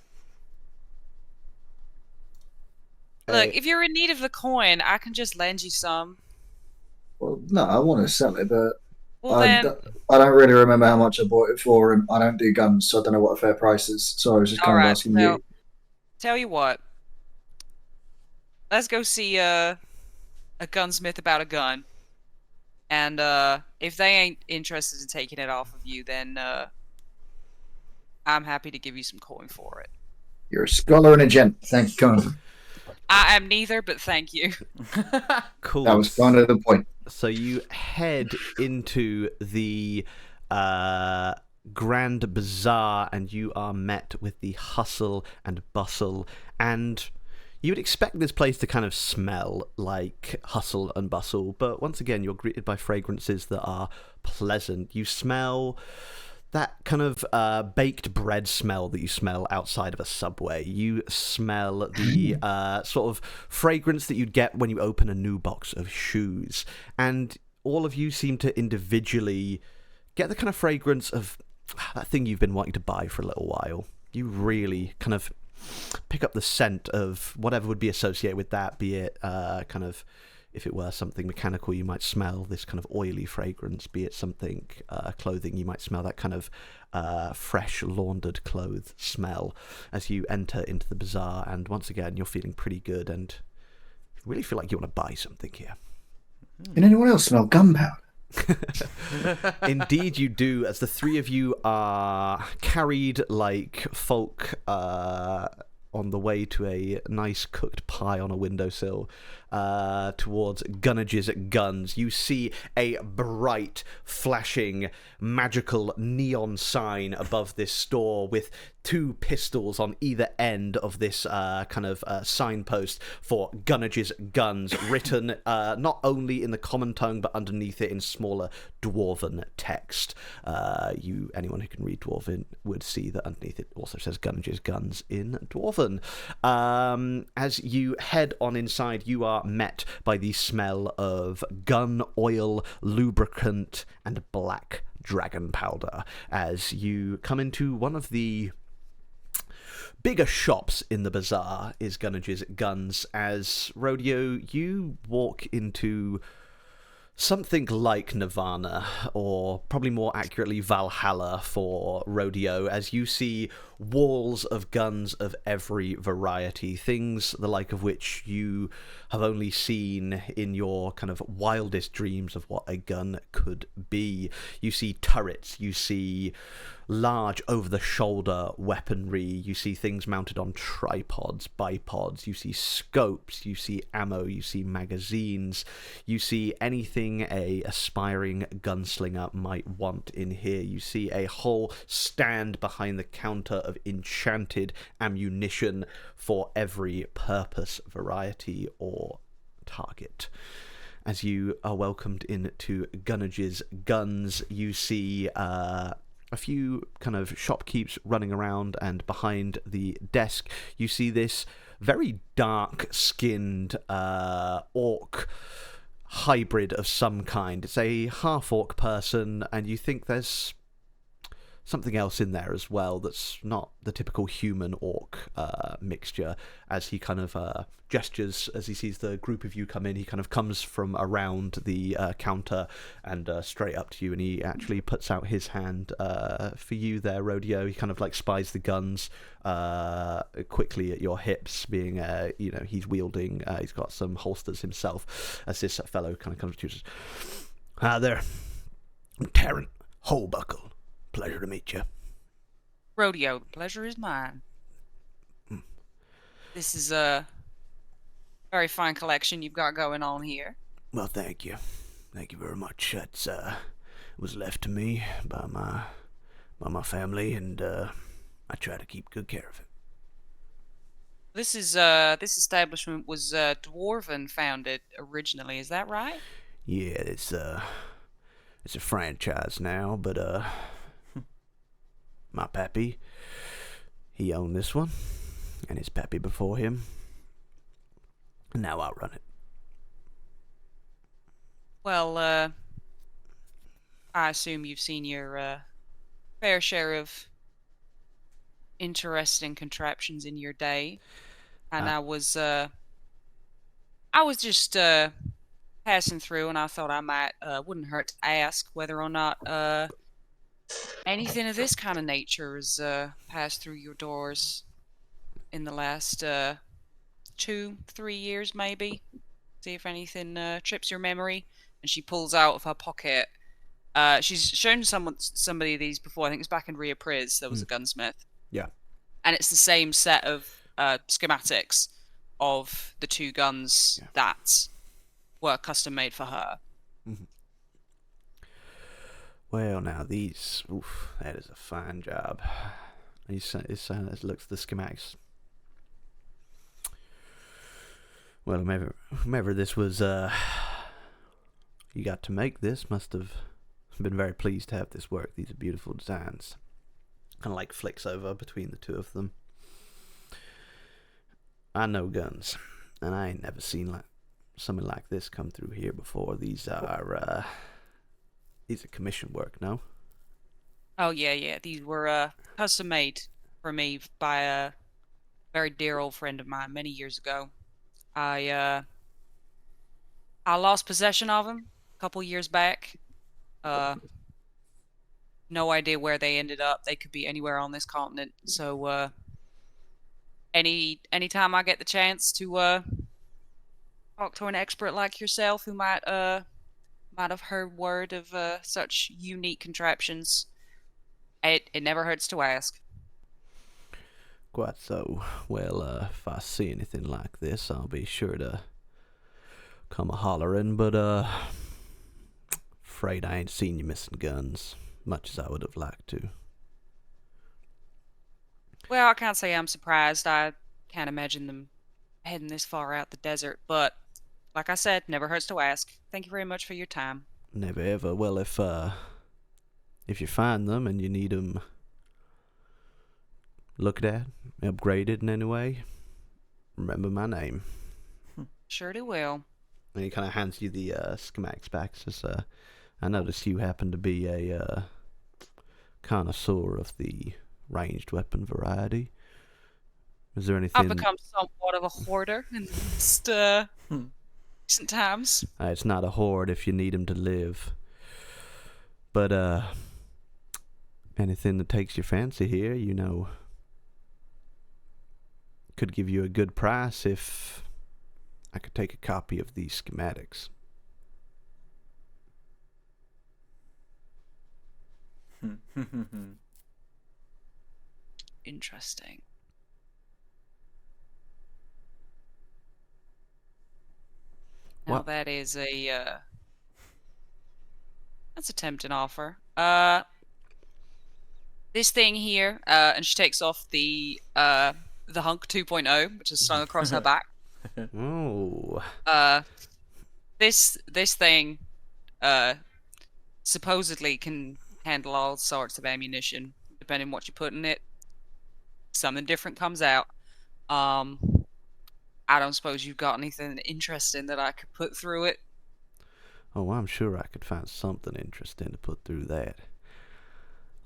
Look, if you're in need of the coin, I can just lend you some. Well, no, I want to sell it, but Well I then, don't really remember how much I bought it for, and I don't do guns, so I don't know what a fair price is. So I was just kind of Alright, asking well, you. tell you what. Let's go see a gunsmith about a gun. And if they ain't interested in taking it off of you, then I'm happy to give you some coin for it. You're a scholar and a gent. Thank you, Conan. I am neither, but thank you. Cool. That was kind of the point. So you head into the Grand Bazaar, and you are met with the hustle and bustle, and you would expect this place to kind of smell like hustle and bustle, but once again you're greeted by fragrances that are pleasant. You smell that kind of baked bread smell that you smell outside of a Subway. You smell the sort of fragrance that you'd get when you open a new box of shoes. And all of you seem to individually get the kind of fragrance of that thing you've been wanting to buy for a little while. You really kind of pick up the scent of whatever would be associated with that, be it kind of, if it were something mechanical, you might smell this kind of oily fragrance, be it something clothing, you might smell that kind of fresh laundered clothes smell as you enter into the bazaar. And once again, you're feeling pretty good and you really feel like you want to buy something here. Can anyone else smell gunpowder? Indeed you do, as the three of you are carried like folk on the way to a nice cooked pie on a windowsill towards Gunnage's Guns. You see a bright, flashing, magical neon sign above this store with two pistols on either end of this kind of signpost for Gunnage's Guns, written not only in the common tongue but underneath it in smaller dwarven text. Anyone who can read dwarven would see that underneath it also says Gunnage's Guns in dwarven. As you head on inside, you are met by the smell of gun oil, lubricant, and black dragon powder as you come into one of the bigger shops in the bazaar. Is Gunnage's Guns. As Rodeo, you walk into something like Nirvana, or probably more accurately Valhalla for Rodeo, as you see walls of guns of every variety, things the like of which you have only seen in your kind of wildest dreams of what a gun could be. You see turrets, you see large over-the-shoulder weaponry, you see things mounted on tripods, bipods, you see scopes, you see ammo, you see magazines, you see anything a aspiring gunslinger might want in here. You see a whole stand behind the counter of enchanted ammunition for every purpose, variety, or target. As you are welcomed into Gunnage's Guns, you see a few kind of shopkeepers running around, and behind the desk you see this very dark-skinned orc hybrid of some kind. It's a half-orc person, and you think there's something else in there as well that's not the typical human-orc mixture. As he kind of gestures, as he sees the group of you come in, he kind of comes from around the counter and straight up to you, and he actually puts out his hand for you there, Rodeo. He kind of like spies the guns quickly at your hips, being, he's wielding, he's got some holsters himself, as this fellow kind of comes to you. Hi there, I'm Tarrant Holebuckle. Pleasure to meet you. Rodeo, the pleasure is mine. This is a very fine collection you've got going on here. Well, thank you. Thank you very much. That's was left to me by my family, and I try to keep good care of it. This establishment was dwarven founded originally, is that right? Yeah, it's a franchise now, but my pappy, he owned this one, and his pappy before him, and now I run it. Well, I assume you've seen your fair share of interesting contraptions in your day, and I was just passing through, and I thought I might wouldn't hurt to ask whether or not anything of this kind of nature has passed through your doors in the last 2-3 years, maybe. See if anything trips your memory. And she pulls out of her pocket. She's shown somebody of these before. I think it's back in Ria Priz. There was a gunsmith. Yeah. And it's the same set of schematics of the two guns that were custom made for her. Mm-hmm. Well, now these, that is a fine job. He looks at the schematics. Well, whomever this was, you got to make this must have been very pleased to have this work. These are beautiful designs. Kind of like flicks over between the two of them. I know guns, and I ain't never seen something like this come through here before. These are commission work, no? Oh, yeah. These were custom made for me by a very dear old friend of mine many years ago. I lost possession of them a couple years back. No idea where they ended up. They could be anywhere on this continent. So anytime I get the chance to talk to an expert like yourself who might have heard word of such unique contraptions, it never hurts to ask. Quite so. Well, if I see anything like this, I'll be sure to come a-hollering, but afraid I ain't seen you missing guns, much as I would have liked to. Well, I can't say I'm surprised. I can't imagine them heading this far out the desert, but like I said, never hurts to ask. Thank you very much for your time. Never ever. Well, if you find them and you need them looked at, upgraded in any way, remember my name. Surely will. And he kind of hands you the schematics back. Says, I noticed you happen to be a connoisseur of the ranged weapon variety. Is there anything? I've become somewhat of a hoarder in recent times. It's not a hoard if you need them to live. But anything that takes your fancy here, could give you a good price if I could take a copy of these schematics. Interesting. Now What? that is that's a tempting offer. This thing here, and she takes off the hunk 2.0, which is slung across her back. Oh. This thing supposedly can handle all sorts of ammunition, depending on what you put in it. Something different comes out. I don't suppose you've got anything interesting that I could put through it. Oh, I'm sure I could find something interesting to put through that.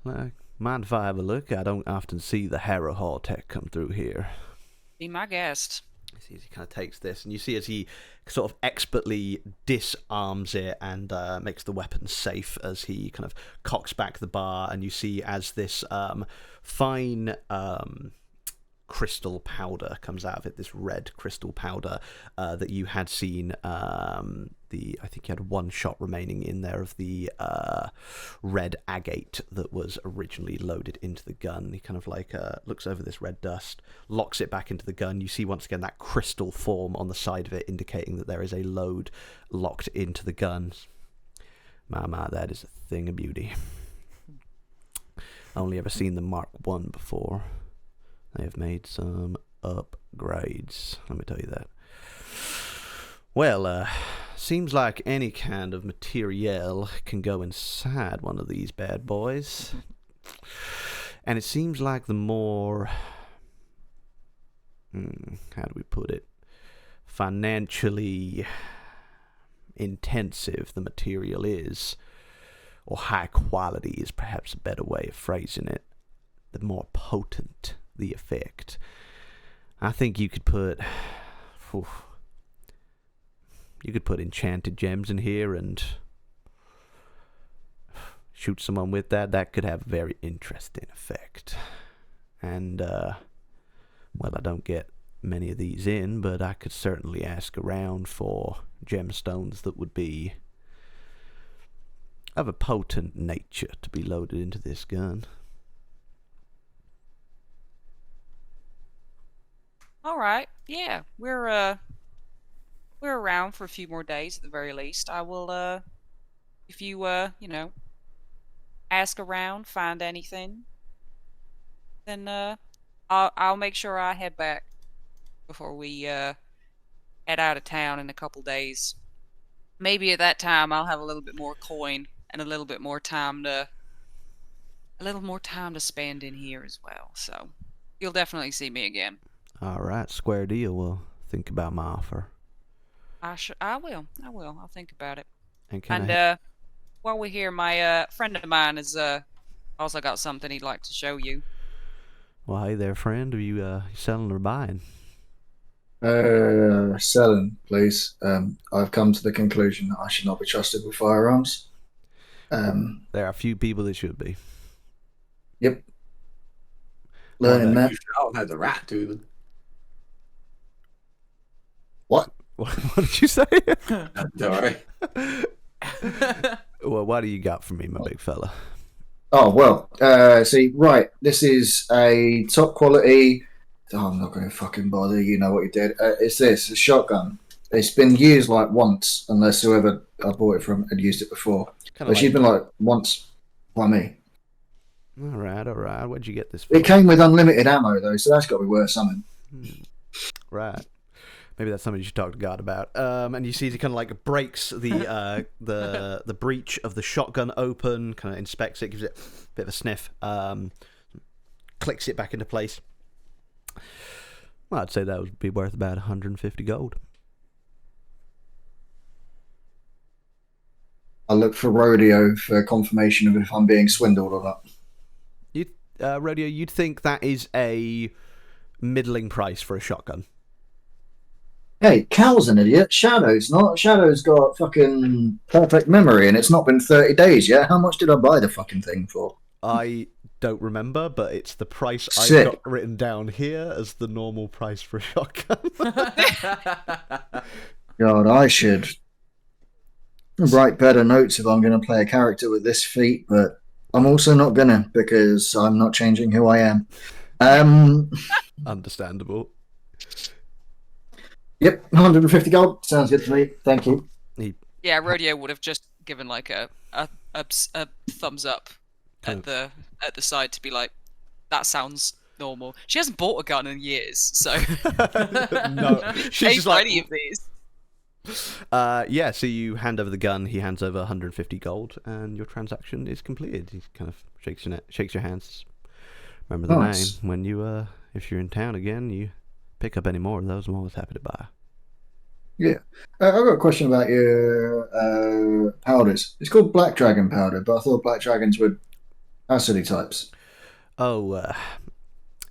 Mind if I have a look? I don't often see the Harrow Hall tech come through here. Be my guest. He kind of takes this, and you see as he sort of expertly disarms it and makes the weapon safe as he kind of cocks back the bar, and you see as this fine crystal powder comes out of it, this red crystal powder that you had seen. I think you had one shot remaining in there of the red agate that was originally loaded into the gun. He kind of looks over this red dust, locks it back into the gun. You see once again that crystal form on the side of it, indicating that there is a load locked into the gun. My, that is a thing of beauty. Only ever seen the Mark 1 before. They have made some upgrades, let me tell you that. Well, seems like any kind of materiel can go inside one of these bad boys. And it seems like the more, how do we put it, financially intensive the material is, or high quality is perhaps a better way of phrasing it, the more potent the effect. I think you could put enchanted gems in here and shoot someone with that. That could have a very interesting effect. And well, I don't get many of these in, but I could certainly ask around for gemstones that would be of a potent nature to be loaded into this gun. All right. Yeah, we're around for a few more days at the very least. I will if you ask around, find anything, then I'll make sure I head back before we head out of town in a couple days. Maybe at that time I'll have a little bit more coin and a little more time to spend in here as well. So you'll definitely see me again. All right, square deal. We'll think about my offer. I will. I'll think about it. And while we're here, my friend of mine has also got something he'd like to show you. well, hey there, friend. Are you selling or buying? Selling, please. I've come to the conclusion that I should not be trusted with firearms. There are a few people that should be. Yep. Learning that. You shall have the right to them. What? What did you say? Sorry. Well, what do you got for me, my big fella? Oh, well, see, right, this is a top quality. Oh, I'm not going to fucking bother. You know what you did. It's a shotgun. It's been used like once, unless whoever I bought it from had used it before. Kind of But she's been like once by me. All right. Where'd you get this It from? came with unlimited ammo though, so that's got to be worth something. Right. Maybe that's something you should talk to God about. And you see he kind of like breaks the breech of the shotgun open, kind of inspects it, gives it a bit of a sniff, clicks it back into place. Well, I'd say that would be worth about 150 gold. I look for Rodeo for confirmation of if I'm being swindled or not. Rodeo, you'd think that is a middling price for a shotgun. Hey, Cal's an idiot. Shadow's not. Shadow's got fucking perfect memory, and it's not been 30 days yet. How much did I buy the fucking thing for? I don't remember, but it's the price Sick. I've got written down here as the normal price for a shotgun. God, I should write better notes if I'm going to play a character with this feat, but I'm also not gonna because I'm not changing who I am. Understandable. Yep, 150 gold sounds good to me. Thank you. Yeah, Rodeo would have just given like a thumbs up Kind at the side to be like, that sounds normal. She hasn't bought a gun in years, so No, she's pay just for like, any of these. yeah, so you hand over the gun, he hands over 150 gold, and your transaction is completed. He kind of shakes your hands. Remember the Nice. name. When you, if you're in town again, you pick up any more of those, I'm always happy to buy. Yeah. I've got a question about your powders. It's called Black Dragon powder, but I thought Black Dragons were acidy types. Oh,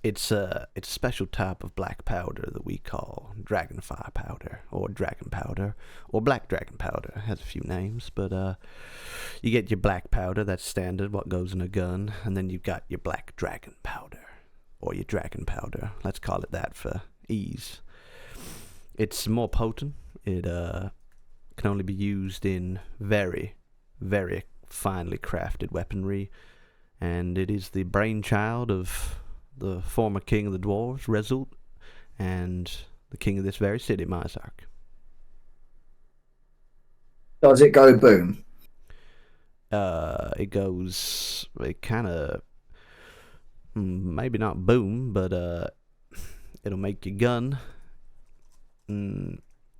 it's a special type of black powder that we call dragonfire powder, or dragon powder, or black dragon powder. It has a few names, but you get your black powder, that's standard, what goes in a gun, and then you've got your black dragon powder, or your dragon powder. Let's call it that for ease. It's more potent. It can only be used in very, very finely crafted weaponry, and it is the brainchild of the former king of the dwarves, Result, and the king of this very city, Mizark. Does it go boom? It kind of, maybe not boom, but it'll make your gun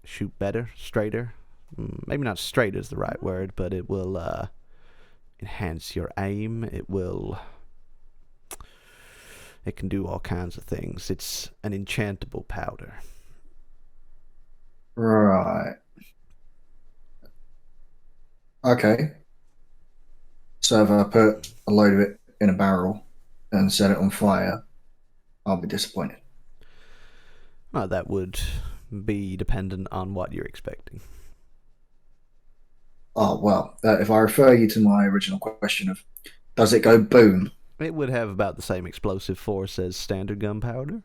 shoot better, straighter. Maybe not straight is the right word, but it will enhance your aim. It can do all kinds of things. It's an enchantable powder. Right. Okay. So if I put a load of it in a barrel and set it on fire, I'll be disappointed. Well, that would be dependent on what you're expecting. Oh, well, if I refer you to my original question of, does it go boom? It would have about the same explosive force as standard gunpowder.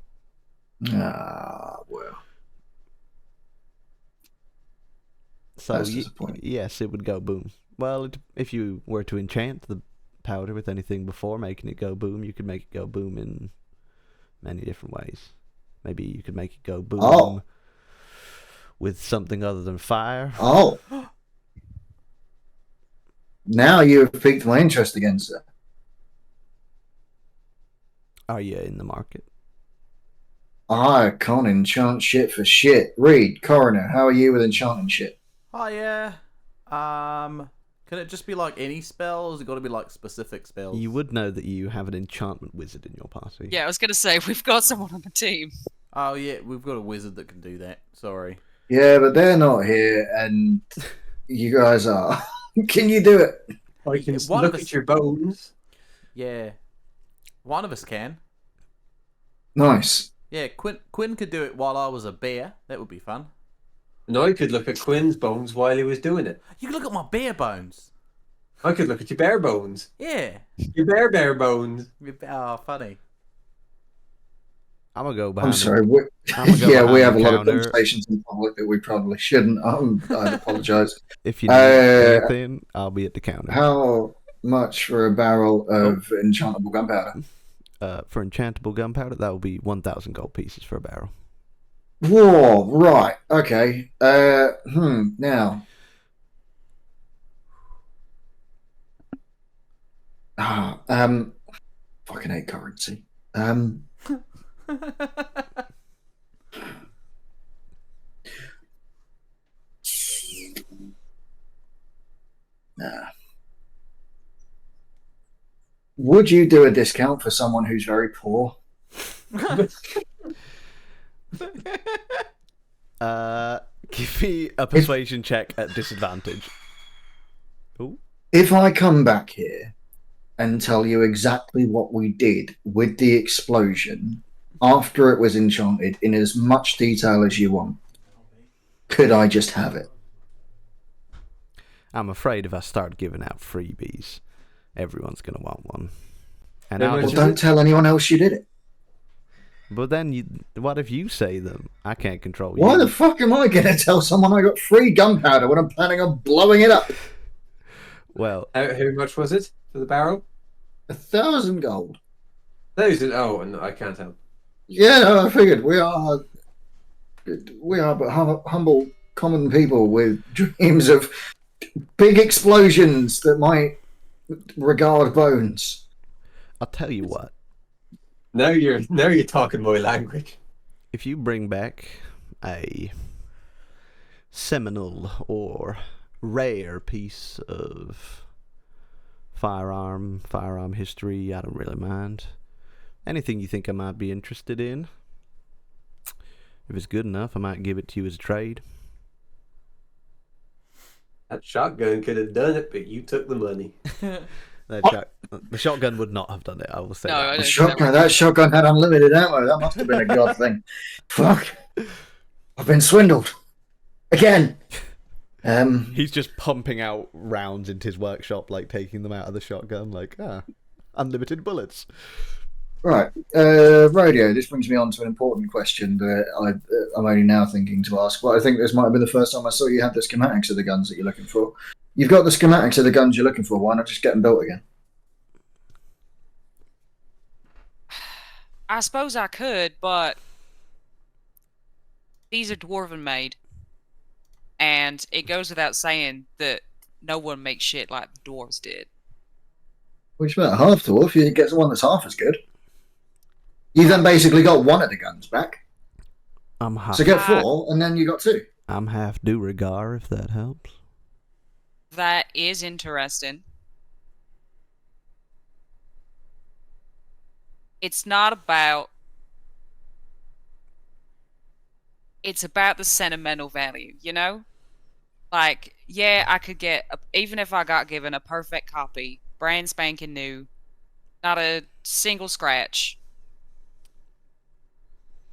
Well. So That's disappointing. yes, it would go boom. Well, if you were to enchant the powder with anything before making it go boom, you could make it go boom in many different ways. Maybe you could make it go boom with something other than fire. Oh. Now you have piqued my interest again, sir. Are you in the market? I can't enchant shit for shit. Reed, Coroner, how are you with enchanting shit? Oh yeah. Can it just be like any spell, or has it got to be like specific spells? You would know that you have an enchantment wizard in your party. Yeah, I was gonna say we've got someone on the team. Oh yeah, we've got a wizard that can do that. Sorry. Yeah, but they're not here, and you guys are. Can you do it? I can One look of us- at your bones. Yeah. One of us can. Nice. Yeah, Quinn could do it while I was a bear. That would be fun. And I could look at Quinn's bones while he was doing it. You can look at my bear bones. I could look at your bare bones. Yeah. Your bare bones. Oh, funny. I'm gonna go behind. I'm sorry. I'm gonna go Yeah, we behind have a the lot of counter. conversations in public that we probably shouldn't. I apologize. If you need anything, I'll be at the counter. How much for a barrel of enchantable gunpowder? For enchantable gunpowder, that will be 1,000 gold pieces for a barrel. Whoa, right. Okay. Now. Fucking hate currency. Nah. Would you do a discount for someone who's very poor? Give me a persuasion check at disadvantage. Ooh. If I come back here and tell you exactly what we did with the explosion after it was enchanted in as much detail as you want, could I just have it? I'm afraid if I start giving out freebies, everyone's going to want one. And How I'll much Well, is don't it? tell anyone else you did it. But then, what if you say them? I can't control Why you. the fuck am I going to tell someone I got free gunpowder when I'm planning on blowing it up? Well, How much was it for the barrel? 1,000 gold. Those. Oh, no, I can't tell. Yeah, no, I figured we are but humble, common people with dreams of big explosions that might regard bones. I'll tell you what. Now you're talking my language. If you bring back a seminal or rare piece of firearm history, I don't really mind. Anything you think I might be interested in. If it's good enough, I might give it to you as a trade. That shotgun could have done it, but you took the money. The shotgun would not have done it, I will say No, that. I The don't shotgun, that shotgun had unlimited ammo. That must have been a god thing. Fuck. I've been swindled. Again. He's just pumping out rounds into his workshop, like taking them out of the shotgun, like, unlimited bullets. Right. Radio, this brings me on to an important question that I'm only now thinking to ask. But I think this might have been the first time I saw you had the schematics of the guns that you're looking for. You've got the schematics of the guns you're looking for. Why not just get them built again? I suppose I could, but these are dwarven made, and it goes without saying that no one makes shit like the dwarves did. Which about half dwarf, you get one that's half as good. You then basically got one of the guns back. I'm half, So get 4, and then you got 2. I'm half Duragar, if that helps. That is interesting. It's not about... It's about the sentimental value, you know? Like, yeah, I could get... even if I got given a perfect copy, brand spanking new, not a single scratch,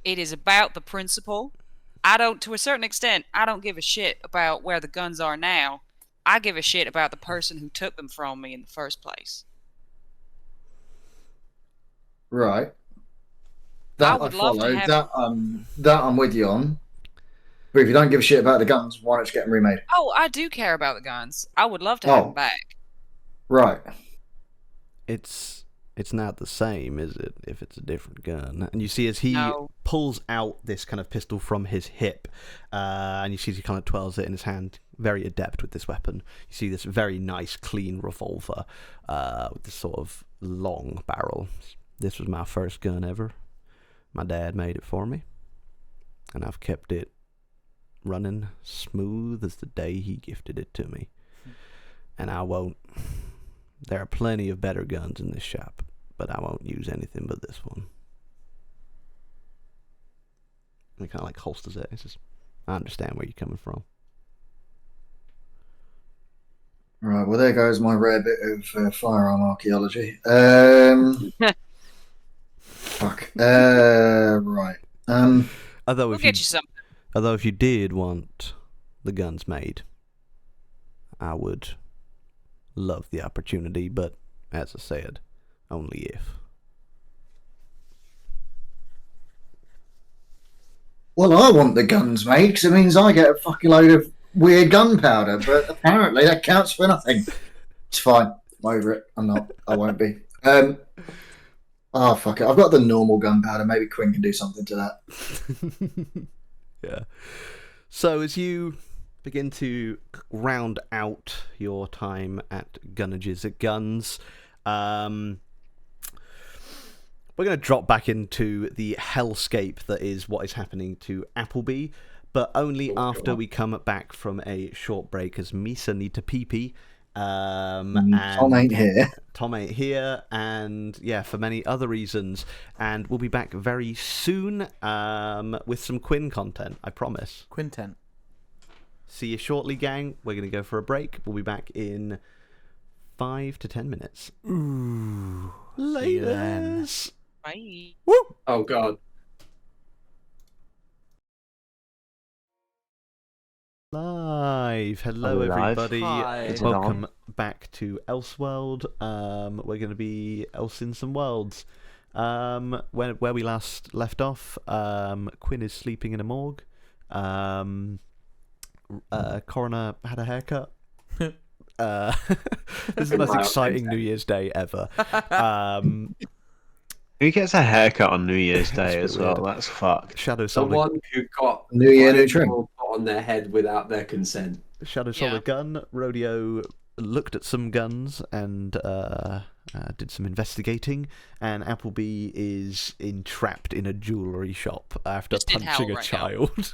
it is about the principle. To a certain extent, I don't give a shit about where the guns are now. I give a shit about the person who took them from me in the first place. Right. I That would I love to follow. have- That I'm with you on. But if you don't give a shit about the guns, why not just get them remade? Oh, I do care about the guns. I would love to have them back. Right. It's not the same, is it, if it's a different gun? And you see as he No. pulls out this kind of pistol from his hip, and you see as he kind of twirls it in his hand, very adept with this weapon. You see this very nice, clean revolver with this sort of long barrel. This was my first gun ever. My dad made it for me, and I've kept it running smooth as the day he gifted it to me. And I won't... There are plenty of better guns in this shop, but I won't use anything but this one. And he kind of like holsters it. He says, I understand where you're coming from. Right, well, there goes my rare bit of firearm archaeology. Fuck. Right. Although We'll if you, get you some. although if you did want the guns made, I would love the opportunity, but as I said, only if. Well, I want the guns made because it means I get a fucking load of weird gunpowder, but apparently that counts for nothing. It's fine. I'm over it. I won't be. Oh, fuck it. I've got the normal gunpowder. Maybe Quinn can do something to that. Yeah. So as you begin to round out your time at Gunnage's Guns, we're going to drop back into the hellscape that is what is happening to Appleby, but only after we come back from a short break, as Misa need to pee-pee. Tom And ain't here. Tom ain't here, and yeah, for many other reasons. And we'll be back very soon with some Quinn content, I promise. Quinten. See you shortly, gang. We're going to go for a break. We'll be back in 5 to 10 minutes. Ooh. Later. See you then. Bye. Woo! Oh God. Live. Hello, Are we live? everybody. Hi. Is it Welcome back to Ellseworld. We're going to be elsing some worlds. Where we last left off, Quinn is sleeping in a morgue. Coroner had a haircut. This is the most exciting New Year's Day ever. Who gets a haircut on New Year's Day It's as a bit well? weird. That's fucked. Shadow The sold one who got New Year, new five trim. people put on their head without their consent. Shadow sold Yeah. a gun. Rodeo looked at some guns and did some investigating. And Appleby is entrapped in a jewellery shop after Just in hell punching a right now. child.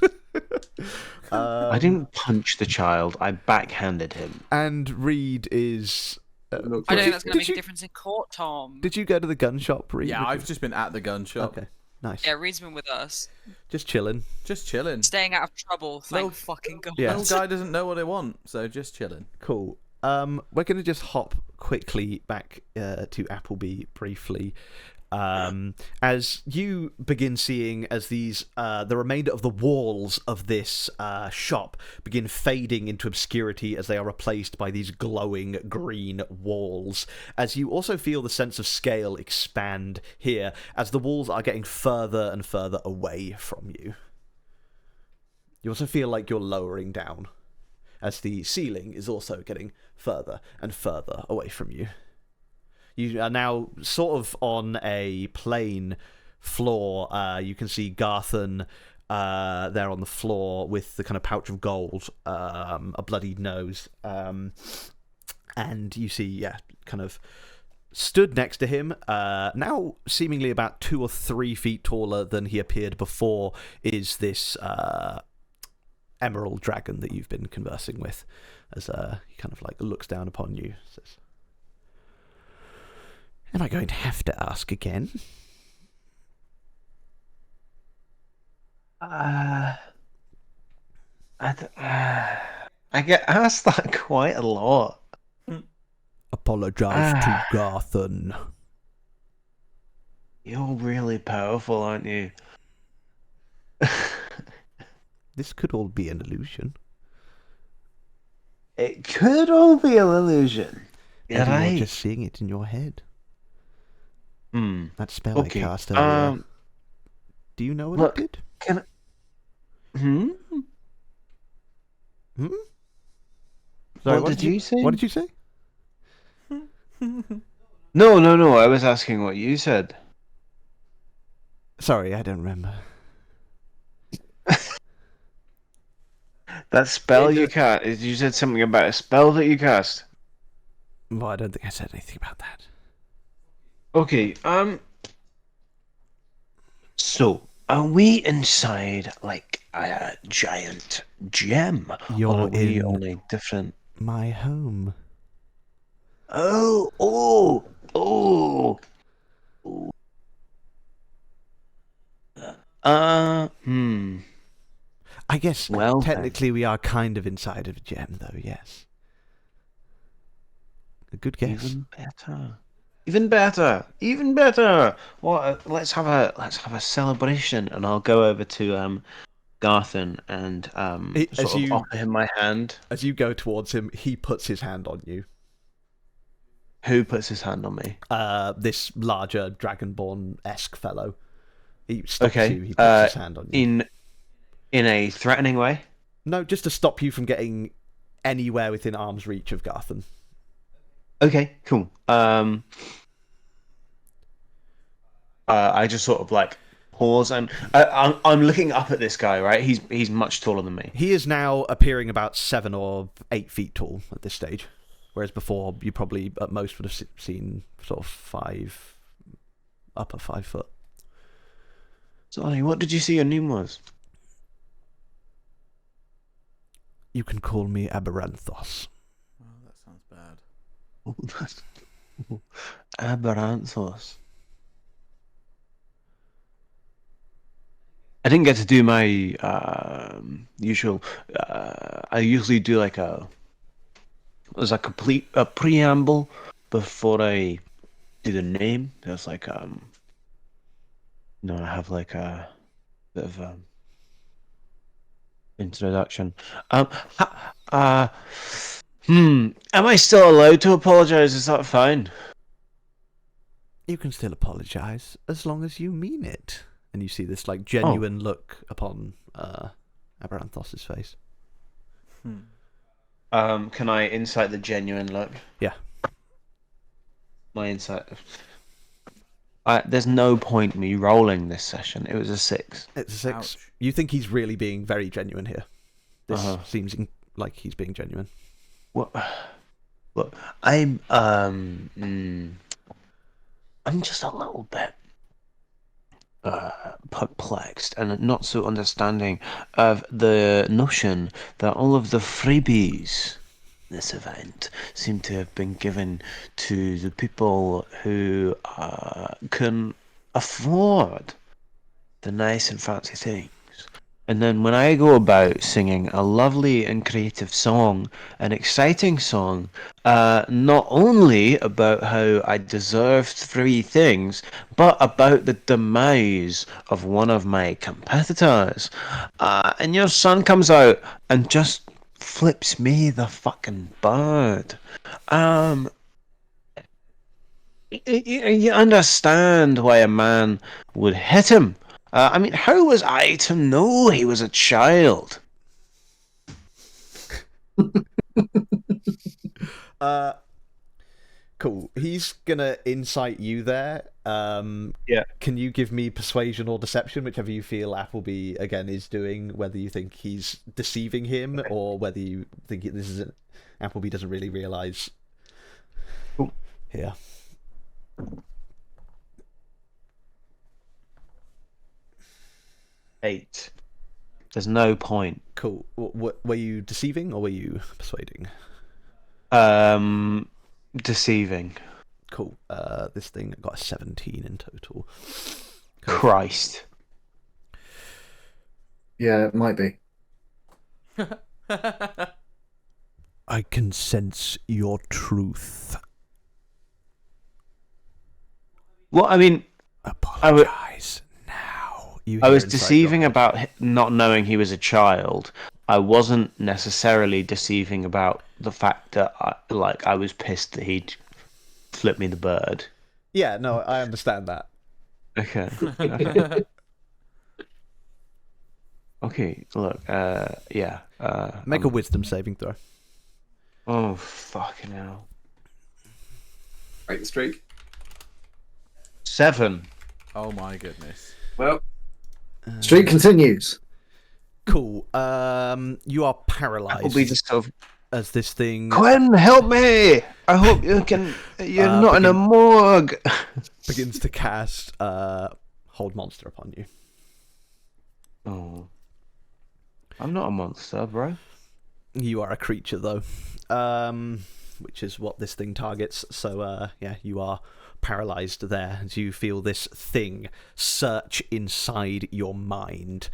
I didn't punch the child. I backhanded him. And Reed is. Look, I don't Did think that's going to did make you- a difference in court, Tom. Did you go to the gun shop, Reed? Yeah, Did I've you- just been at the gun shop. Okay, nice. Yeah, Reed's been with us. Just chilling. Just chilling. Staying out of trouble, thank No. fucking God. Yeah. Little guy doesn't know what I want, so just chilling. Cool. We're going to just hop quickly back to Appleby briefly. As you begin seeing as these the remainder of the walls of this shop begin fading into obscurity as they are replaced by these glowing green walls, as you also feel the sense of scale expand here as the walls are getting further and further away from you. You also feel like you're lowering down as the ceiling is also getting further and further away from you. You are now sort of on a plain floor. You can see Garthen there on the floor with the kind of pouch of gold, a bloodied nose. And you see, kind of stood next to him, now seemingly about 2 or 3 feet taller than he appeared before, is this emerald dragon that you've been conversing with, as he kind of like looks down upon you, says, "Am I going to have to ask again?" I get asked that quite a lot. Apologise to Garthen. You're really powerful, aren't you? This could all be an illusion. It could all be an illusion. Maybe Yeah, you're right. just seeing it in your head. Hmm. That spell Okay. I cast earlier. Um. Do you know what look, it did? Can. Hmm. Sorry, What did you say? What did you say? No. I was asking what you said. Sorry, I don't remember. That spell you cast. You said something about a spell that you cast. Well, I don't think I said anything about that. Okay. So, are we inside like a giant gem, You're or are we in on a different? my home. Oh. I guess Well, then. technically we are kind of inside of a gem, though. Yes. A good guess. Even better. Well, let's have a celebration, and I'll go over to Garthen and As sort of you- offer him my hand. As you go towards him, he puts his hand on you. Who puts his hand on me? This larger dragonborn-esque fellow. He stops Okay. you. He puts his hand on you. In a threatening way. No, just to stop you from getting anywhere within arm's reach of Garthen. Okay, cool. I just sort of like pause, and I'm looking up at this guy. Right, he's much taller than me. He is now appearing about 7 or 8 feet tall at this stage, whereas before you probably at most would have seen sort of 5, upper 5 foot. Sorry, what did you say your name was? You can call me Aberanthos. Oh, that sounds bad. Aberanthos. I didn't get to do my usual. I usually do like there's a complete preamble before I do the name. There's like I have like a bit of introduction. Am I still allowed to apologize? Is that fine? You can still apologize as long as you mean it. And you see this like genuine look upon Aberanthos' face. Can I insight the genuine look? Yeah. My insight. There's no point me rolling this session. It was a 6. It's a 6. Ouch. You think he's really being very genuine here. This Uh-huh. seems like he's being genuine. What? Look, I'm just a little bit perplexed and not so understanding of the notion that all of the freebies in this event seem to have been given to the people who can afford the nice and fancy things. And then when I go about singing a lovely and creative song, an exciting song, not only about how I deserved 3 things, but about the demise of one of my competitors, and your son comes out and just flips me the fucking bird. You understand why a man would hit him. I mean, how was I to know he was a child? Cool. He's gonna incite you there. Yeah. Can you give me persuasion or deception, whichever you feel Appleby again is doing? Whether you think he's deceiving him or whether you think this is Appleby doesn't really realize. Cool. Here. Eight. There's no point. Cool. Were you deceiving or were you persuading? Deceiving. Cool. This thing got a 17 in total. Christ. Yeah, it might be. I can sense your truth. Well, I mean, Apologize now. I was deceiving about not knowing he was a child. I wasn't necessarily deceiving about the fact that I was pissed that he'd flipped me the bird. Yeah, no, I understand that. Okay. Okay, look, yeah. Make a wisdom saving throw. Oh, fucking hell. Break the streak. 7. Oh my goodness. Well, Streak continues. Cool. You are paralyzed That'll be just so... as this thing Quinn, help me! I hope you can... You're not in a morgue! begins to cast Hold Monster upon you. Oh. I'm not a monster, bro. You are a creature, though, which is what this thing targets. So, yeah, you are paralyzed there as you feel this thing search inside your mind.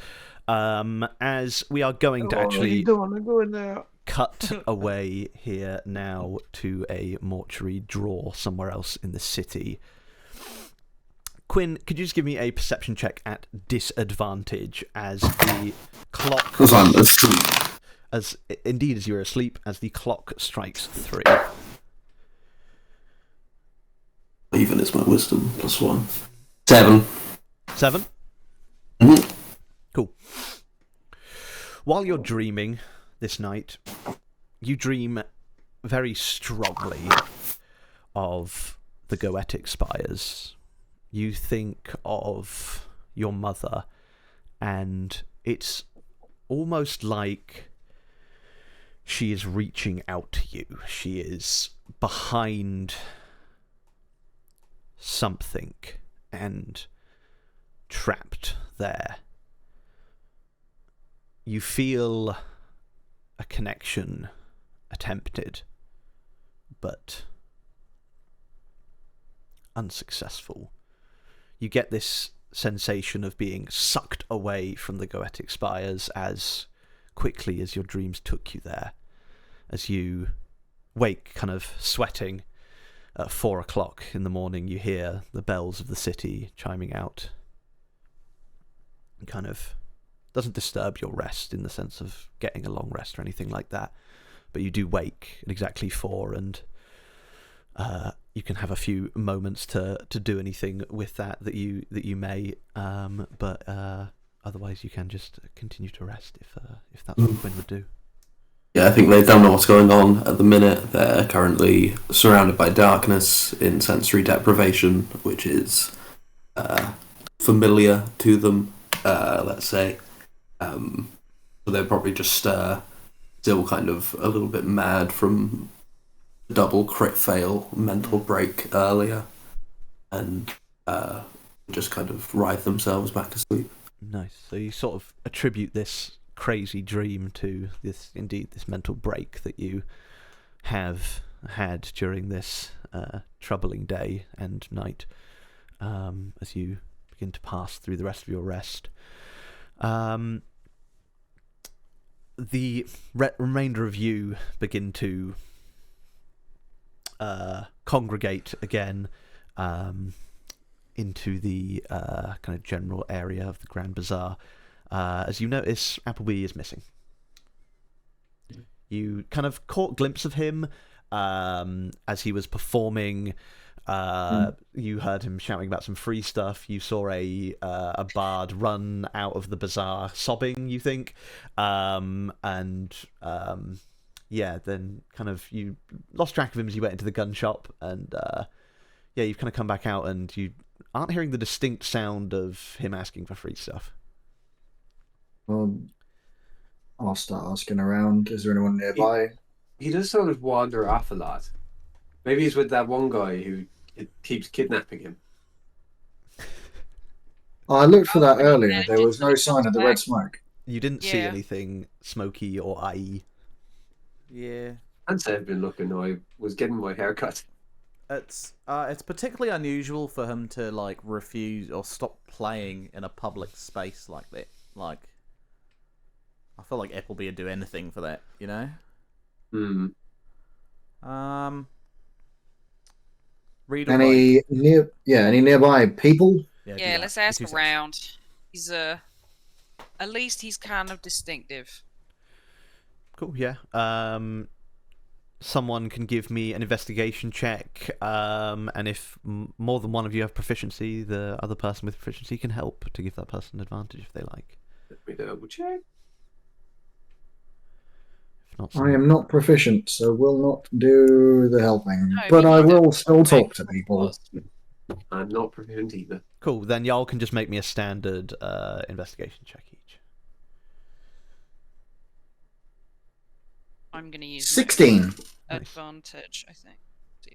As we are going to actually don't want to go in there. cut away here now to a mortuary drawer somewhere else in the city. Quinn, could you just give me a perception check at disadvantage as the clock... Because I'm asleep. As you're asleep, as the clock strikes 3. Even is my wisdom, +1. 7. 7? Mhm. Cool. While you're dreaming this night, you dream very strongly of the Goetic spires. You think of your mother, and it's almost like she is reaching out to you. She is behind something, and trapped there. You feel a connection attempted, but unsuccessful. You get this sensation of being sucked away from the Goetic Spires as quickly as your dreams took you there. As you wake kind of sweating at 4 o'clock in the morning, you hear the bells of the city chiming out. It kind of doesn't disturb your rest in the sense of getting a long rest or anything like that, but you do wake at exactly 4, and you can have a few moments to do anything with that you may, but otherwise you can just continue to rest if that's what Quinn would do. Yeah, I think they don't know what's going on at the minute. They're currently surrounded by darkness in sensory deprivation, which is familiar to them, let's say. So they're probably just still kind of a little bit mad from the double crit fail mental break earlier, and just kind of writhe themselves back to sleep. Nice. So you sort of attribute this crazy dream to this mental break that you have had during this troubling day and night, as you begin to pass through the rest of your rest. The remainder of you begin to congregate again into the kind of general area of the Grand Bazaar. As you notice, Appleby is missing. You kind of caught a glimpse of him as he was performing. You heard him shouting about some free stuff. You saw a bard run out of the bazaar sobbing, you think, then kind of you lost track of him as you went into the gun shop, and you've kind of come back out, and you aren't hearing the distinct sound of him asking for free stuff. I'll start asking around. Is there anyone nearby? He does sort of wander off a lot. Maybe he's with that one guy who keeps kidnapping him. I looked for that earlier. There was no sign of the red smoke. You didn't see anything smoky or IE. Yeah. I'd say I've been looking. I was getting my hair cut. It's particularly unusual for him to like refuse or stop playing in a public space like that. Like, I feel like Appleby would do anything for that, you know? Read any nearby people? Yeah, let's ask around. He's at least he's kind of distinctive. Cool, yeah. Someone can give me an investigation check, and if more than one of you have proficiency, the other person with proficiency can help to give that person an advantage if they like. Let me double check. I am not proficient, so will not do the helping. No, but I will still talk to people. I'm not proficient either. Cool, then y'all can just make me a standard investigation check each. I'm going to use 16. Advantage, I think. See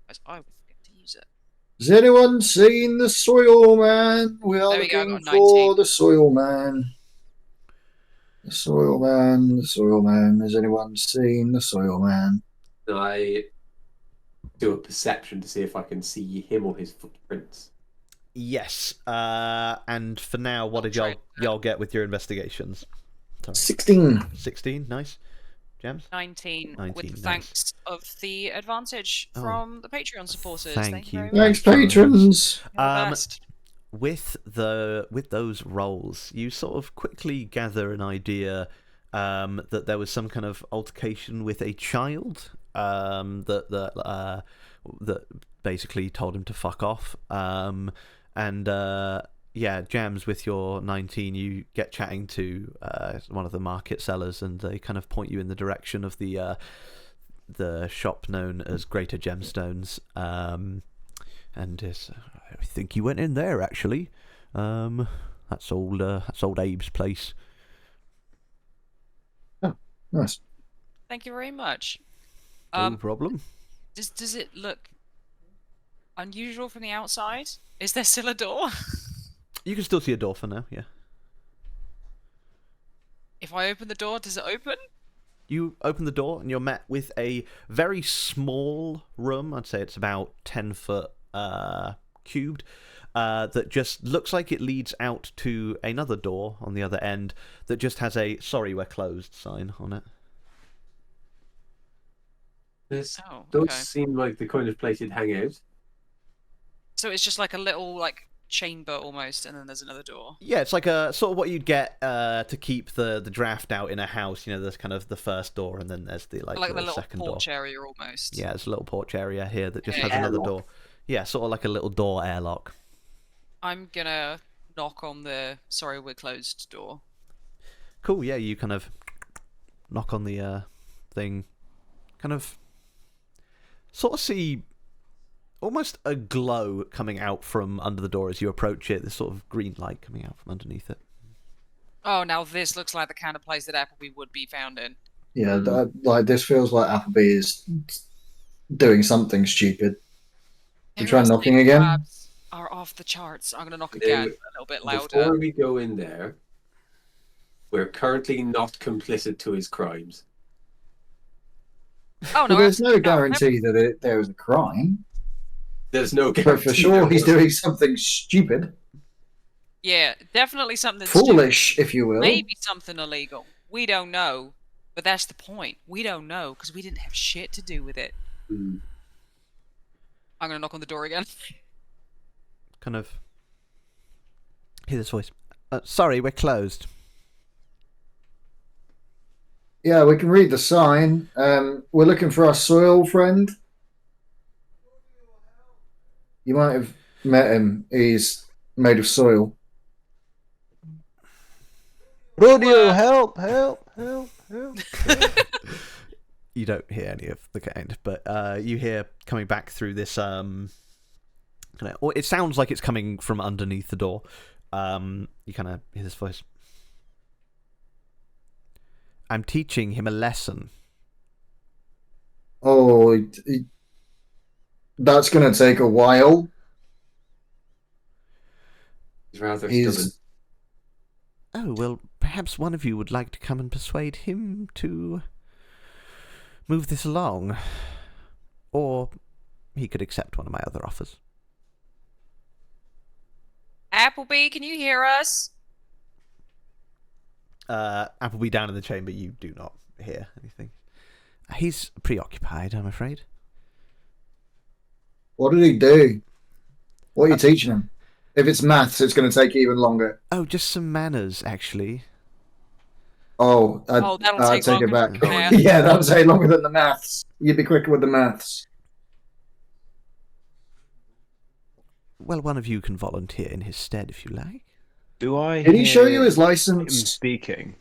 if I would forget to use it. Has anyone seen the soil man? We are looking for the soil man. The soil man, the soil man. Has anyone seen the soil man? I do a perception to see if I can see him or his footprints. Yes, and for now, what did y'all get with your investigations? Sorry. 16. 16, nice. Gems? 19 with nice. thanks of the advantage from the Patreon supporters. Thank you. Very Thanks, much. patrons. With those rolls, you sort of quickly gather an idea that there was some kind of altercation with a child that basically told him to fuck off. Jams, with your 19, you get chatting to one of the market sellers, and they kind of point you in the direction of the shop known as Greater Gemstones. And I think you went in there actually. That's old Abe's place. Oh, nice. Thank you very much. No problem. Does it look unusual from the outside? Is there still a door? You can still see a door for now, yeah. If I open the door, does it open? You open the door and you're met with a very small room. I'd say it's about 10 foot cubed. That just looks like it leads out to another door on the other end that just has a "Sorry, we're closed" sign on it. This Oh, does okay. seem like the kind of place you'd hang out. So it's just like a little like chamber almost, and then there's another door. Yeah, it's like a sort of what you'd get to keep the draft out in a house. You know, there's kind of the first door, and then there's the Like the little little second porch door. area almost. Yeah, there's a little porch area here that just Yeah, has another airlock. door. Yeah, sort of like a little door airlock. I'm gonna knock on the "Sorry, we're closed" door. Cool. Yeah, you kind of knock on the thing, kind of sort of see almost a glow coming out from under the door as you approach it. This sort of green light coming out from underneath it. Oh, now this looks like the kind of place that Appleby would be found in. Yeah, like this feels like Appleby is doing something stupid. You try knocking Interesting again? vibes are off the charts. I'm gonna knock again, a little bit louder. Before we go in there, we're currently not complicit to his crimes. Oh no, Well, there's no absolutely not. guarantee that there was a crime, There's no but guarantee. for sure there he's was. doing something stupid, Yeah, definitely something that's stupid. foolish, if you will. Maybe something illegal. We don't know. But that's the point. We don't know because we didn't have shit to do with it. Hmm. I'm gonna knock on the door again. Kind of hear this voice. Sorry, we're closed. Yeah, we can read the sign. We're looking for our soil friend. You might have met him. He's made of soil. Rodeo, help, help, help, help. You don't hear any of the kind, but you hear coming back through this. It sounds like it's coming from underneath the door. You kind of hear this voice. I'm teaching him a lesson. Oh, that's going to take a while. He's rather He's- stubborn. Oh, well, perhaps one of you would like to come and persuade him to move this along. Or he could accept one of my other offers. Appleby, can you hear us? Appleby down in the chamber, you do not hear anything. He's preoccupied, I'm afraid. What did he do? What are you teaching him? If it's maths, it's going to take even longer. Oh, just some manners, actually. Oh, that'll I'll take take it longer back. than maths. Yeah, that'll take longer than the maths. You'd be quicker with the maths. Well, one of you can volunteer in his stead if you like. Do I? Did he show hear you his him license? speaking?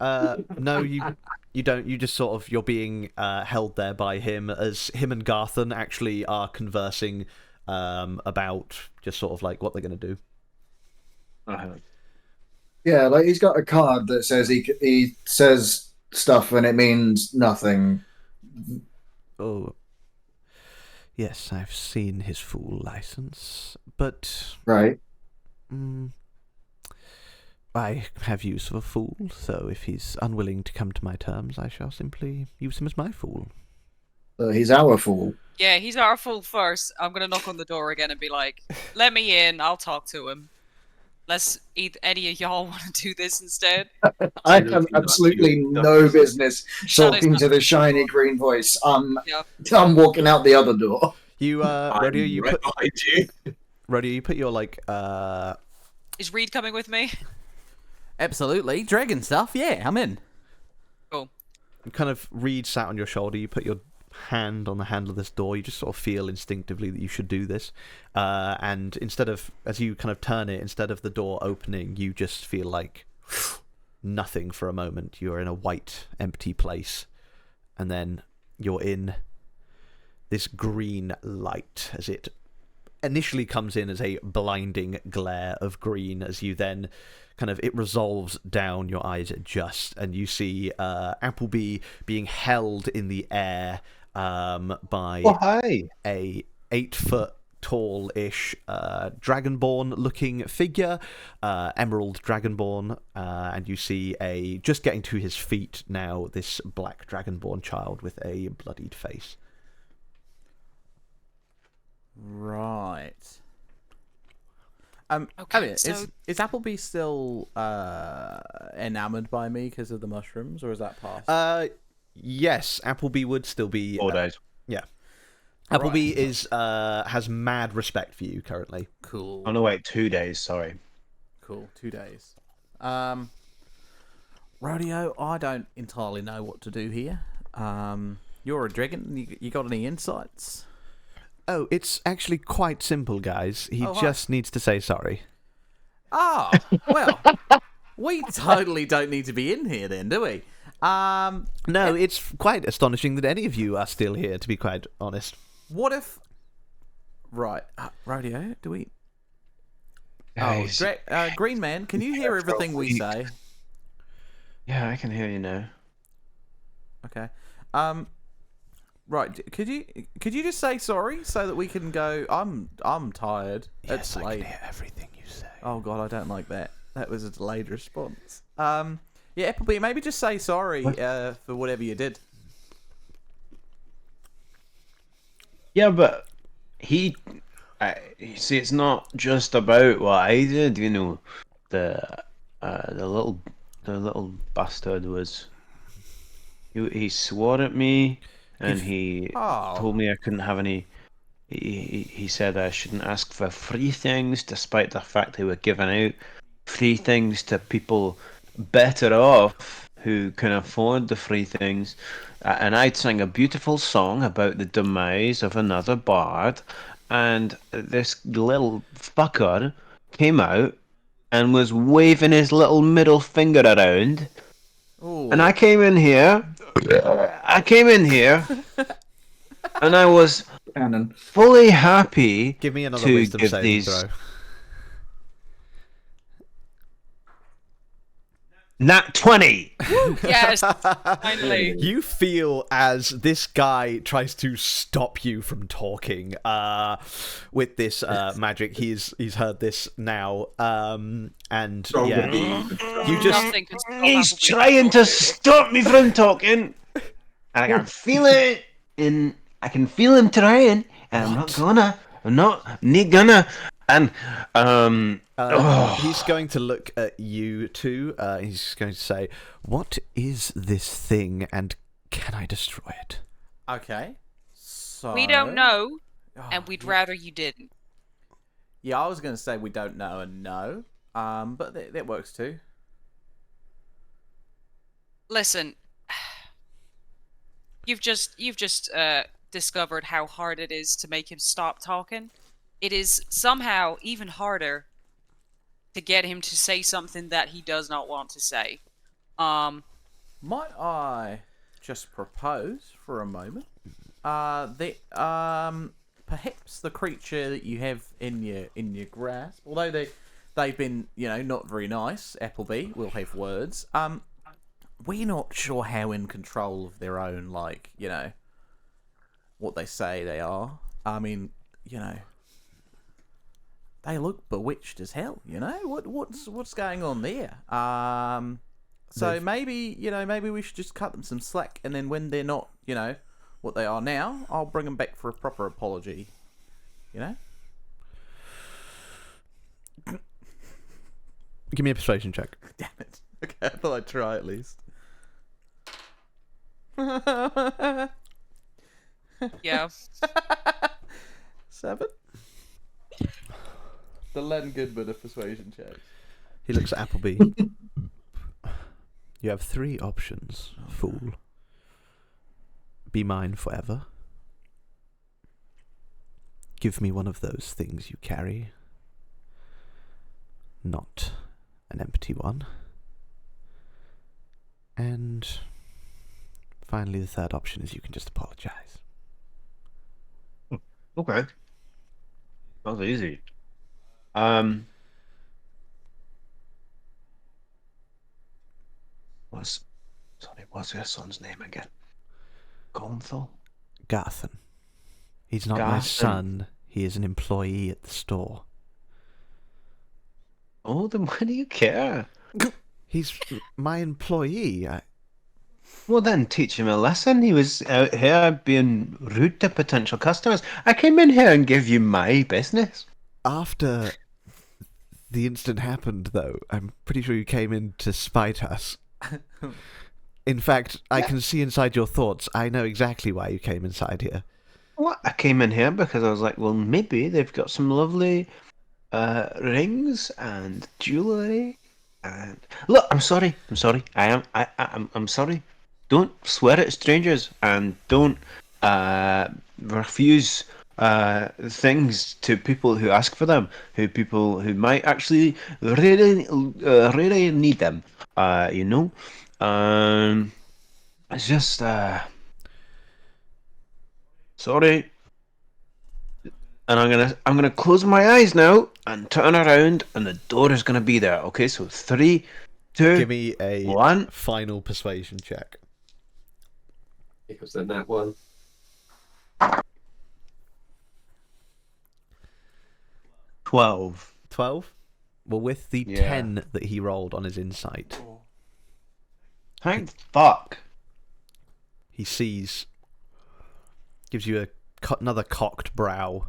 No, you don't. You just sort of, you're being held there by him as him and Garthan actually are conversing about just sort of like what they're going to do. Yeah, like he's got a card that says he says stuff and it means nothing. Oh, yes, I've seen his full license, but Right. I have use of a fool, so if he's unwilling to come to my terms, I shall simply use him as my fool. He's our fool. Yeah, he's our fool first. I'm gonna knock on the door again and be like, "Let me in. I'll talk to him." Any of y'all want to do this instead? I have absolutely no business talking to the shiny green voice. Yeah. I'm walking out the other door. You, Rodeo, you right put behind you. Rodeo, you put your like Is Reed coming with me? Absolutely. Dragon stuff, yeah, I'm in. Cool. kind of Reed sat on your shoulder. You put your hand on the handle of this door. You just sort of feel instinctively that you should do this, and instead of, as you kind of turn it, instead of the door opening, you just feel like nothing for a moment. You're in a white empty place, and then you're in this green light as it initially comes in as a blinding glare of green, as you then kind of, it resolves down, your eyes adjust, and you see Appleby being held in the air by hey. a 8-foot tall-ish dragonborn-looking figure, emerald dragonborn, and you see just getting to his feet now, this black dragonborn child with a bloodied face. Right. Okay, Elliot, so- is Appleby still enamored by me because of the mushrooms, or is that past? Yes, Appleby would still be 4 days. Yeah. Appleby has mad respect for you currently. Cool. Oh no, wait, 2 days. Sorry. Cool. 2 days. Rodeo, I don't entirely know what to do here. You're a dragon. You got any insights? Oh, it's actually quite simple, guys. He hi. just needs to say sorry. Ah, well, we totally don't need to be in here then, do we? No, it's quite astonishing that any of you are still here, to be quite honest. What if... Right, Rodeo, do we... Guys, Green Man, can you hear everything we say? yeah, I can hear you now. Okay. Right, could you just say sorry so that we can go? I'm tired. Yes, It's I late. can hear everything you say. Oh god, I don't like that. That was a delayed response. Yeah, Appleby, maybe just say sorry for whatever you did. Yeah, but you see, it's not just about what I did. You know, the little bastard was. He swore at me, and he told me I couldn't have any. He said I shouldn't ask for free things, despite the fact they were giving out free things to people better off who can afford the free things. And I'd sang a beautiful song about the demise of another bard, and this little fucker came out and was waving his little middle finger around. Ooh. And I came in here, and I was Cannon. fully happy Give me another to wisdom give saving these. throw. Nat 20! Yes, finally. You feel as this guy tries to stop you from talking with this magic. He's heard this now, and yeah, you just Nothing can stop He's Appleby. trying to stop me from talking! And I can feel it, and I can feel him trying, and I'm not gonna. And, he's going to look at you two. He's going to say, "What is this thing, and can I destroy it?" Okay. So We don't know, and we'd yeah. rather you didn't. Yeah, I was going to say we don't know and no. But that works too. Listen, you've just discovered how hard it is to make him stop talking. It is somehow even harder to get him to say something that he does not want to say. Might I just propose for a moment? Perhaps the creature that you have in your grasp, although they've been not very nice. Appleby will have words. We're not sure how in control of their own what they say they are. I mean, they look bewitched as hell. What's going on there? So maybe we should just cut them some slack, and then when they're not what they are now, I'll bring them back for a proper apology. Give me a persuasion check. Damn it. Okay, I thought I'd try at least. Yeah. 7. The Len Goodman of persuasion checks. He looks at Appleby. You have 3 options, fool. Be mine forever. Give me one of those things you carry. Not an empty one. And finally, the third option is you can just apologize. okay. That was easy. What's your son's name again? Gonthal? Garthen. He's not my Garthen. son. He is an employee at the store. Oh, then why do you care? He's my employee. Well, then teach him a lesson. He was out here being rude to potential customers. I came in here and gave you my business. After the incident happened, though, I'm pretty sure you came in to spite us. In fact, I can see inside your thoughts. I know exactly why you came inside here. What? I came in here because I was like, well, maybe they've got some lovely rings and jewellery. And look, I'm sorry. I'm sorry. Don't swear at strangers and don't refuse things to people who ask for them, who might actually really need them. You know, it's just sorry. And I'm gonna close my eyes now and turn around, and the door is gonna be there. Okay, so 3, 2, Give me a 1. final persuasion check. It was the nat one. 12. 12? Well, with the Yeah. 10 that he rolled on his insight, Thank fuck. he sees, gives you another cocked brow.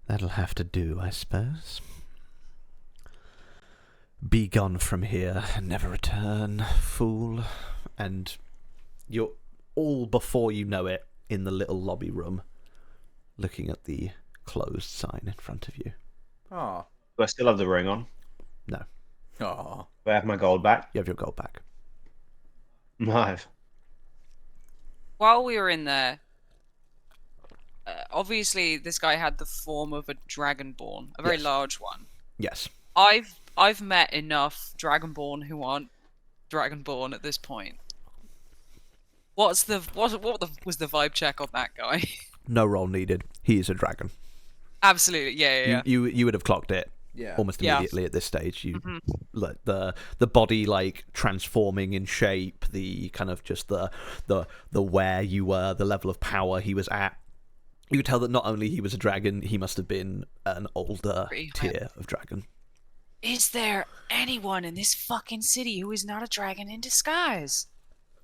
That'll have to do, I suppose. Be gone from here and never return, fool. And you're all, before you know it, in the little lobby room, looking at the closed sign in front of you. Oh. Do I still have the ring on? No, Oh. Do I have my gold back? you have your gold back. Nice. While we were in there, obviously this guy had the form of a dragonborn, a very Yes. large one. Yes. I've met enough dragonborn who aren't dragonborn at this point. Was the vibe check on that guy? No roll needed. He is a dragon. Absolutely, yeah. You would have clocked it Yeah. almost Yeah. immediately at this stage. You like the body like transforming in shape, the kind of just the where you were, the level of power he was at. You could tell that not only he was a dragon, he must have been an older Pretty high. tier of dragon. Is there anyone in this fucking city who is not a dragon in disguise?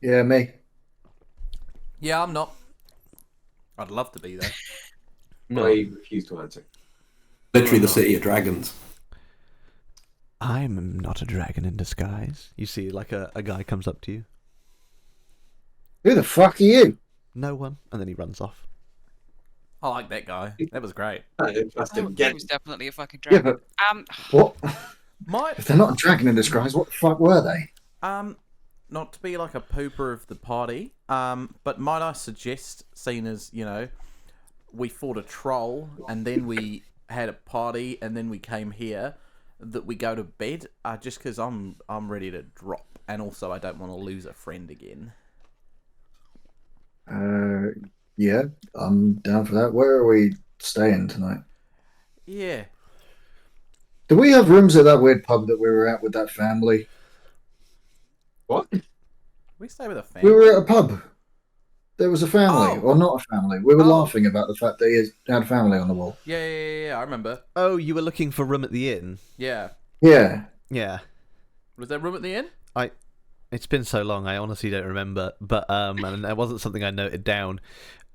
Yeah, me. Yeah, I'm not. I'd love to be there. No. I refuse to answer. Literally the city of dragons. I'm not a dragon in disguise. You see, like a guy comes up to you. Who the fuck are you? No one, and then he runs off. I like that guy. That was great. I must Oh, have he get was definitely a fucking Yeah, dragon. but what? My If they're not a dragon in disguise, what the fuck were they? not to be like a pooper of the party, but might I suggest, seeing as, you know, we fought a troll and then we had a party and then we came here, that we go to bed, just because I'm ready to drop, and also I don't want to lose a friend again. Yeah, I'm down for that. Where are we staying tonight? Yeah. Do we have rooms at that weird pub that we were at with that family? what? We stay with a We family. were at a pub. There was a family, Oh. or not a family. We were Oh. laughing about the fact that he had a family on the wall. Yeah, I remember. Oh, you were looking for room at the inn? Yeah. Yeah. Yeah. Was there room at the inn? It's been so long, I honestly don't remember. But and it wasn't something I noted down.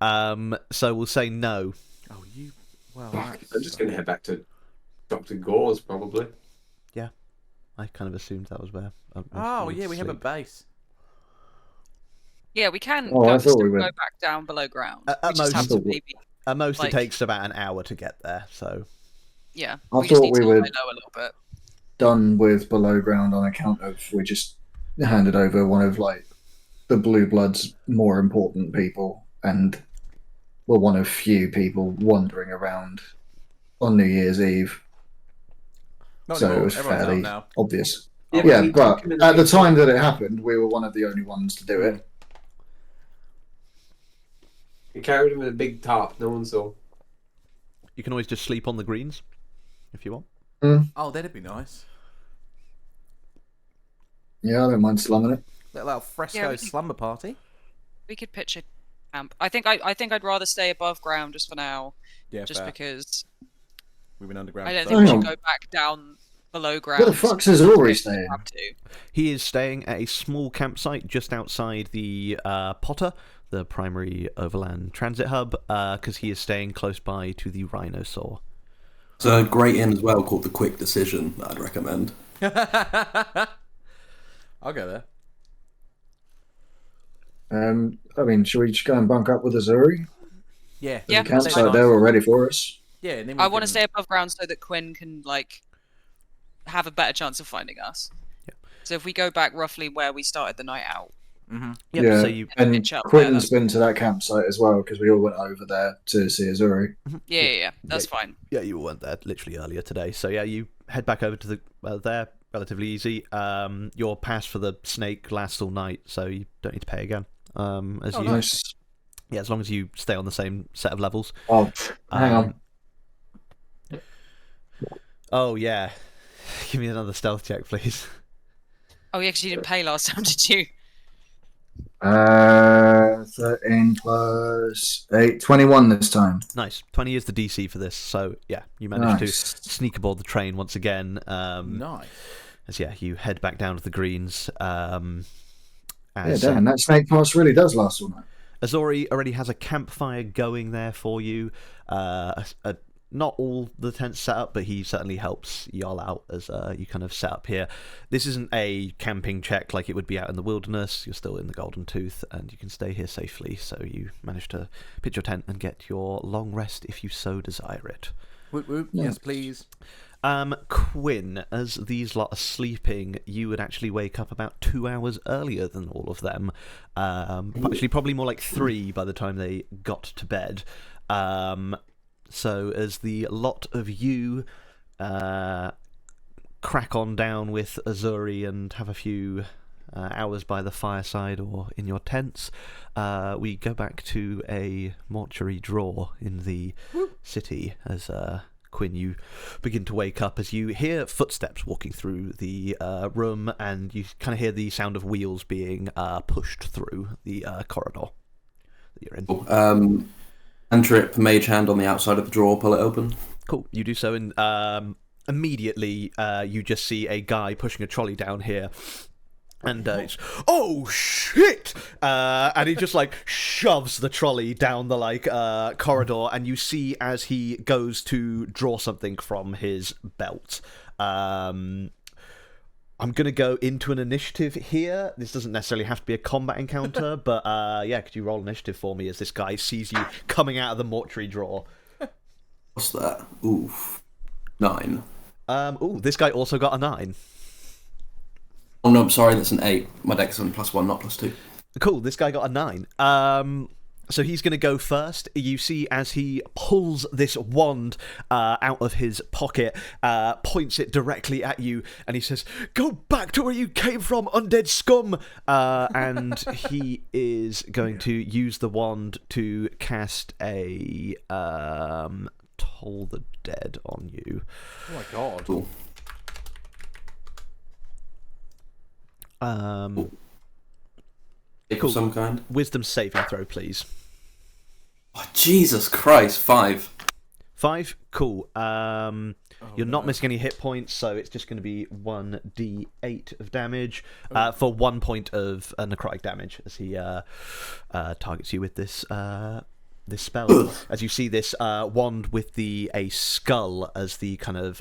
So we'll say no. Oh, you. Well, I'm just going to head back to Dr. Gore's, probably. I kind of assumed that was where. Oh, yeah, we have a sleep. base. Yeah, we can Oh, I thought still we go were- back down below ground. At We just have most- to maybe, At most, like- it takes about an hour to get there. So yeah. I We just thought need we to were- lie low a little bit. Done with below ground on account of we just handed over one of like the Blue Bloods' more important people, and we're one of few people wandering around on New Year's Eve. Not So anymore. it was Everyone's out fairly now. obvious. Yeah, Yeah, we but took him in at the big time that it happened, we were one of the only ones to do it. We carried him in a big tarp. No one saw. you can always just sleep on the greens if you want. Oh, that'd be nice. Yeah, I don't mind slumming it. Little fresco Yeah, we can- slumber party. We could pitch camp. I think I'd rather stay above ground just for now, Yeah, just fair. because We've been underground. I don't so think we long. should go back down below ground. Where the fuck's Azori if we staying? have to. He is staying at a small campsite just outside the Potter, the primary overland transit hub, because he is staying close by to the Rhinosaur. It's a great inn as well called the Quick Decision that I'd recommend. I'll go there. I mean, should we just go and bunk up with Azuri? Yeah. Yeah, The that's campsite fine. there all ready for us. Yeah. And then I want to stay above ground so that Quinn can have a better chance of finding us. Yeah. So if we go back roughly where we started the night out, Yep, Yeah, so you and pitch up Quinn's been to that campsite as well because we all went over there to see Azuri. yeah, that's fine. Yeah, you went there literally earlier today. So yeah, you head back over to the there, relatively easy. Your pass for the snake lasts all night, so you don't need to pay again. As you, Nice. yeah, as long as you stay on the same set of levels. Oh, hang on. Oh yeah, give me another stealth check, please. Oh yeah, because you didn't pay last time, did you? 13 plus 8, 21 this time. Nice. 20 is the DC for this, so yeah, you managed Nice. to sneak aboard the train once again. Nice. As yeah, you head back down to the Greens. Yeah, As, damn, that snake pass really does last all night. Azori already has a campfire going there for you. Not all the tents set up, but he certainly helps y'all out as you kind of set up here. This isn't a camping check like it would be out in the wilderness. You're still in the Golden Tooth, and you can stay here safely. So you manage to pitch your tent and get your long rest if you so desire it. Whoop, whoop. Yes, please. Quinn, as these lot are sleeping, you would actually wake up about 2 hours earlier than all of them. Actually, probably more like 3 by the time they got to bed. So as the lot of you crack on down with Azuri and have a few hours by the fireside or in your tents, we go back to a mortuary drawer in the city as Quinn, you begin to wake up as you hear footsteps walking through the room, and you kind of hear the sound of wheels being pushed through the corridor that you're in. Cantrip, mage hand on the outside of the drawer, pull it open. Cool, you do so, and immediately you just see a guy pushing a trolley down here. And it's, oh shit! And he just shoves the trolley down the corridor, and you see as he goes to draw something from his belt. I'm gonna go into an initiative here. This doesn't necessarily have to be a combat encounter, but yeah, could you roll initiative for me as this guy sees you coming out of the mortuary drawer? What's that? Oof. 9. This guy also got a 9. Oh no, I'm sorry, that's an 8. My dex is on +1, not +2. Cool, this guy got a 9. So he's going to go first. You see as he pulls this wand out of his pocket, points it directly at you, and he says, "Go back to where you came from, undead scum!" And he is going to use the wand to cast a Toll the Dead on you. Oh my god. Cool. Of some kind. Wisdom saving throw, please. Oh, Jesus Christ, 5. 5? Cool. You're not missing any hit points, so it's just going to be 1d8 of damage for 1 point of necrotic damage as he targets you with this this spell. As you see this wand with a skull as the kind of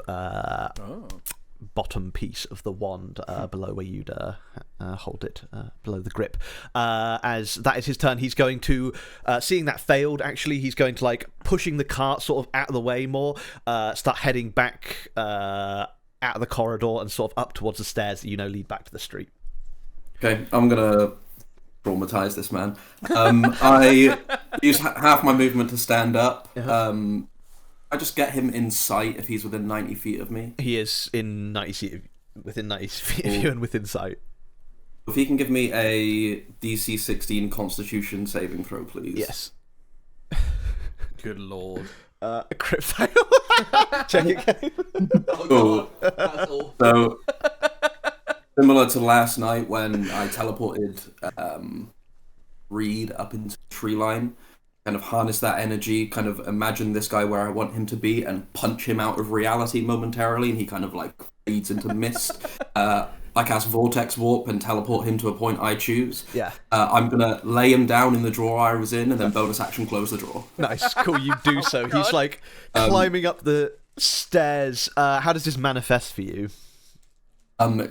bottom piece of the wand below where you'd hold it, below the grip. As that is his turn, he's going to, seeing that failed, actually, he's going to, pushing the cart sort of out of the way more, start heading back out of the corridor and sort of up towards the stairs that lead back to the street. Okay, I'm gonna traumatize this man. I use half my movement to stand up. I just get him in sight if he's within 90 feet of me. He is in within 90 feet of you and within sight. If he can give me a DC 16 Constitution saving throw, please. Yes. Good lord. A crit fail. Check again. Cool. That's all. So, similar to last night when I teleported Reed up into the tree line, kind of harness that energy, kind of imagine this guy where I want him to be, and punch him out of reality momentarily, and he kind of like fades into mist. I cast Vortex Warp and teleport him to a point I choose. Yeah. I'm gonna lay him down in the drawer I was in, and then bonus action close the drawer. Nice, cool. You do so. He's like climbing up the stairs. How does this manifest for you?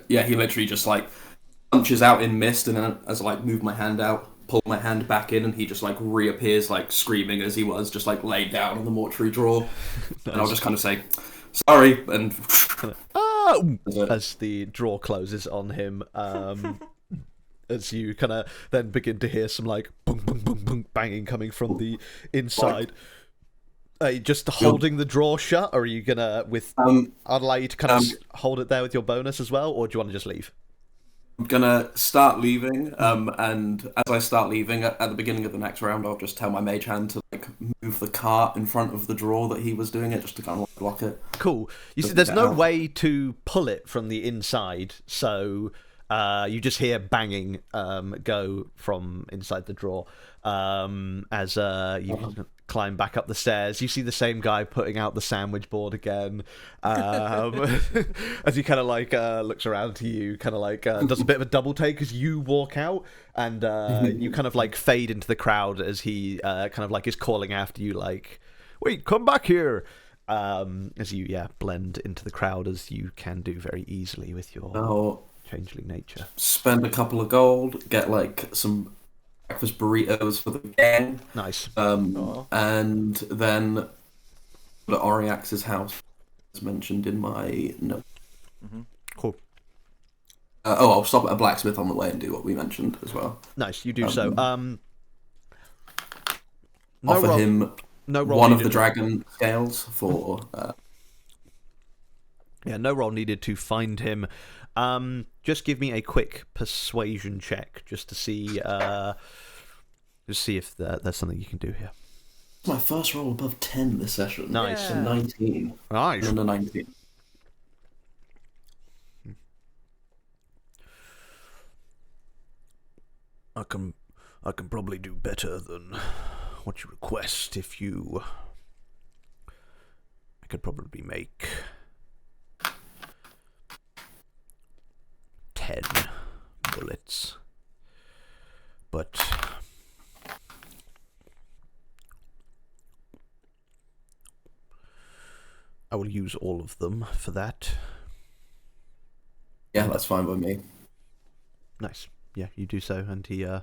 Yeah, he literally just like punches out in mist, and then as I like move my hand out, pull my hand back in, and he just like reappears like screaming as he was just like laid down in the mortuary drawer. Nice. And I'll just kind of say, "Sorry," and as the drawer closes on him, as you kind of then begin to hear some like boom, boom, boom, boom, banging coming from the inside. Are you just holding the drawer shut, or are you gonna I'd allow you to kind of hold it there with your bonus as well, or do you want to just leave? I'm gonna start leaving, and as I start leaving, at the beginning of the next round, I'll just tell my mage hand to like move the cart in front of the drawer that he was doing it, just to kind of like block it. Cool. You see, there's no way to pull it from the inside, so you just hear banging go from inside the drawer as you climb back up the stairs. You see the same guy putting out the sandwich board again as he kind of like looks around to you, kind of like does a bit of a double take as you walk out, and you kind of like fade into the crowd as he kind of like is calling after you like, "Wait, come back here," as you blend into the crowd, as you can do very easily with your changeling nature. Spend a couple of gold, get like some breakfast burritos for the gang. Nice. And then go to Oriax's house, as mentioned in my note. Cool. I'll stop at a blacksmith on the way and do what we mentioned as well. Nice, you do so. Offer him one of the dragon scales for... no roll needed to find him. Just give me a quick persuasion check, just to see if there's something you can do here. It's my first roll above 10 this session. Nice. So 19. Nice. And a 19. I can probably do better than what you request if you... I could probably make 10 bullets, but I will use all of them for that. Yeah, that's fine by me. Nice. Yeah, you do so, and he I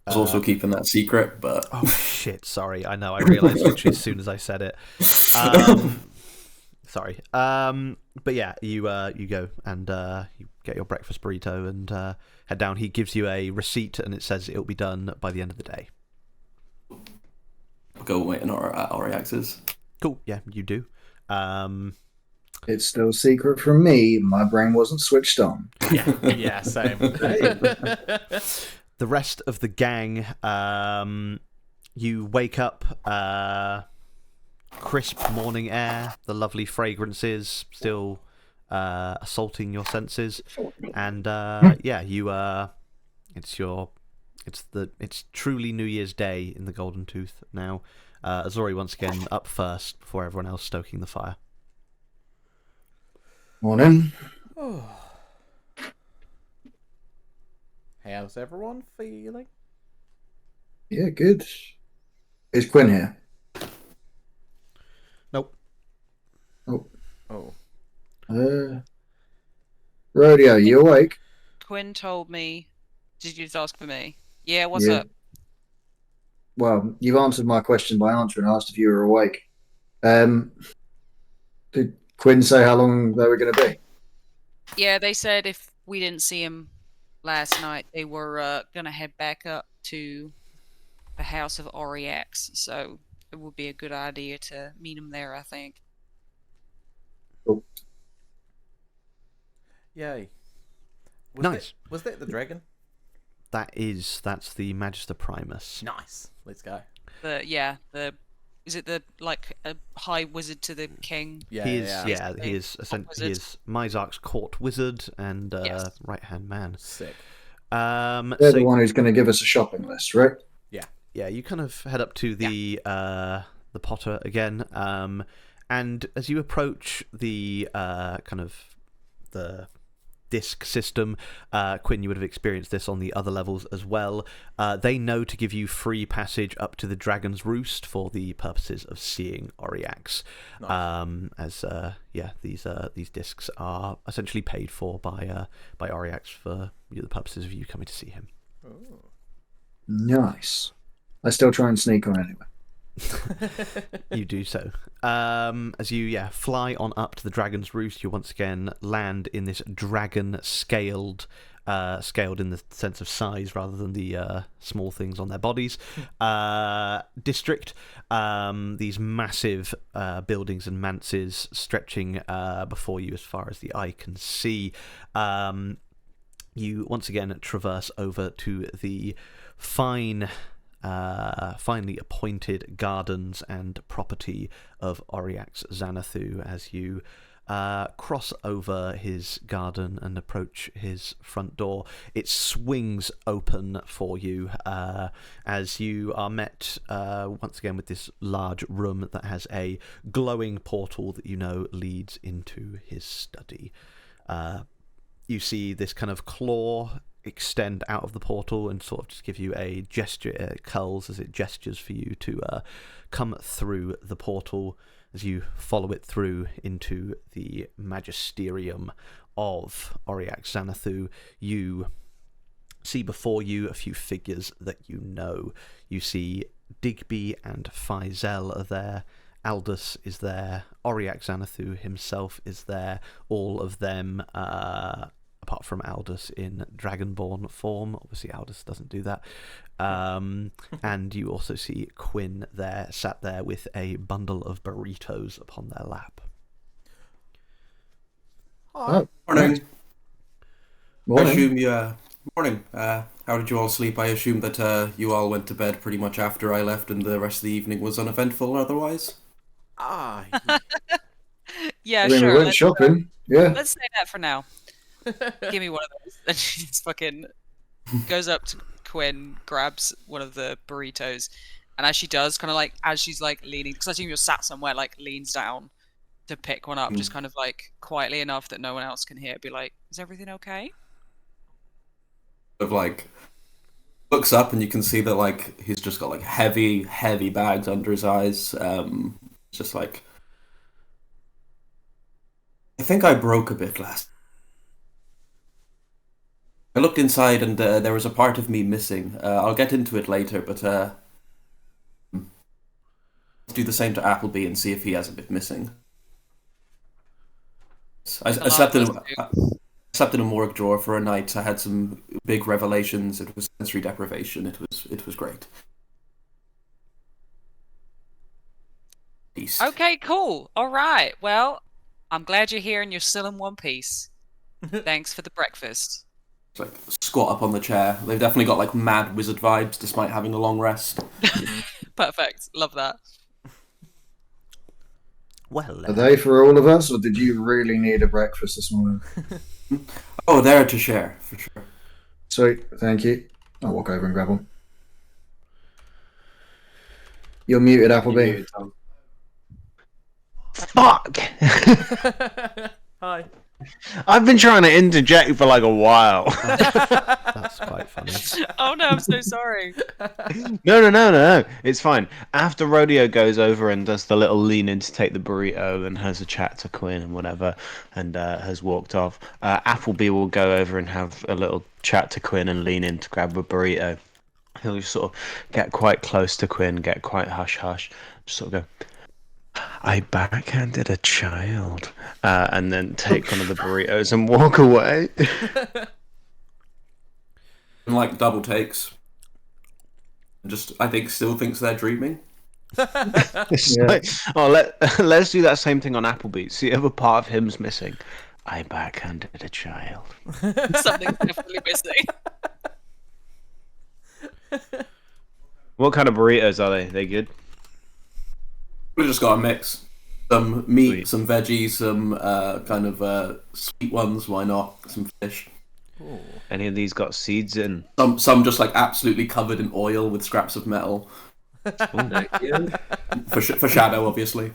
was also keeping that secret, but... Oh, shit, sorry. I know, I realised literally as soon as I said it. Sorry. But yeah, you go and you get your breakfast burrito and head down. He gives you a receipt, and it says it'll be done by the end of the day. I'll go wait at Oriax's. Cool, yeah, you do. It's still secret from me. My brain wasn't switched on. Yeah, same. The rest of the gang, you wake up, crisp morning air, the lovely fragrances still assaulting your senses, and it's truly New Year's Day in the Golden Tooth now. Azori once again up first before everyone else stoking the fire. Morning. How's everyone feeling? Yeah, good. Is Quinn here? Nope. Oh. Rodeo, you awake? Quinn told me. Did you just ask for me? Yeah, what's up? Well, you've answered my question by answering. I asked if you were awake. Did Quinn say how long they were going to be? Yeah, they said if we didn't see him last night, they were going to head back up to the house of Oriax. So it would be a good idea to meet him there, I think. Cool. Yay. Nice. Was that the dragon? That's the Magister Primus. Nice. Let's go. Is it the like a high wizard to the king? He is Mizark's court wizard and right hand man. Sick. They're the one who's going to give us a shopping list, right? you kind of head up to the Potter again, and as you approach the kind of the disc system, Quinn, you would have experienced this on the other levels as well. They know to give you free passage up to the Dragon's Roost for the purposes of seeing Auriax. Nice. These discs are essentially paid for by Auriax for the purposes of you coming to see him. Oh. Nice. I still try and sneak on anyway. You do so. As you fly on up to the Dragon's Roost, you once again land in this dragon scaled in the sense of size rather than the small things on their bodies district. These massive buildings and manses stretching before you as far as the eye can see. You once again traverse over to the finely appointed gardens and property of Auriax Xanathu as you cross over his garden and approach his front door. It swings open for you as you are met once again with this large room that has a glowing portal that you know leads into his study. You see this kind of claw extend out of the portal and sort of just give you a gesture. It curls as it gestures for you to come through the portal. As you follow it through into the magisterium of Auriax Xanathu, you see before you a few figures that you know. You see Digby and Faisal are there. Aldous is there. Auriax Xanathu himself is there. All of them, apart from Aldous in Dragonborn form. Obviously, Aldous doesn't do that. And you also see Quinn there, sat there with a bundle of burritos upon their lap. Oh, Morning. morning. I assume you. Morning. How did you all sleep? I assume that you all went to bed pretty much after I left, and the rest of the evening was uneventful. Otherwise. Yeah, I mean, sure. we went shopping. Yeah. Let's say that for now. Give me one of those. And she just fucking goes up to Quinn, grabs one of the burritos, and as she does, kind of like as she's like leaning, because I assume you're sat somewhere, like leans down to pick one up, just kind of like quietly enough that no one else can hear. Be like, "Is everything okay?" Of like looks up and you can see that like he's just got like heavy bags under his eyes. Just like I think I broke a bit last. I looked inside and there was a part of me missing. I'll get into it later, but let's do the same to Appleby and see if he has a bit missing. I slept in a morgue drawer for a night. I had some big revelations. It was sensory deprivation. It was great. Beast. Okay, cool. All right. Well, I'm glad you're here and you're still in one piece. Thanks for the breakfast. It's like squat up on the chair. They've definitely got like mad wizard vibes despite having a long rest. Perfect. Love that. Well, Are they for all of us, or did you really need a breakfast this morning? Oh, they're to share for sure. Sweet, thank you. I'll walk over and grab one. You're muted, Appleby. You muted, Tom. Fuck! Hi. I've been trying to interject for like a while. that's quite funny. Oh no, I'm so sorry. No. It's fine. After Rodeo goes over and does the little lean in to take the burrito and has a chat to Quinn and whatever, and has walked off, Appleby will go over and have a little chat to Quinn and lean in to grab a burrito. He'll just sort of get quite close to Quinn, get quite hush-hush, just sort of go, I backhanded a child, and then take one of the burritos and walk away. And like double takes. Just I think still thinks they're dreaming. It's Yeah. like, let's do that same thing on Applebee's. See, if a part of him's missing, I backhanded a child. Something's definitely missing. What kind of burritos are they? They good? We just got a mix. Some meat, Sweet. some veggies, some kind of sweet ones. Why not? Some fish. Ooh. Any of these got seeds in? Some just like absolutely covered in oil with scraps of metal. Yeah. For Shadow, obviously.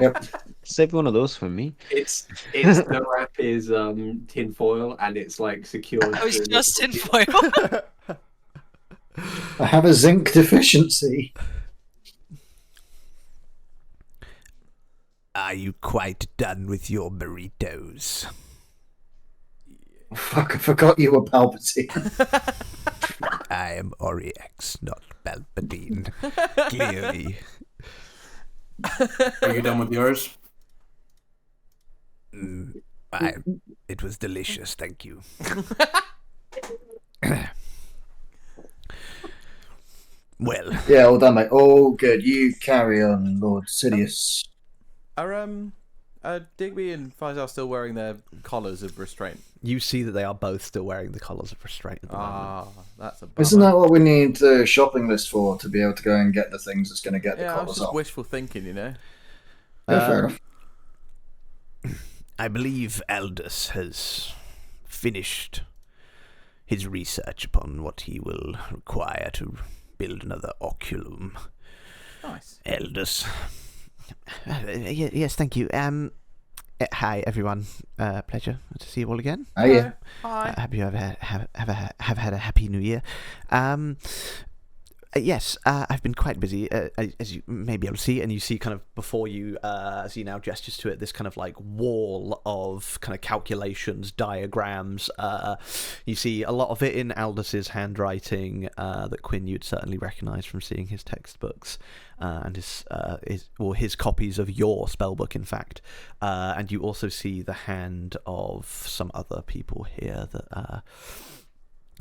Yep. Save one of those for me. It's the wrap is tin foil and it's like secured. Oh, it's to- just tinfoil. I have a zinc deficiency. Are you quite done with your burritos? Fuck, I forgot you were Palpatine. I am Oriex, not Palpatine. Clearly. Are you done with yours? It was delicious, thank you. Well, Yeah, all done, mate. All good. You carry on, Lord Sidious. Are Digby and Faisal still wearing their collars of restraint? you see that they are both still wearing the collars of restraint at the moment. Ah, that's a bummer. Isn't that what we need the shopping list for, to be able to go and get the things that's going to get the Yeah, I was collars just off? wishful thinking, Yeah, fair enough. I believe Aldous has finished his research upon what he will require to build another oculum. Nice. Aldous. Yes, thank you. Hi, everyone. Pleasure to see you all again. Oh, yeah. Hi. Hope you have had a happy new year. Yes, I've been quite busy, as you may be able to see, and you see kind of before you, as he now gestures to it, this kind of like wall of kind of calculations, diagrams. You see a lot of it in Aldous' handwriting that Quinn you'd certainly recognise from seeing his textbooks and his copies of your spellbook, in fact. And you also see the hand of some other people here that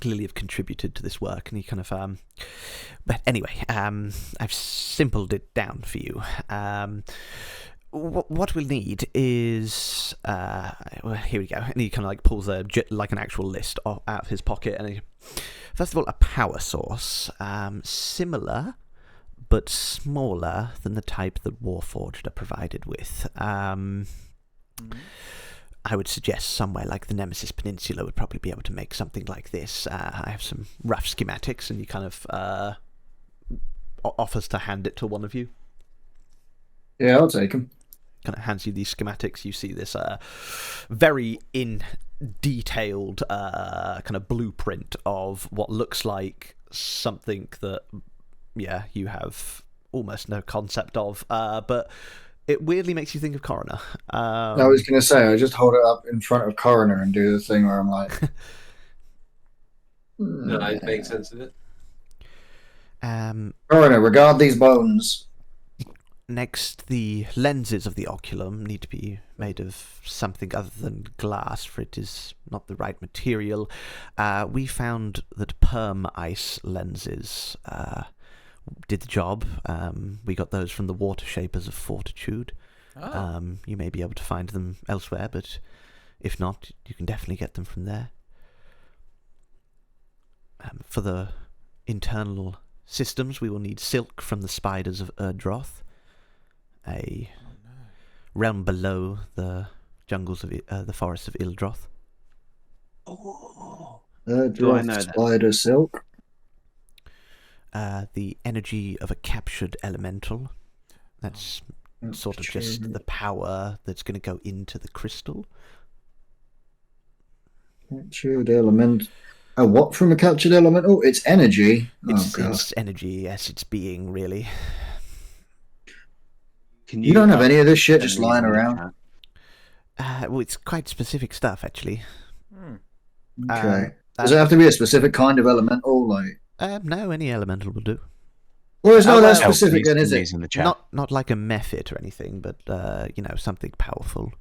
clearly have contributed to this work, and he kind of but anyway, I've simpled it down for you. What we'll need is well, here we go, and he kind of like pulls like an actual list out of his pocket, and first of all, a power source, similar but smaller than the type that Warforged are provided with. I would suggest somewhere like the Nemesis Peninsula would probably be able to make something like this. I have some rough schematics, and he kind of offers to hand it to one of you. Yeah, I'll take them. Kind of hands you these schematics. You see this very detailed kind of blueprint of what looks like something that, yeah, you have almost no concept of, but it weirdly makes you think of Coroner. I was going to say, I just hold it up in front of Coroner and do the thing where I'm like... No, it makes sense of it. Coroner, regard these bones. Next, the lenses of the oculum need to be made of something other than glass, for it is not the right material. We found that perm ice lenses did the job. We got those from the Water Shapers of Fortitude. Oh. You may be able to find them elsewhere, but if not, you can definitely get them from there. For the internal systems, we will need silk from the spiders of Erdroth, a realm below the jungles of the forests of Ildroth. Do I know that? Spider silk. The energy of a captured elemental. That's sort of just the power that's going to go into the crystal. Captured element. Oh, what from a captured elemental? It's energy. It's energy, yes, it's being, really. Can You don't have any of this shit just lying around? Well, it's quite specific stuff, actually. Okay. Does it have to be a specific kind of elemental? Like, no, any elemental will do. well, it's not that Help, specific, please, then, is it? please, in the chat. Not like a mephit or anything, but something powerful.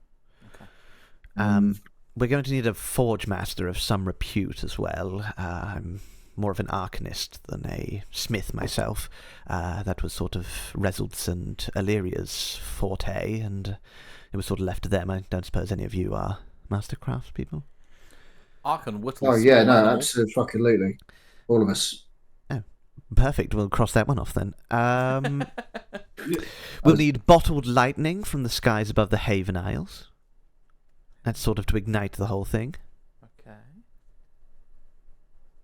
We're going to need a forge master of some repute as well. I'm more of an arcanist than a smith myself. That was sort of Result's and Illyria's forte, and it was sort of left to them. I don't suppose any of you are master craftspeople. Archon whittles. Oh, yeah, small no, animals. absolutely. All of us. Perfect, we'll cross that one off then. We'll need bottled lightning from the skies above the Haven Isles. That's sort of to ignite the whole thing. Okay.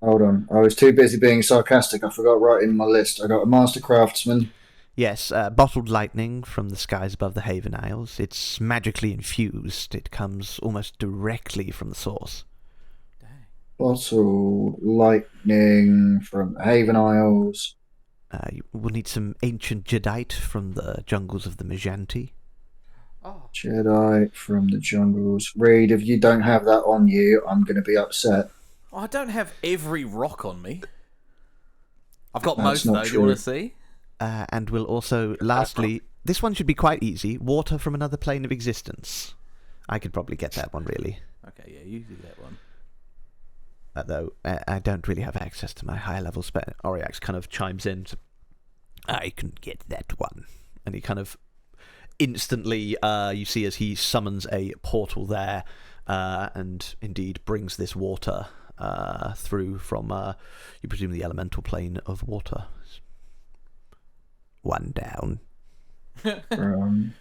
Hold on. I was too busy being sarcastic. I forgot writing my list. I got a master craftsman. Yes, bottled lightning from the skies above the Haven Isles. It's magically infused. It comes almost directly from the source. Bottled lightning from Haven Isles. You will need some ancient jadeite from the jungles of the Majanti. Oh, Jedi from the jungles. Reed, if you don't have that on you, I'm going to be upset. I don't have every rock on me. I've got That's most though. not Do you want true. to see? And we'll also, lastly, this one should be quite easy. Water from another plane of existence. I could probably get that one, really. Okay, yeah, you do that one. Though I don't really have access to my higher level spell. Oriax kind of chimes in. I can get that one. And he kind of instantly, you see as he summons a portal there, and indeed brings this water through from, you presume, the elemental plane of water. One down. From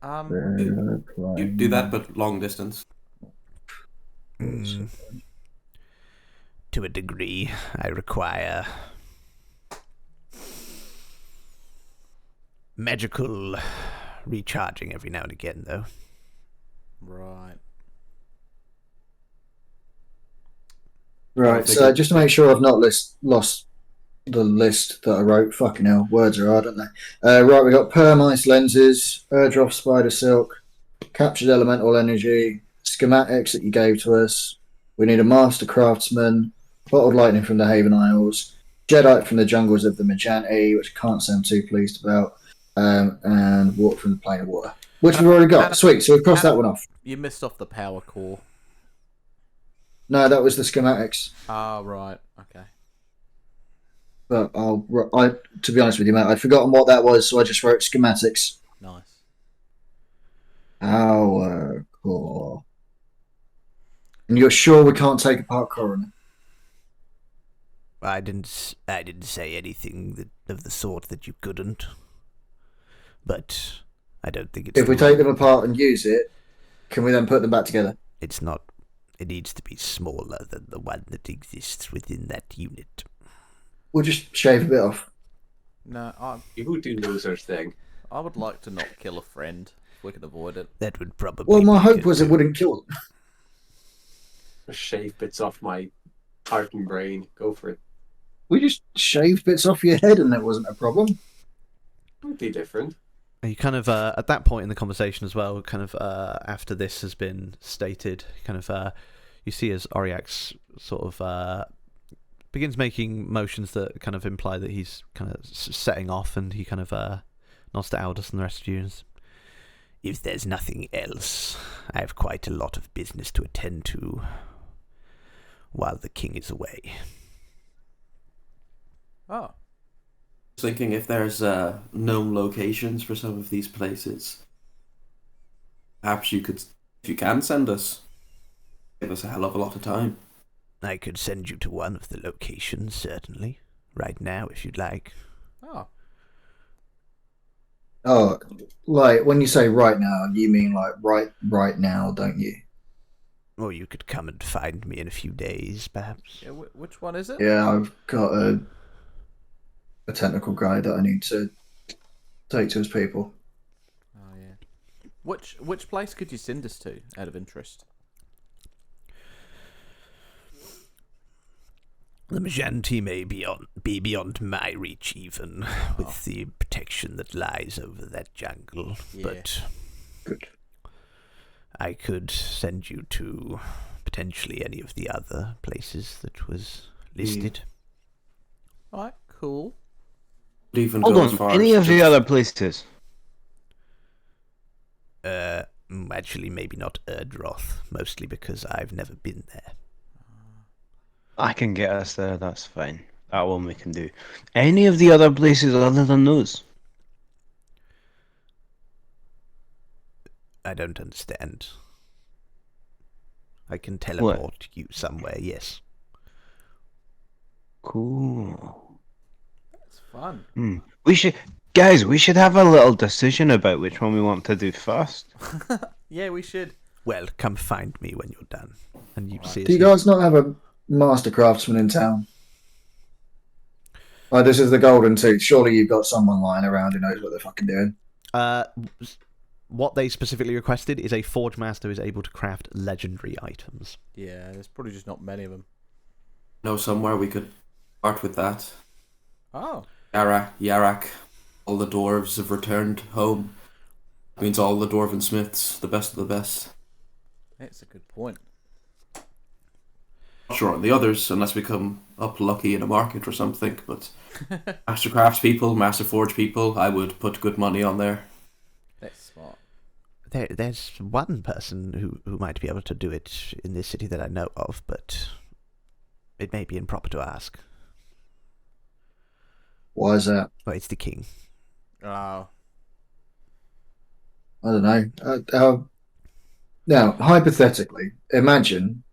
You do that, but long distance. To a degree, I require magical recharging every now and again, though. Right. Right, so just to make sure I've not lost the list that I wrote. Fucking hell, words are hard, aren't they? Right, we got perm ice lenses, Erdroth spider silk, captured elemental energy, schematics that you gave to us. We need a master craftsman, bottled lightning from the Haven Isles, Jedi from the jungles of the Majanti, which I can't say I'm too pleased about, and water from the plane of water, which we've already got. Sweet, so we've crossed that one off. You missed off the power core. No, that was the schematics. Ah, right. Okay. But to be honest with you, mate, I'd forgotten what that was, so I just wrote schematics. Nice. Power core. And you're sure we can't take apart Coroner? I didn't say anything of the sort that you couldn't. But I don't think it's... If we take them apart and use it, can we then put them back together? It's not... It needs to be smaller than the one that exists within that unit. We'll just shave a bit off. No, You do no such thing. I would like to not kill a friend if we can avoid it. That would probably... Well, my be hope good was it too. wouldn't kill them. Just shave bits off my heart and brain. Go for it. We just shaved bits off your head and it wasn't a problem. Might be different. You kind of, at that point in the conversation as well, kind of after this has been stated, kind of, you see as Oriax sort of begins making motions that kind of imply that he's kind of setting off, and he kind of nods to Aldous and the rest of you. If there's nothing else, I have quite a lot of business to attend to while the king is away. Oh. Thinking if there's known locations for some of these places, perhaps you could, if you can send us, give us a hell of a lot of time. I could send you to one of the locations, certainly, right now, if you'd like. Oh. Oh, like when you say right now, you mean like right now, don't you? Or you could come and find me in a few days, perhaps. Yeah, which one is it? Yeah, I've got a technical guy that I need to take to his people. Oh yeah. Which place could you send us to, out of interest? The Majanti may be beyond my reach, even with the protection that lies over that jungle. Yeah. But Good. I could send you to potentially any of the other places that was listed. Alright, cool. Even Hold go as on, far any as of the just- other places? Actually, maybe not Erdroth, mostly because I've never been there. I can get us there, that's fine. That one we can do. Any of the other places other than those? I don't understand. I can teleport you somewhere, yes. Cool. That's fun. We should have a little decision about which one we want to do first. Yeah, we should. Well, come find me when you're done. And you see Do you guys not have master craftsman in town. Oh, this is the Golden Tooth. Surely you've got someone lying around who knows what they're fucking doing. What they specifically requested is a forge master who is able to craft legendary items. Yeah, there's probably just not many of them. Know somewhere we could start with that. Oh. Yarak. All the dwarves have returned home. Means all the dwarven smiths, the best of the best. That's a good point. Not sure on the others, unless we come up lucky in a market or something, but master crafts people, master forge people, I would put good money on there. That's smart. There's one person who might be able to do it in this city that I know of, but it may be improper to ask. Why is that? Well, it's the king. Oh. I don't know. Now, hypothetically, imagine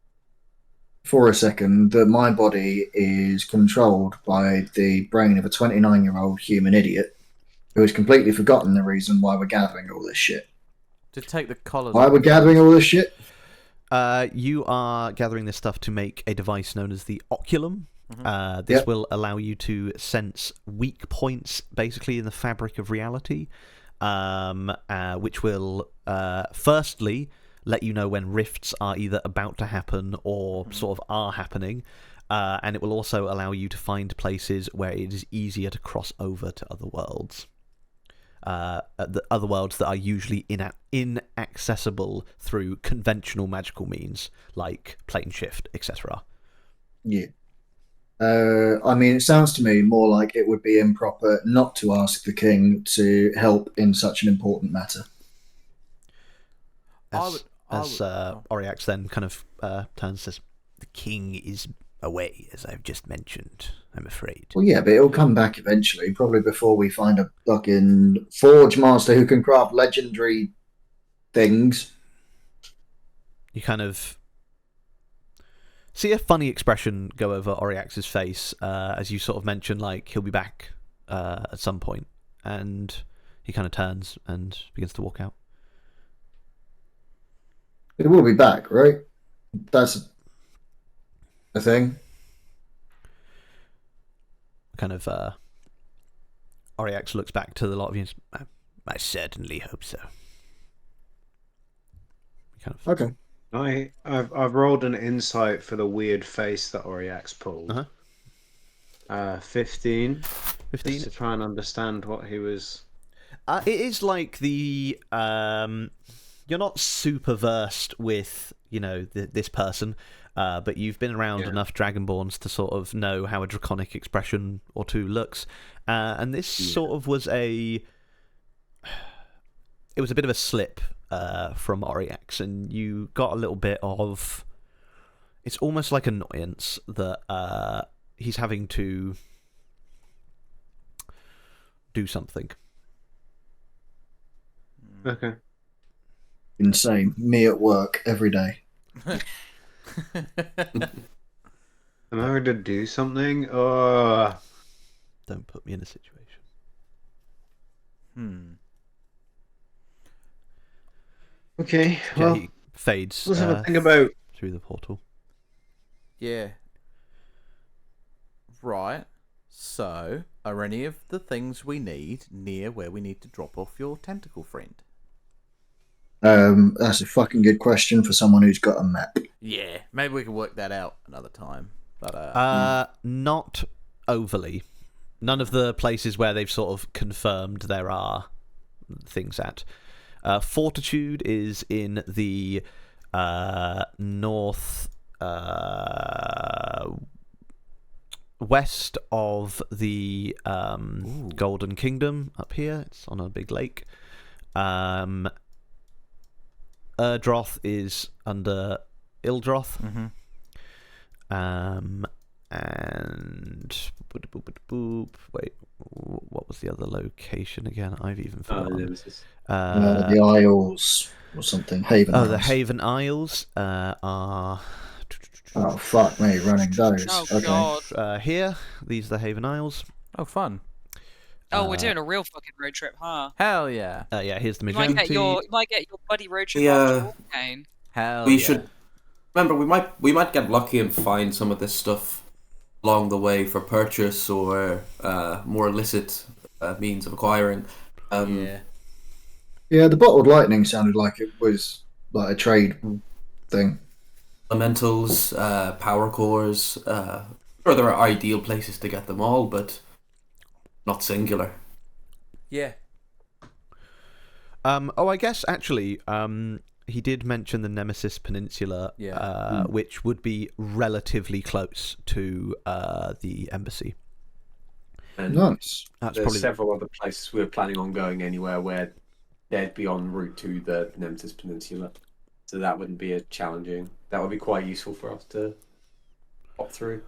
for a second that my body is controlled by the brain of a 29-year-old human idiot who has completely forgotten the reason why we're gathering all this shit. To take the collars. Why we're gathering all this shit? You are gathering this stuff to make a device known as the oculum. This Yep. will allow you to sense weak points, basically, in the fabric of reality, which will, firstly, let you know when rifts are either about to happen or sort of are happening, and it will also allow you to find places where it is easier to cross over to other worlds. The other worlds that are usually inaccessible through conventional magical means, like plane shift, etc. Yeah. I mean, it sounds to me more like it would be improper not to ask the king to help in such an important matter. As Oriax then kind of turns and says, "The king is away, as I've just mentioned, I'm afraid." Well, yeah, but it'll come back eventually, probably before we find a fucking forge master who can craft legendary things. You kind of see a funny expression go over Oriax's face as you sort of mention, like, he'll be back at some point, and he kind of turns and begins to walk out. It will be back, right? That's the thing. Kind of Oriax looks back to the lot of you and says, I certainly hope so. Kind of, Okay. I've rolled an insight for the weird face that Oriax pulled. 15. 15. Just to try and understand what he was. It is like the you're not super versed with, this person, but you've been around enough Dragonborns to sort of know how a draconic expression or two looks, and this sort of was it was a bit of a slip from Oriax, and you got a little bit of, it's almost like annoyance that he's having to do something. Okay. Insane. Me at work every day. Am I going to do something? Oh. Don't put me in a situation. Okay, Yeah, well, he fades let's have a think about. through the portal. Yeah. Right. So, are any of the things we need near where we need to drop off your tentacle friend? That's a fucking good question for someone who's got a map. Yeah, maybe we can work that out another time. But Not overly. None of the places where they've sort of confirmed there are things at. Fortitude is in the north west of the Golden Kingdom up here. It's on a big lake. Erdroth is under Ildroth. And wait, what was the other location again? I've even forgotten. The Isles or something. Haven Isles. The Haven Isles are. Oh, fuck me, running those. Oh, Okay. God. Here, these are the Haven Isles. oh, fun! Oh, we're doing a real fucking road trip, huh? Hell yeah! Yeah, here's the You might majority. get your buddy road trip Yeah. after all, Kane. Hell We yeah! should Remember, we might get lucky and find some of this stuff along the way for purchase or more illicit means of acquiring. Yeah, the bottled lightning sounded like it was like a trade thing. Elementals, power cores. Sure, there are ideal places to get them all, but not singular. Yeah. I guess actually, he did mention the Nemesis Peninsula, which would be relatively close to the embassy. And Nice. That's there's probably several other places we're planning on going anywhere where they'd be en route to the Nemesis Peninsula. So that wouldn't be a challenging. That would be quite useful for us to hop through.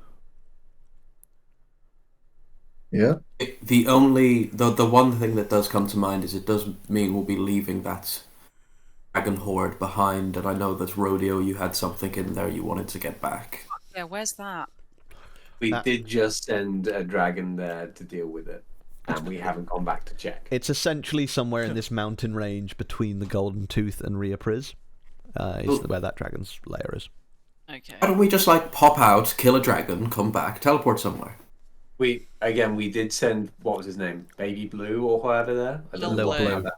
Yeah. The one thing that does come to mind is it does mean we'll be leaving that dragon horde behind, and I know that Rodeo, you had something in there you wanted to get back. Yeah, where's that? We did just send a dragon there to deal with it, and we haven't gone back to check. it's essentially somewhere in this mountain range between the Golden Tooth and Riapris. Is where that dragon's lair is. Okay. Why don't we just pop out, kill a dragon, come back, teleport somewhere? We did send, what was his name, Baby Blue or whatever there. I don't know Lil what Blue. how that-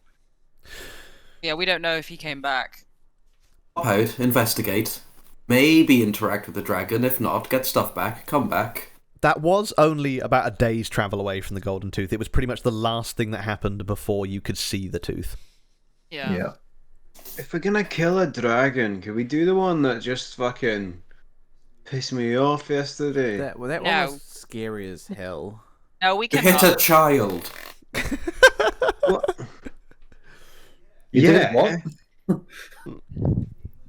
Yeah, we don't know if he came back. Pop out, investigate, maybe interact with the dragon. If not, get stuff back, come back. That was only about a day's travel away from the Golden Tooth. It was pretty much the last thing that happened before you could see the tooth. Yeah. If we're gonna kill a dragon, can we do the one that just fucking pissed me off yesterday? That one No. was scary as hell. No, we You can. hit a child. What? You did what?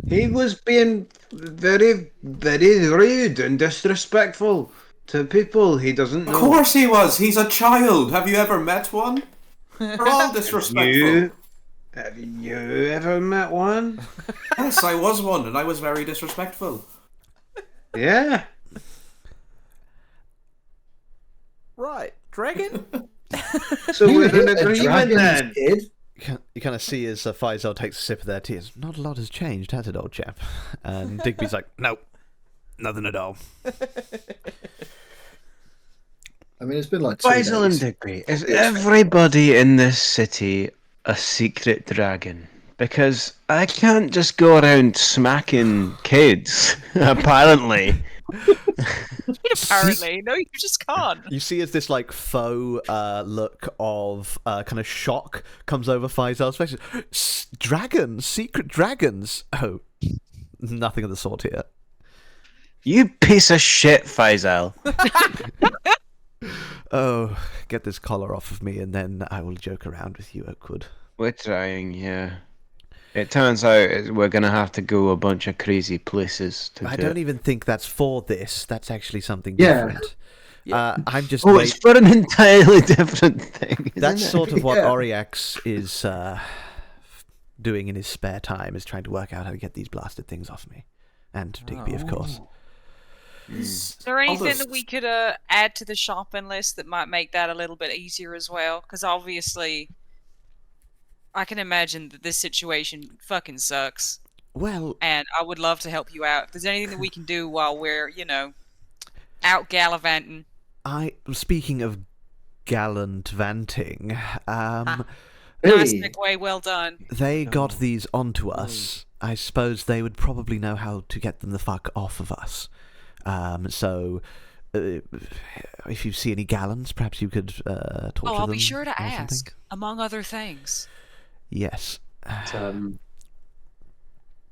He was being very, very rude and disrespectful to people he doesn't know. Of course he was. He's a child. Have you ever met one? They're all disrespectful. Have you ever met one? Yes, I was one, and I was very disrespectful. Yeah. Right, dragon? So You we're hit in a agreement dragon's then. kid? You kind of see as Faisal takes a sip of their tea. Not a lot has changed, has it, old chap? And Digby's like, no, nothing at all. I mean, it's been like 2 Faisal and days. Digby, is everybody in this city a secret dragon? Because I can't just go around smacking kids, apparently. Apparently, no, you just can't. You see as this faux look of kind of shock comes over Faisal's face. Dragons, secret dragons. Oh, nothing of the sort here. You piece of shit, Faisal. Oh, get this collar off of me, and then I will joke around with you, Oakwood. We're trying, yeah. It turns out we're going to have to go a bunch of crazy places to I do don't it. even think that's for this. That's actually something Yeah. different. I'm just. Oh, it's for an entirely different thing. That's isn't sort it? of what Yeah. Oriax is doing in his spare time, is trying to work out how to get these blasted things off me. And Digby, of course. Is there anything that we could add to the shopping list that might make that a little bit easier as well? Because obviously, I can imagine that this situation fucking sucks, Well, and I would love to help you out. If there's anything that we can do while we're, out gallivanting. speaking of gallivanting, Nice Hey, segue, well done. they got these onto us. I suppose they would probably know how to get them the fuck off of us. So, if you see any gallons, perhaps you could torture them. Oh, I'll be sure to or something. ask, among other things. Yes.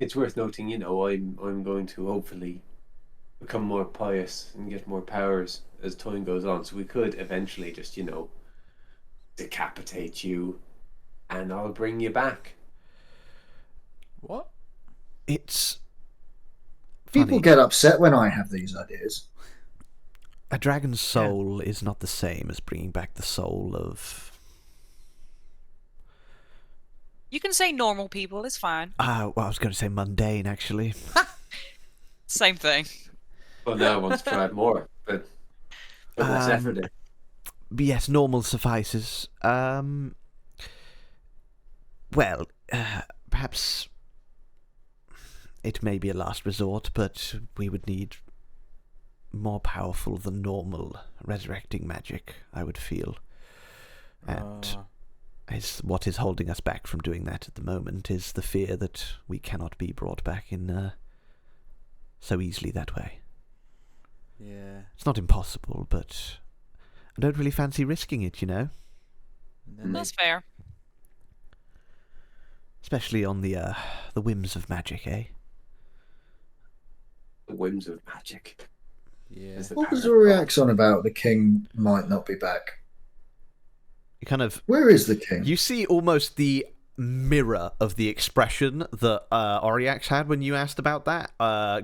It's worth noting, I'm going to hopefully become more pious and get more powers as time goes on. So we could eventually just, decapitate you, and I'll bring you back. What? It's people funny. get upset when I have these ideas. A dragon's soul is not the same as bringing back the soul of... You can say normal people, it's fine. Well, I was going to say mundane, actually. Same thing. Well, now I want to try it more, but put less effort in. But yes, normal suffices. Well, perhaps it may be a last resort, but we would need more powerful than normal resurrecting magic, I would feel. And is what is holding us back from doing that at the moment is the fear that we cannot be brought back in so easily that way. Yeah. It's not impossible, but I don't really fancy risking it, you know? That's fair. Especially on the whims of magic, eh? The whims of magic. Yeah. Is the What was power of Uriak's on about? The king might not be back. You kind of... Where is the king? You see almost the mirror of the expression that Auriax had when you asked about that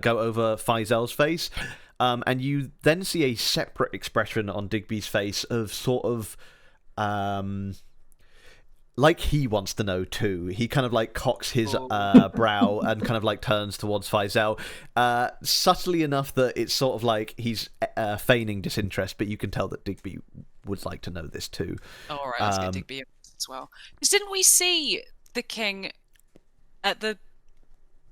go over Faizel's face. And you then see a separate expression on Digby's face of sort of... like he wants to know too. He kind of like cocks his brow and kind of like turns towards Faizel, subtly enough that it's sort of like he's feigning disinterest, but you can tell that Digby would like to know this too. All right, let's get Digby as well. Because didn't we see the king at the?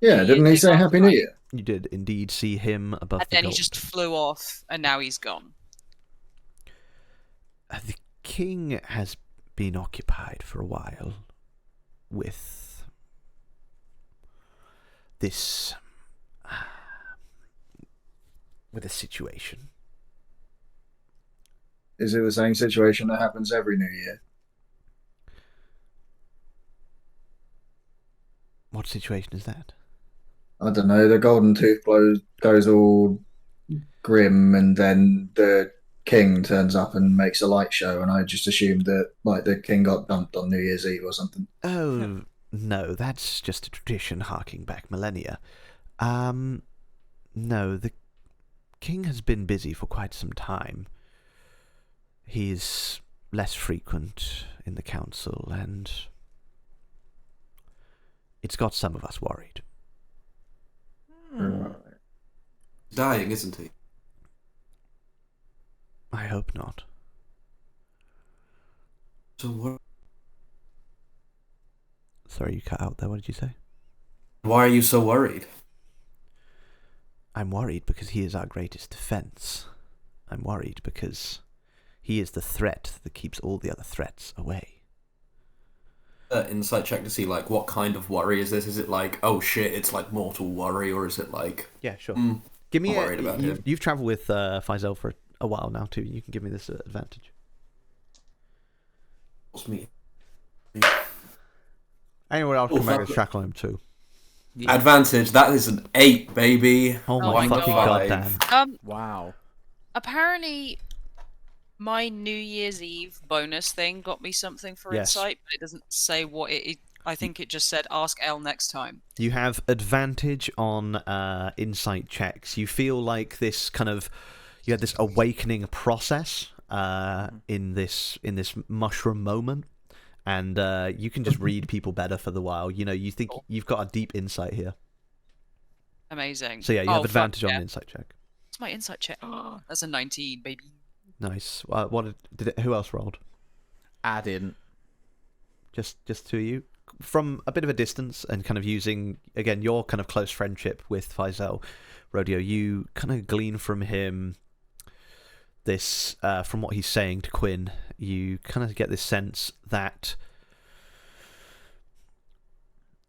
Yeah, didn't he say Happy New Year? You did indeed see him above And the then he gold. just flew off, and now he's gone. The king has been occupied for a while with this situation. Is it the same situation that happens every New Year? What situation is that? I don't know. The golden tooth goes all grim, and then the king turns up and makes a light show, and I just assumed that like the king got dumped on New Year's Eve or something. Oh, no, that's just a tradition harking back millennia. No, the king has been busy for quite some time. He's less frequent in the council, and it's got some of us worried. Dying, isn't he? I hope not. So what? Sorry, you cut out there. What did you say? Why are you so worried? I'm worried because he is our greatest defense. I'm worried because he is the threat that keeps all the other threats away. Insight check to see like what kind of worry is this? Is it like, oh shit, it's like mortal worry, or is it like? Yeah, sure. Give me I'm worried about him. You've travelled with Faizel for a while now too. You can give me this advantage. What's me? Anyone else can make a fuck. track on him too. Yeah. Advantage. That is an 8, baby. Oh Oh my my fucking God. goddamn. Wow. Apparently, my New Year's Eve bonus thing got me something for Yes. insight, but it doesn't say what it. I think it just said ask Elle next time. You have advantage on insight checks. You feel like this kind of you had this awakening process in this mushroom moment, and you can just read people better for the while. You know, you think you've got a deep insight here. Amazing. So yeah, you have advantage on yeah. the insight check. What's my insight check? That's a 19, baby. Nice. Who else rolled? I didn't. Just two of you from a bit of a distance and kind of using again your kind of close friendship with Faizel. Rodeo, you kind of glean from him this from what he's saying to Quinn. You kind of get this sense that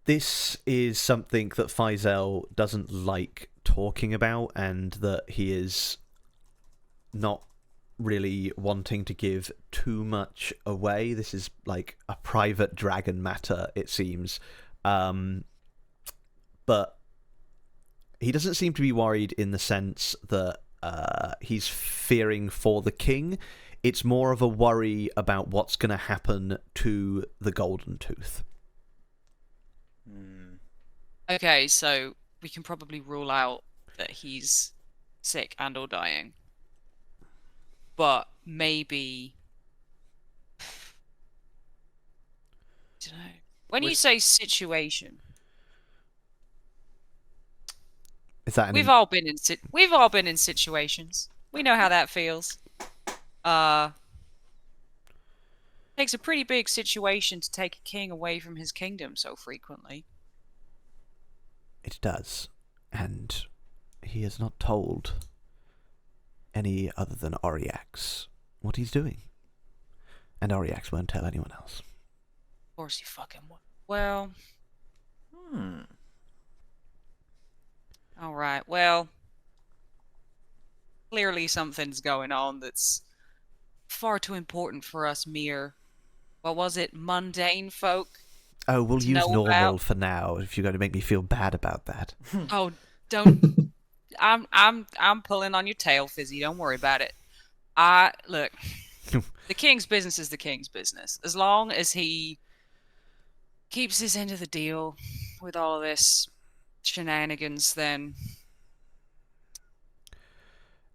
this is something that Faizel doesn't like talking about, and that he is not really wanting to give too much away. This is like a private dragon matter, it seems. But he doesn't seem to be worried in the sense that he's fearing for the king. It's more of a worry about what's going to happen to the golden tooth. Okay, so we can probably rule out that he's sick and or dying. But maybe I don't know. When you say situation, Is that we've all been in situations. We know how that feels. Takes a pretty big situation to take a king away from his kingdom so frequently. It does. And he has not told any other than Oriax what he's doing. And Oriax won't tell anyone else. Of course he fucking would. Well, alright, well, clearly something's going on that's far too important for us mere, what was it, mundane folk? Oh, we'll To use know normal about. for now if you're going to make me feel bad about that. Oh, don't. I'm pulling on your tail, Fizzy. Don't worry about it. Look. The king's business is the king's business. As long as he keeps his end of the deal with all of this shenanigans, then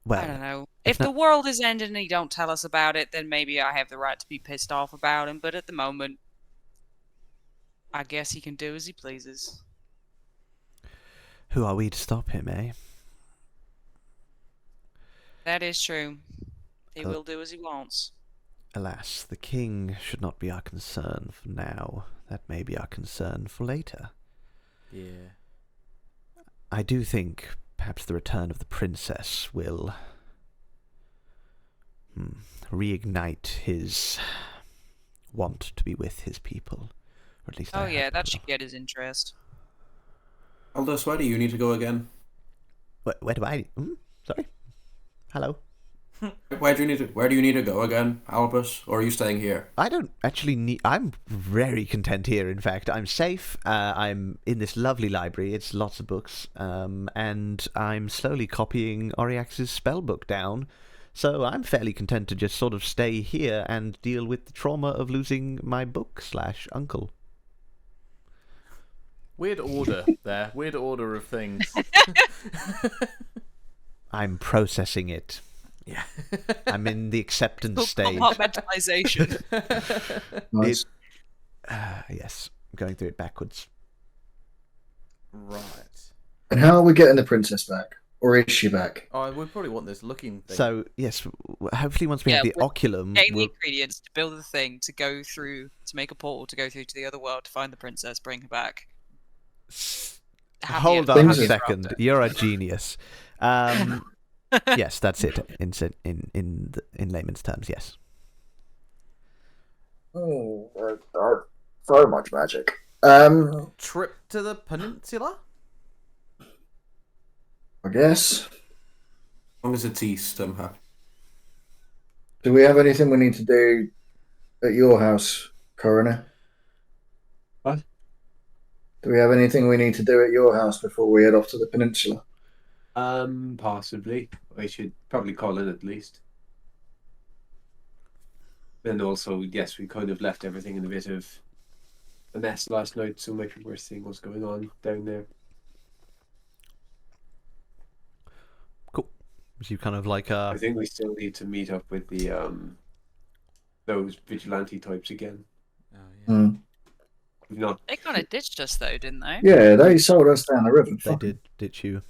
Well, I don't know. it's If the not- world is ending and he don't tell us about it, then maybe I have the right to be pissed off about him. But at the moment, I guess he can do as he pleases. Who are we to stop him, eh? That is true. He will do as he wants. Alas, the king should not be our concern for now. That may be our concern for later. Yeah. I do think perhaps the return of the princess will reignite his want to be with his people. Or at least Oh I yeah, hope that it should get his interest. Aldous, where do you need to go again? will. Where do I... Sorry? Hello? Where do you need to go again, Albus? Or are you staying here? I don't actually need... I'm very content here, in fact. I'm safe. I'm in this lovely library. It's lots of books. And I'm slowly copying Oriax's spell book down. So I'm fairly content to just sort of stay here and deal with the trauma of losing my book/uncle. Weird order there. Weird order of things. I'm processing it. Yeah. I'm in the acceptance stage. Compartmentalization. Nice. Yes, going through it backwards. Right. And how are we getting the princess back? Or is she back? Oh, we probably want this looking thing. So, yes, hopefully once we have the we're oculum, Getting the we'll... ingredients to build the thing to go through, to make a portal to go through to the other world to find the princess, bring her back. Happy Hold ever on a Things- second. You're a genius. Yes, that's it. In layman's terms, yes. Oh, so much magic. Trip to the peninsula? I guess. As long as it's east somehow. Do we have anything we need to do at your house, Coroner? What? Do we have anything we need to do at your house before we head off to the peninsula? Possibly. I should probably call in at least. And also, yes, we kind of left everything in a bit of a mess last night, so maybe we're seeing what's going on down there. Cool. So you kind of like I think we still need to meet up with the those vigilante types again. Oh, yeah. Mm. We've not. They kind of ditched us though, didn't they? Yeah, they sold us down the river. they did you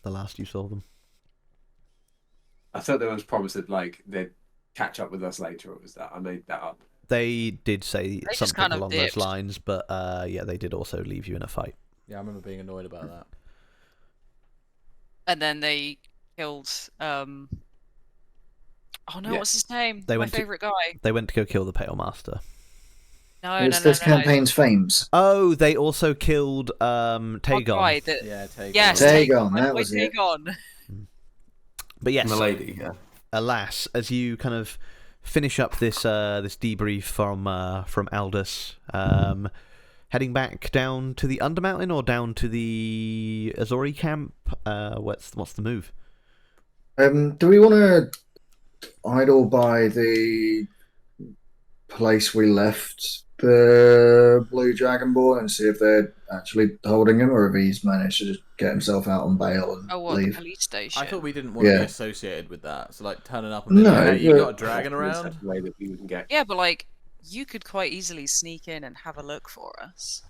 the last you saw them. I thought there was promise that like they'd catch up with us later. Or was that I made that up? They did say just something kind of along dipped. those lines, but yeah, they did also leave you in a fight. Yeah, I remember being annoyed about that. And then they killed. Oh no, Yeah. what's his name? They My went to- favorite guy. They went to go kill the Pale Master. No, It's no, this no, no. campaign's fames. Oh, they also killed Our Tagon. guy that- Yeah, take Yes, Tagon, Tagon. that My boy was it. Tagon. But yes, Milady, yeah. alas, as you kind of finish up this this debrief from Aldous, heading back down to the Undermountain or down to the Azori camp. What's the move? Do we want to idle by the place we left the Blue Dragon Boy and see if they're actually holding him, or if he's managed to just get himself out on bail and Oh, what, the leave? police station? I thought we didn't want to Yeah. be associated with that. So, like, turning up and being No, like, hey, you but- got a dragon That's around? the way that we wouldn't get. Yeah, but like, you could quite easily sneak in and have a look for us.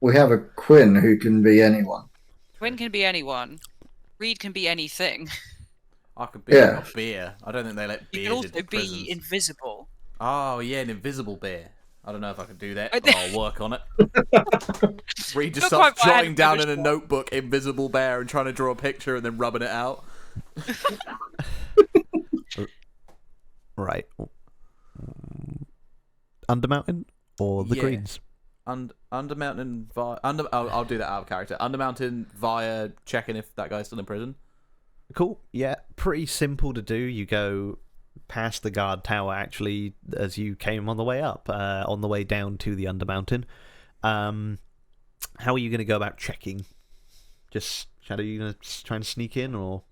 We have a Quinn who can be anyone. Quinn can be anyone. Reed can be anything. I could be Yeah. a beer. I don't think they let You beers can also into be prisons. invisible. Oh, yeah, an invisible beer. I don't know if I can do that, but I'll work on it. Reed just Not starts quite what I had jotting down in a finished. notebook Invisible Bear and trying to draw a picture and then rubbing it out. Right. Undermountain or the Yeah. Greens? Undermountain via... I'll do that out of character. Undermountain via checking if that guy's still in prison. Cool. Yeah, pretty simple to do. You go past the guard tower, actually, as you came on the way up, on the way down to the Undermountain. How are you going to go about checking? Just, Shadow, you going to try and sneak in, or...?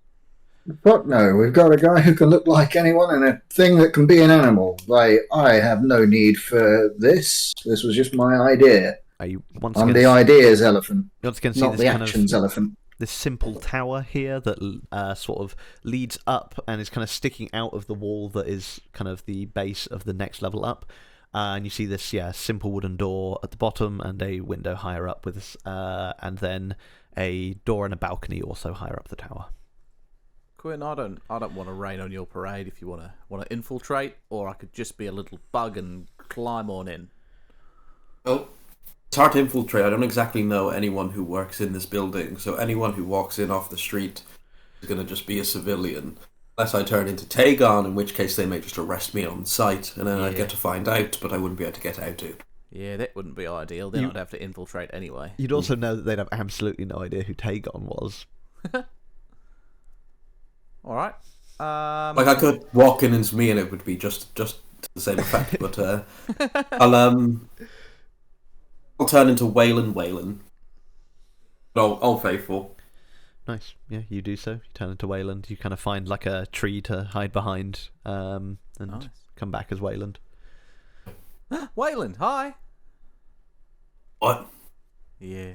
Fuck no, we've got a guy who can look like anyone and a thing that can be an animal. Like, I have no need for this. This was just my idea. Are you once I'm again, the ideas elephant, you once again see not this the kind actions of elephant. this simple tower here that sort of leads up and is kind of sticking out of the wall that is kind of the base of the next level up. And you see this, simple wooden door at the bottom and a window higher up with this, and then a door and a balcony also higher up the tower. Quinn, I don't want to rain on your parade if you want to infiltrate, or I could just be a little bug and climb on in. Well, it's hard to infiltrate. I don't exactly know anyone who works in this building, so anyone who walks in off the street is going to just be a civilian. Unless I turn into Tagon, in which case they may just arrest me on sight, and then I'd get to find out, but I wouldn't be able to get out to. Yeah, that wouldn't be ideal. Then I'd have to infiltrate anyway. You'd also know that they'd have absolutely no idea who Tagon was. All right. Like, I could walk in as me and it would be just to the same effect, but I'll turn into Waylon. Old Faithful. Nice. Yeah, you do so. You turn into Wayland. You kind of find like a tree to hide behind, and Nice. come back as Wayland. Wayland, hi. What? Yeah.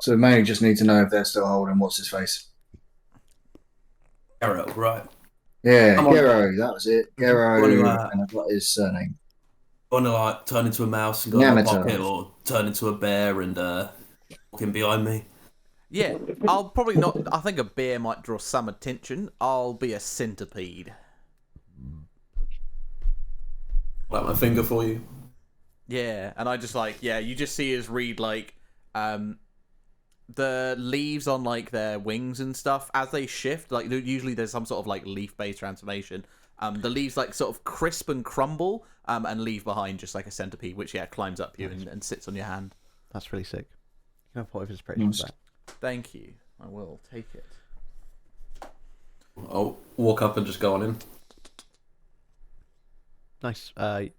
So mainly just need to know if they're still holding what's his face. Arrow, right. Yeah, Come on. Gero, that was it. Gero, What do I- and I've got his surname. Want to like turn into a mouse and go in my Yamato. pocket, or turn into a bear and walk in behind me? Yeah, I'll probably not... I think a bear might draw some attention. I'll be a centipede. Like my finger for you. Yeah, and I just you just see us read the leaves on like their wings and stuff as they shift. Like usually there's some sort of like leaf-based transformation. The leaves like sort of crisp and crumble, and leave behind just like a centipede, which climbs up you and sits on your hand. That's really sick. You can have point of inspiration for that. Thank you. I will take it. I'll walk up and just go on in. Nice. Kind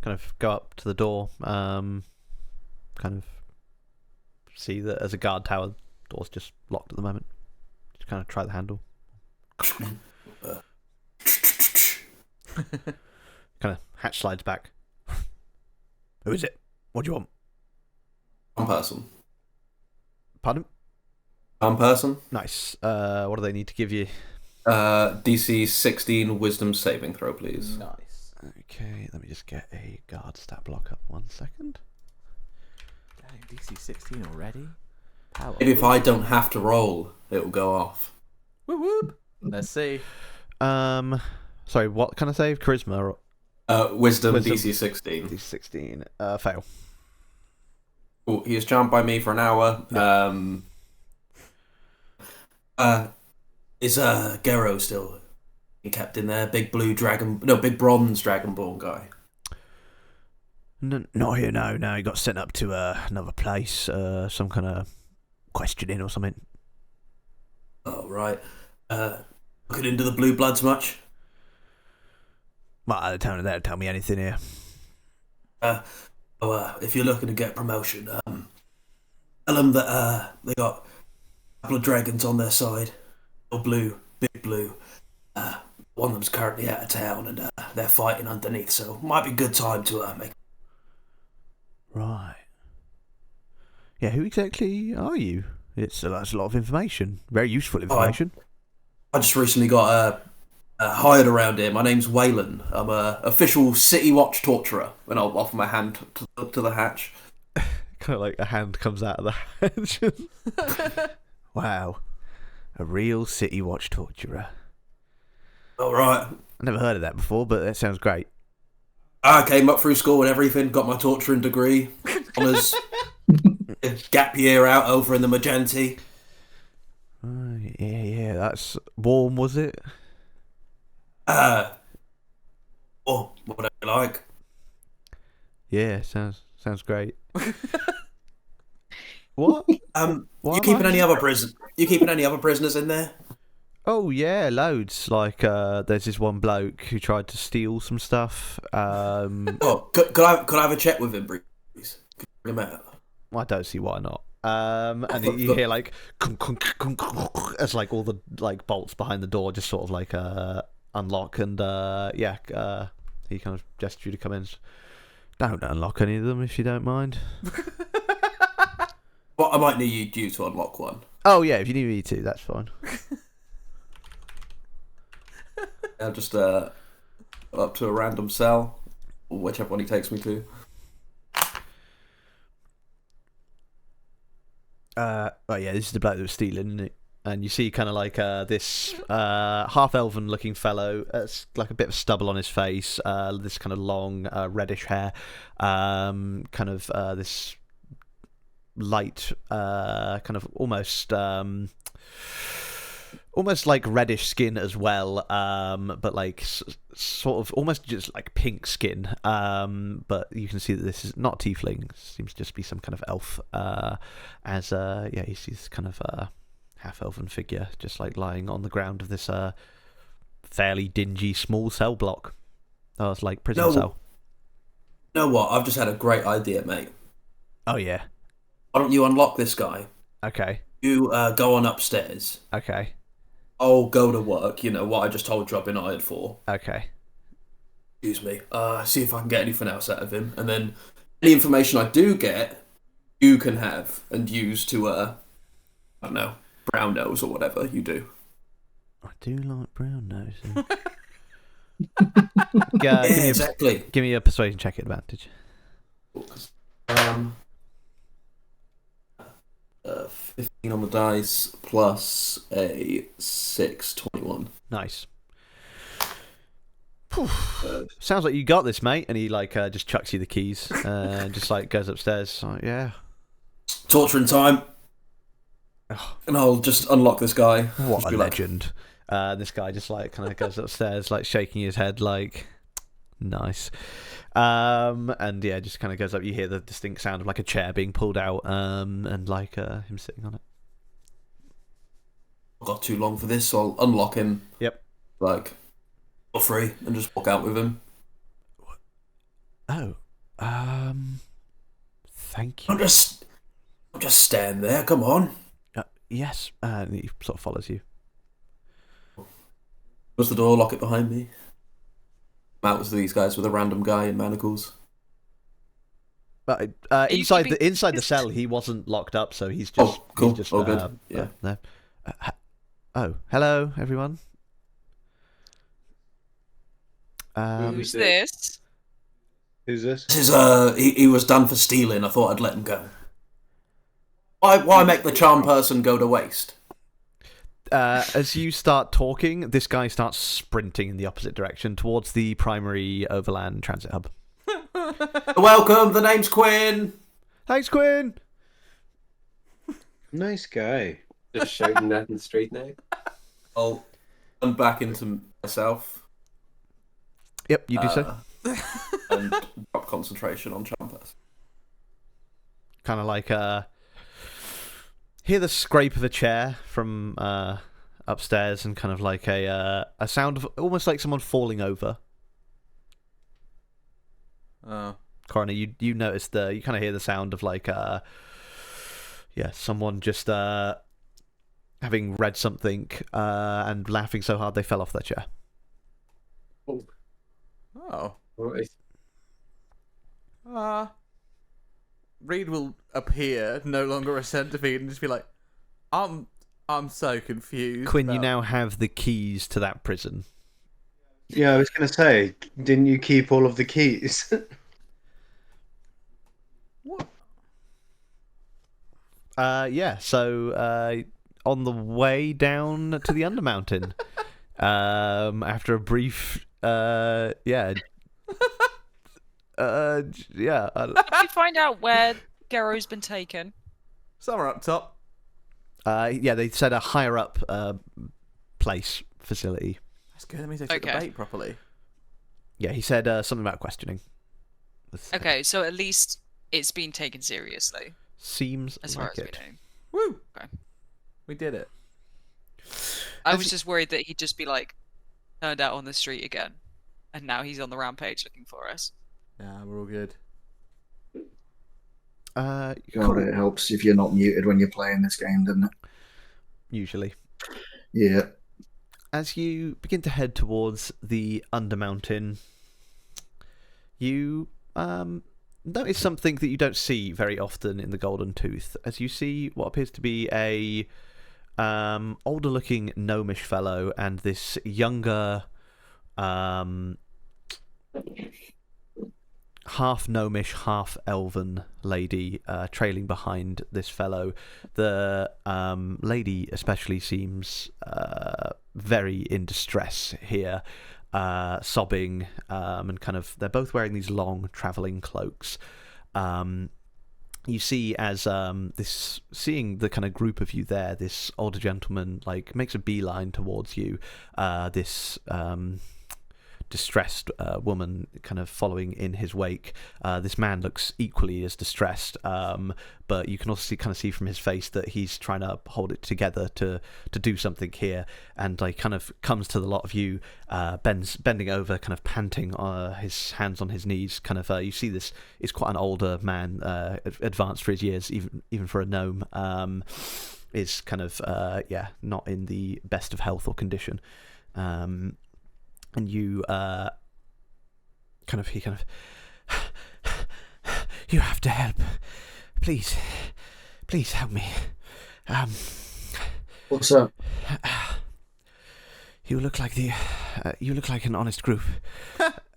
of go up to the door. Kind of see that as a guard tower, door's just locked at the moment. Just kind of try the handle. Kind of hatch slides back. Who is it? What do you want? One person. Pardon? One person. Nice. What do they need to give you? DC 16 Wisdom saving throw, please. Nice. Okay, let me just get a guard stat block up 1 second. Dang, DC 16 already? Power. Maybe if I don't have to roll, it will go off. Whoop whoop. Let's see. Sorry, what can I save? Charisma or Wisdom Wisdom. DC 16. D16? Fail. Cool. He is charmed by me for an hour. Is Gero still kept in there? Big bronze dragonborn guy. Not here, no. He got sent up to another place. Some kind of questioning or something. Oh, right. Looking into the blue bloods much? Well, they don't tell me anything here. If you're looking to get promotion, tell them that they got a couple of dragons on their side. Blue, big blue. One of them's currently out of town and they're fighting underneath, so might be a good time to make. Right. Yeah, who exactly are you? That's a lot of information. Very useful information. I just recently got hired around here. My name's Waylon. I'm a official City Watch torturer. And I'll offer my hand to the hatch. Kind of like a hand comes out of the hatch. Wow. A real City Watch torturer. All right. I never heard of that before, but that sounds great. I came up through school and everything, got my torturing degree, honours, gap year out over in the Magenti. Yeah, that's warm, was it? Oh, whatever you like. Yeah, sounds great. What? You keeping any other prisoners in there? Oh yeah, loads. Like, there's this one bloke who tried to steal some stuff. Could I have a chat with him, please? Could you bring him out? I don't see why not. And you hear like as like all the like bolts behind the door just sort of like unlock, and he kind of gestures you to come in. Don't unlock any of them if you don't mind. Well, I might need you to unlock one. Oh yeah, if you need me to, that's fine. I'll just up to a random cell, or whichever one he takes me to. Oh yeah, this is the bloke that was stealing, isn't it? And you see kind of like this half-elven looking fellow, like a bit of stubble on his face, this kind of long reddish hair, kind of this light, kind of almost like reddish skin as well, but like sort of almost just like pink skin. But you can see that this is not tiefling; seems to just be some kind of elf. You see this kind of half-elven figure just like lying on the ground of this fairly dingy small cell block. Oh, it's like prison cell. You know what? I've just had a great idea, mate. Oh yeah. Why don't you unlock this guy? Okay. You go on upstairs. Okay. I'll go to work. You know what I just told you I've been hired for. Okay. Excuse me. See if I can get anything else out of him, and then any information I do get, you can have and use to I don't know, brown nose or whatever you do. I do like brown nose. Exactly. Give me a persuasion check advantage. 15 on the dice plus a 6, 21. Nice. Sounds like you got this, mate. And he like just chucks you the keys and just like goes upstairs. Like, yeah. Torturing time. And I'll just unlock this guy. What a legend. This guy just like kind of goes upstairs, like shaking his head, like nice. And yeah, just kind of goes up. You hear the distinct sound of like a chair being pulled out, and like him sitting on it. I've got too long for this, so I'll unlock him. Yep. Like, for free, and just walk out with him. Oh, thank you. I'm just standing there. Come on. Yes, and he sort of follows you. Close the door, lock it behind me. I'm out to these guys with a random guy in manacles. But inside the cell, he wasn't locked up, so he's just. Oh, cool. He's just, good. Yeah. No. Hello, everyone. Who's this? Who's this? This is he was done for stealing. I thought I'd let him go. Why make the charm person go to waste? As you start talking, this guy starts sprinting in the opposite direction towards the primary overland transit hub. Welcome, the name's Quinn. Thanks, Quinn. Nice guy. Just shouting that in the street now. I'll run back into myself. Yep, you do so. And drop concentration on charm person. Kind of like hear the scrape of a chair from upstairs, and kind of like a sound of almost like someone falling over. Oh. Coroner, you notice you kind of hear the sound of like someone just having read something and laughing so hard they fell off their chair. Oh. Right. Reed will appear, no longer a centipede, and just be like, I'm so confused. Quinn, you now have the keys to that prison. Yeah, I was going to say, didn't you keep all of the keys? What? So on the way down to the Undermountain, After a brief, yeah, yeah. Did we find out where Gero's been taken? Somewhere up top. Yeah, they said a higher up place facility. That's good. That means they took the bait properly. Yeah, he said something about questioning. Okay, so at least it's been taken seriously. Seems as far like as it. we know. Woo! Okay. We did it. I was just worried that he'd just be like turned out on the street again, and now he's on the rampage looking for us. Nah, we're all good. God, Cool. it helps if you're not muted when you're playing this game, doesn't it? Usually. Yeah. As you begin to head towards the Undermountain, you notice something that you don't see very often in the Golden Tooth, as you see what appears to be a older-looking gnomish fellow and this younger half gnomish, half elven lady trailing behind this fellow. The lady especially seems very in distress here, sobbing, and kind of, they're both wearing these long travelling cloaks. You see as seeing the kind of group of you there, this older gentleman like makes a beeline towards you, this distressed woman kind of following in his wake. This man looks equally as distressed, but you can also kind of see from his face that he's trying to hold it together to do something here, and like kind of comes to the lot of you, bending over, kind of panting, his hands on his knees, kind of you see this is quite an older man, advanced for his years, even for a gnome, is kind of not in the best of health or condition. And you, you have to help. Please help me. What's up? You look like an honest group.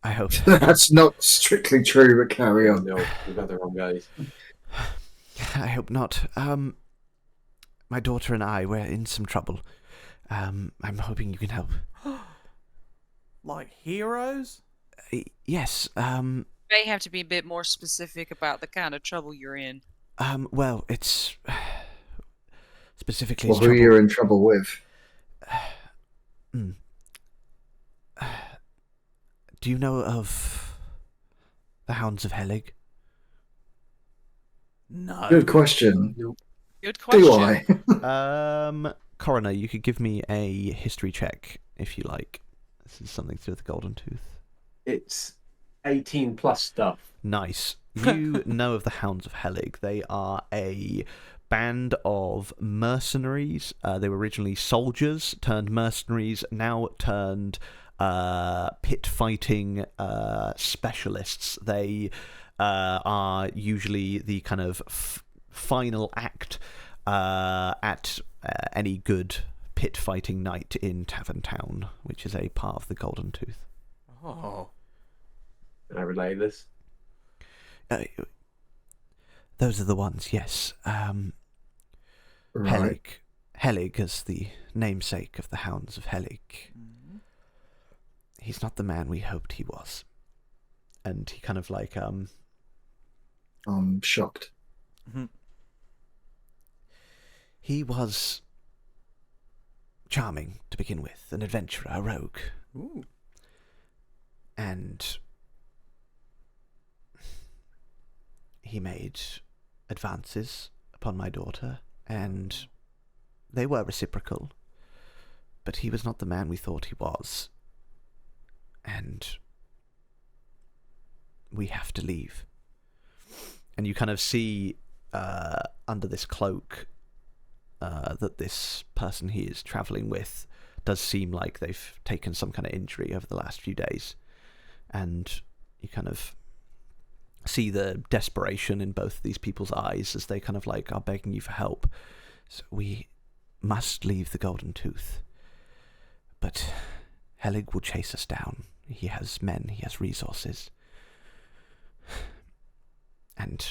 I hope. That's not strictly true, but carry on. No, we've got the wrong guys. I hope not. My daughter and I, we're in some trouble. I'm hoping you can help. Like heroes? Yes. May have to be a bit more specific about the kind of trouble you're in. Well, it's specifically. Well, who you're in trouble with? Do you know of the Hounds of Helig? No. Good question. Good question. Do I? Coroner, you could give me a history check if you like. This is something to do with the Golden Tooth. It's 18 plus stuff. Nice. You know of the Hounds of Helig. They are a band of mercenaries. They were originally soldiers turned mercenaries, now turned pit fighting specialists. They are usually the kind of final act at any good pit fighting night in Tavern Town, which is a part of the Golden Tooth. Oh. Can I relay this? Those are the ones, yes. Right. Helig is the namesake of the Hounds of Helig. Mm-hmm. He's not the man we hoped he was. And he kind of like I'm shocked. Mm-hmm. He was charming to begin with, an adventurer, a rogue. Ooh. And he made advances upon my daughter, and they were reciprocal, but he was not the man we thought he was, and we have to leave. And you kind of see under this cloak that this person he is travelling with does seem like they've taken some kind of injury over the last few days, and you kind of see the desperation in both these people's eyes as they kind of like are begging you for help. So we must leave the Golden Tooth, but Helig will chase us down. He has men, he has resources, and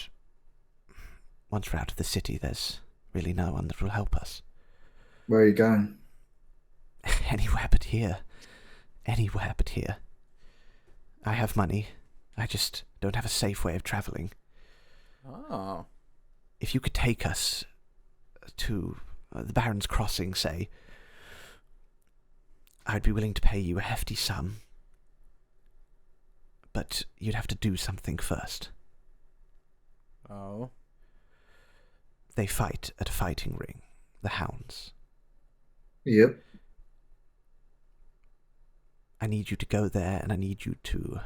once we're out of the city, there's really no one that will help us. Where are you going? Anywhere but here. Anywhere but here. I have money. I just don't have a safe way of travelling. Oh. If you could take us to the Baron's Crossing, say, I'd be willing to pay you a hefty sum. But you'd have to do something first. Oh. They fight at a fighting ring. The hounds. Yep. I need you to go there, and I need you to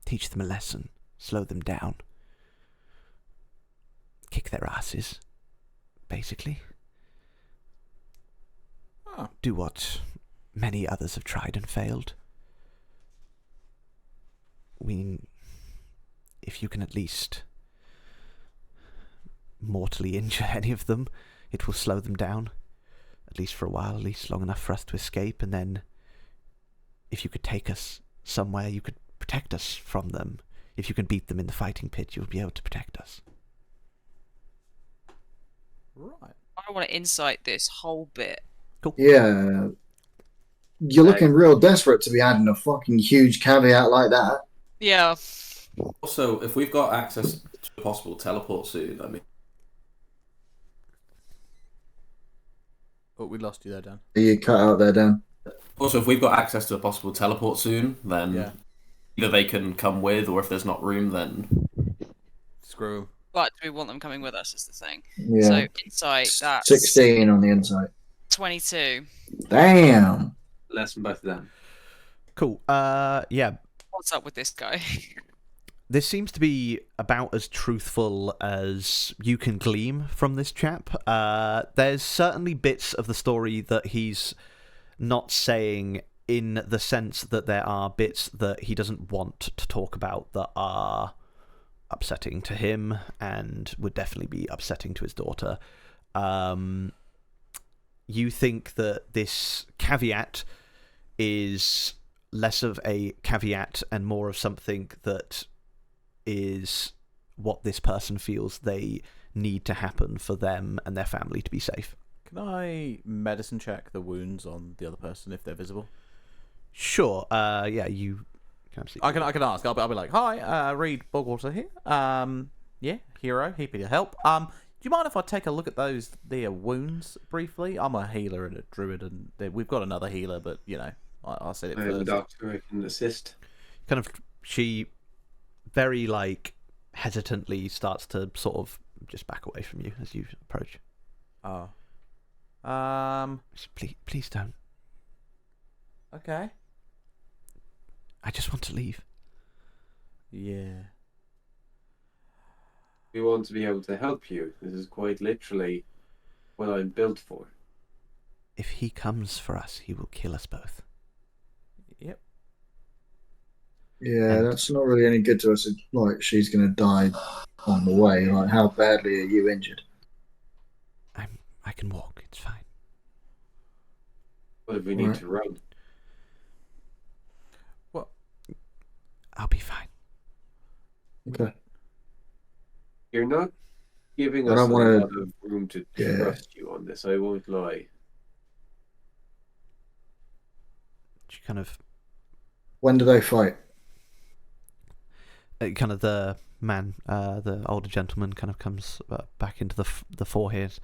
teach them a lesson, slow them down, kick their asses, basically. Oh. Do what many others have tried and failed. If you can at least mortally injure any of them, it will slow them down, at least for a while, at least long enough for us to escape, and then if you could take us somewhere, you could protect us from them. If you can beat them in the fighting pit, you'll be able to protect us. Right. I want to insight this whole bit. Cool. Yeah. You're looking real desperate to be adding a fucking huge caveat like that. Yeah. Also, if we've got access to a possible teleport soon, I mean, Oh, we lost you there, Dan. You cut out there, Dan. also if we've got access to a possible teleport soon, then Yeah. either they can come with, or if there's not room, then Screw 'em. But we want them coming with us is the thing. Yeah. So insight, that's 16 on the inside. 22. Damn. Less than both of them. Cool. Yeah. What's up with this guy? This seems to be about as truthful as you can glean from this chap. There's certainly bits of the story that he's not saying, in the sense that there are bits that he doesn't want to talk about that are upsetting to him and would definitely be upsetting to his daughter. You think that this caveat is less of a caveat and more of something that is what this person feels they need to happen for them and their family to be safe. Can I medicine check the wounds on the other person if they're visible? Sure. Yeah, you can absolutely. I can ask. I'll be like, hi, Reed Bogwater here. Yeah, hero, happy to help. Do you mind if I take a look at those their wounds briefly? I'm a healer and a druid, and we've got another healer, but you know, I said it I have a first. doctor I can assist. Kind of, she very hesitantly starts to sort of just back away from you as you approach. Oh. Please don't. Okay. I just want to leave. Yeah. We want to be able to help you. This is quite literally what I'm built for. If he comes for us, he will kill us both. Yep. Yeah, that's not really any good to us. It's like she's going to die on the way. Like, how badly are you injured? I can walk. It's fine. What if we need Right. to run? Well, I'll be fine. Okay. You're not giving I us a don't wanna- lot of room to Yeah. trust you on this. I won't lie. She kind of When do they fight? kind of the man, the older gentleman, kind of comes back into the forehead.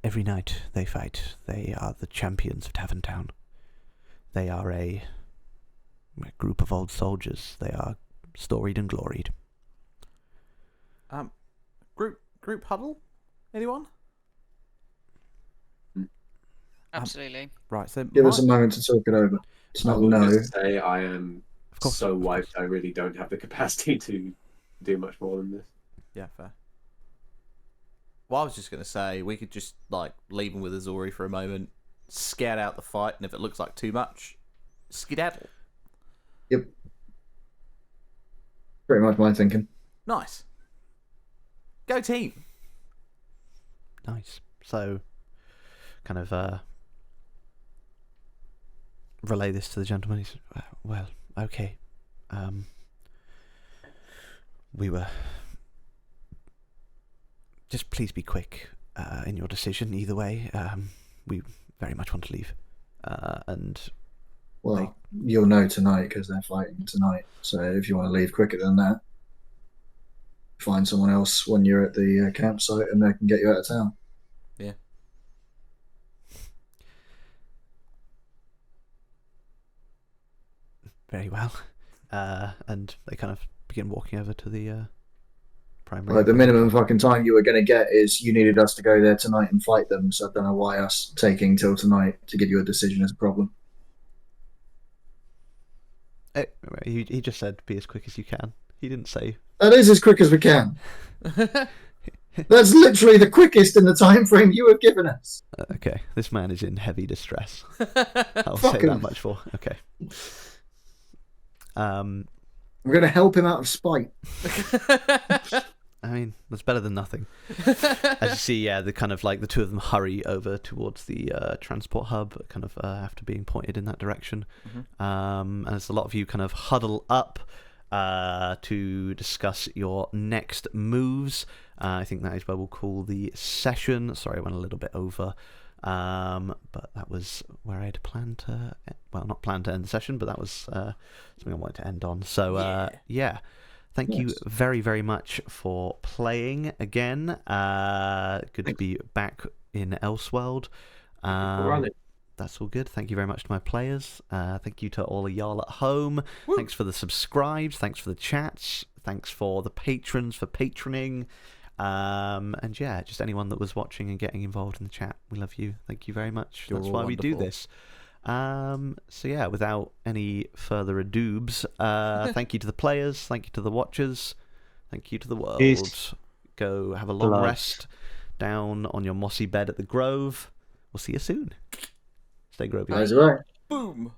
Every night they fight. They are the champions of Tavern Town. They are a group of old soldiers. They are storied and gloried. group huddle? Anyone? Absolutely. Right, so Give us a moment to talk it over. It's I not will no. just say I am Of course, so of wiped. I really don't have the capacity to do much more than this. Yeah, fair. Well, I was just going to say, we could just, leave him with Azori for a moment, scout out the fight, and if it looks like too much, skedaddle. Yep. Pretty much my thinking. Nice. Go team. Nice. So, kind of relay this to the gentleman. He's well, okay. We were. Just please be quick in your decision. Either way, we very much want to leave. And Well, you'll know tonight because they're fighting tonight. So if you want to leave quicker than that, find someone else when you're at the campsite and they can get you out of town. Yeah. very well. And they kind of begin walking over to the primary. Like the minimum fucking time you were going to get is you needed us to go there tonight and fight them. So I don't know why us taking till tonight to give you a decision is a problem. He just said, "Be as quick as you can." He didn't say. That is as quick as we can. That's literally the quickest in the time frame you have given us. Okay, this man is in heavy distress. I'll Fuck say him. that much for. Okay. I'm going to help him out of spite. I mean, that's better than nothing. As you see, yeah, the kind of like the two of them hurry over towards the transport hub, kind of after being pointed in that direction. And as a lot of you kind of huddle up to discuss your next moves. I think that is where we'll call the session. Sorry, I went a little bit over. But that was where I had planned to, well, not planned to end the session, but that was something I wanted to end on. So, yeah. Thank you very, very much for playing again. Good to be back in Ellseworld. That's all good. Thank you very much to my players. Thank you to all of y'all at home. Woo. Thanks for the subscribes. Thanks for the chats. Thanks for the patrons for patroning. And yeah, just anyone that was watching and getting involved in the chat. We love you. Thank you very much. That's why we do this. So yeah, without any further adoobs, thank you to the players, thank you to the watchers, thank you to the world. Peace. Go have a long rest down on your mossy bed at the Grove. We'll see you soon. Stay grovey. That's right. Boom.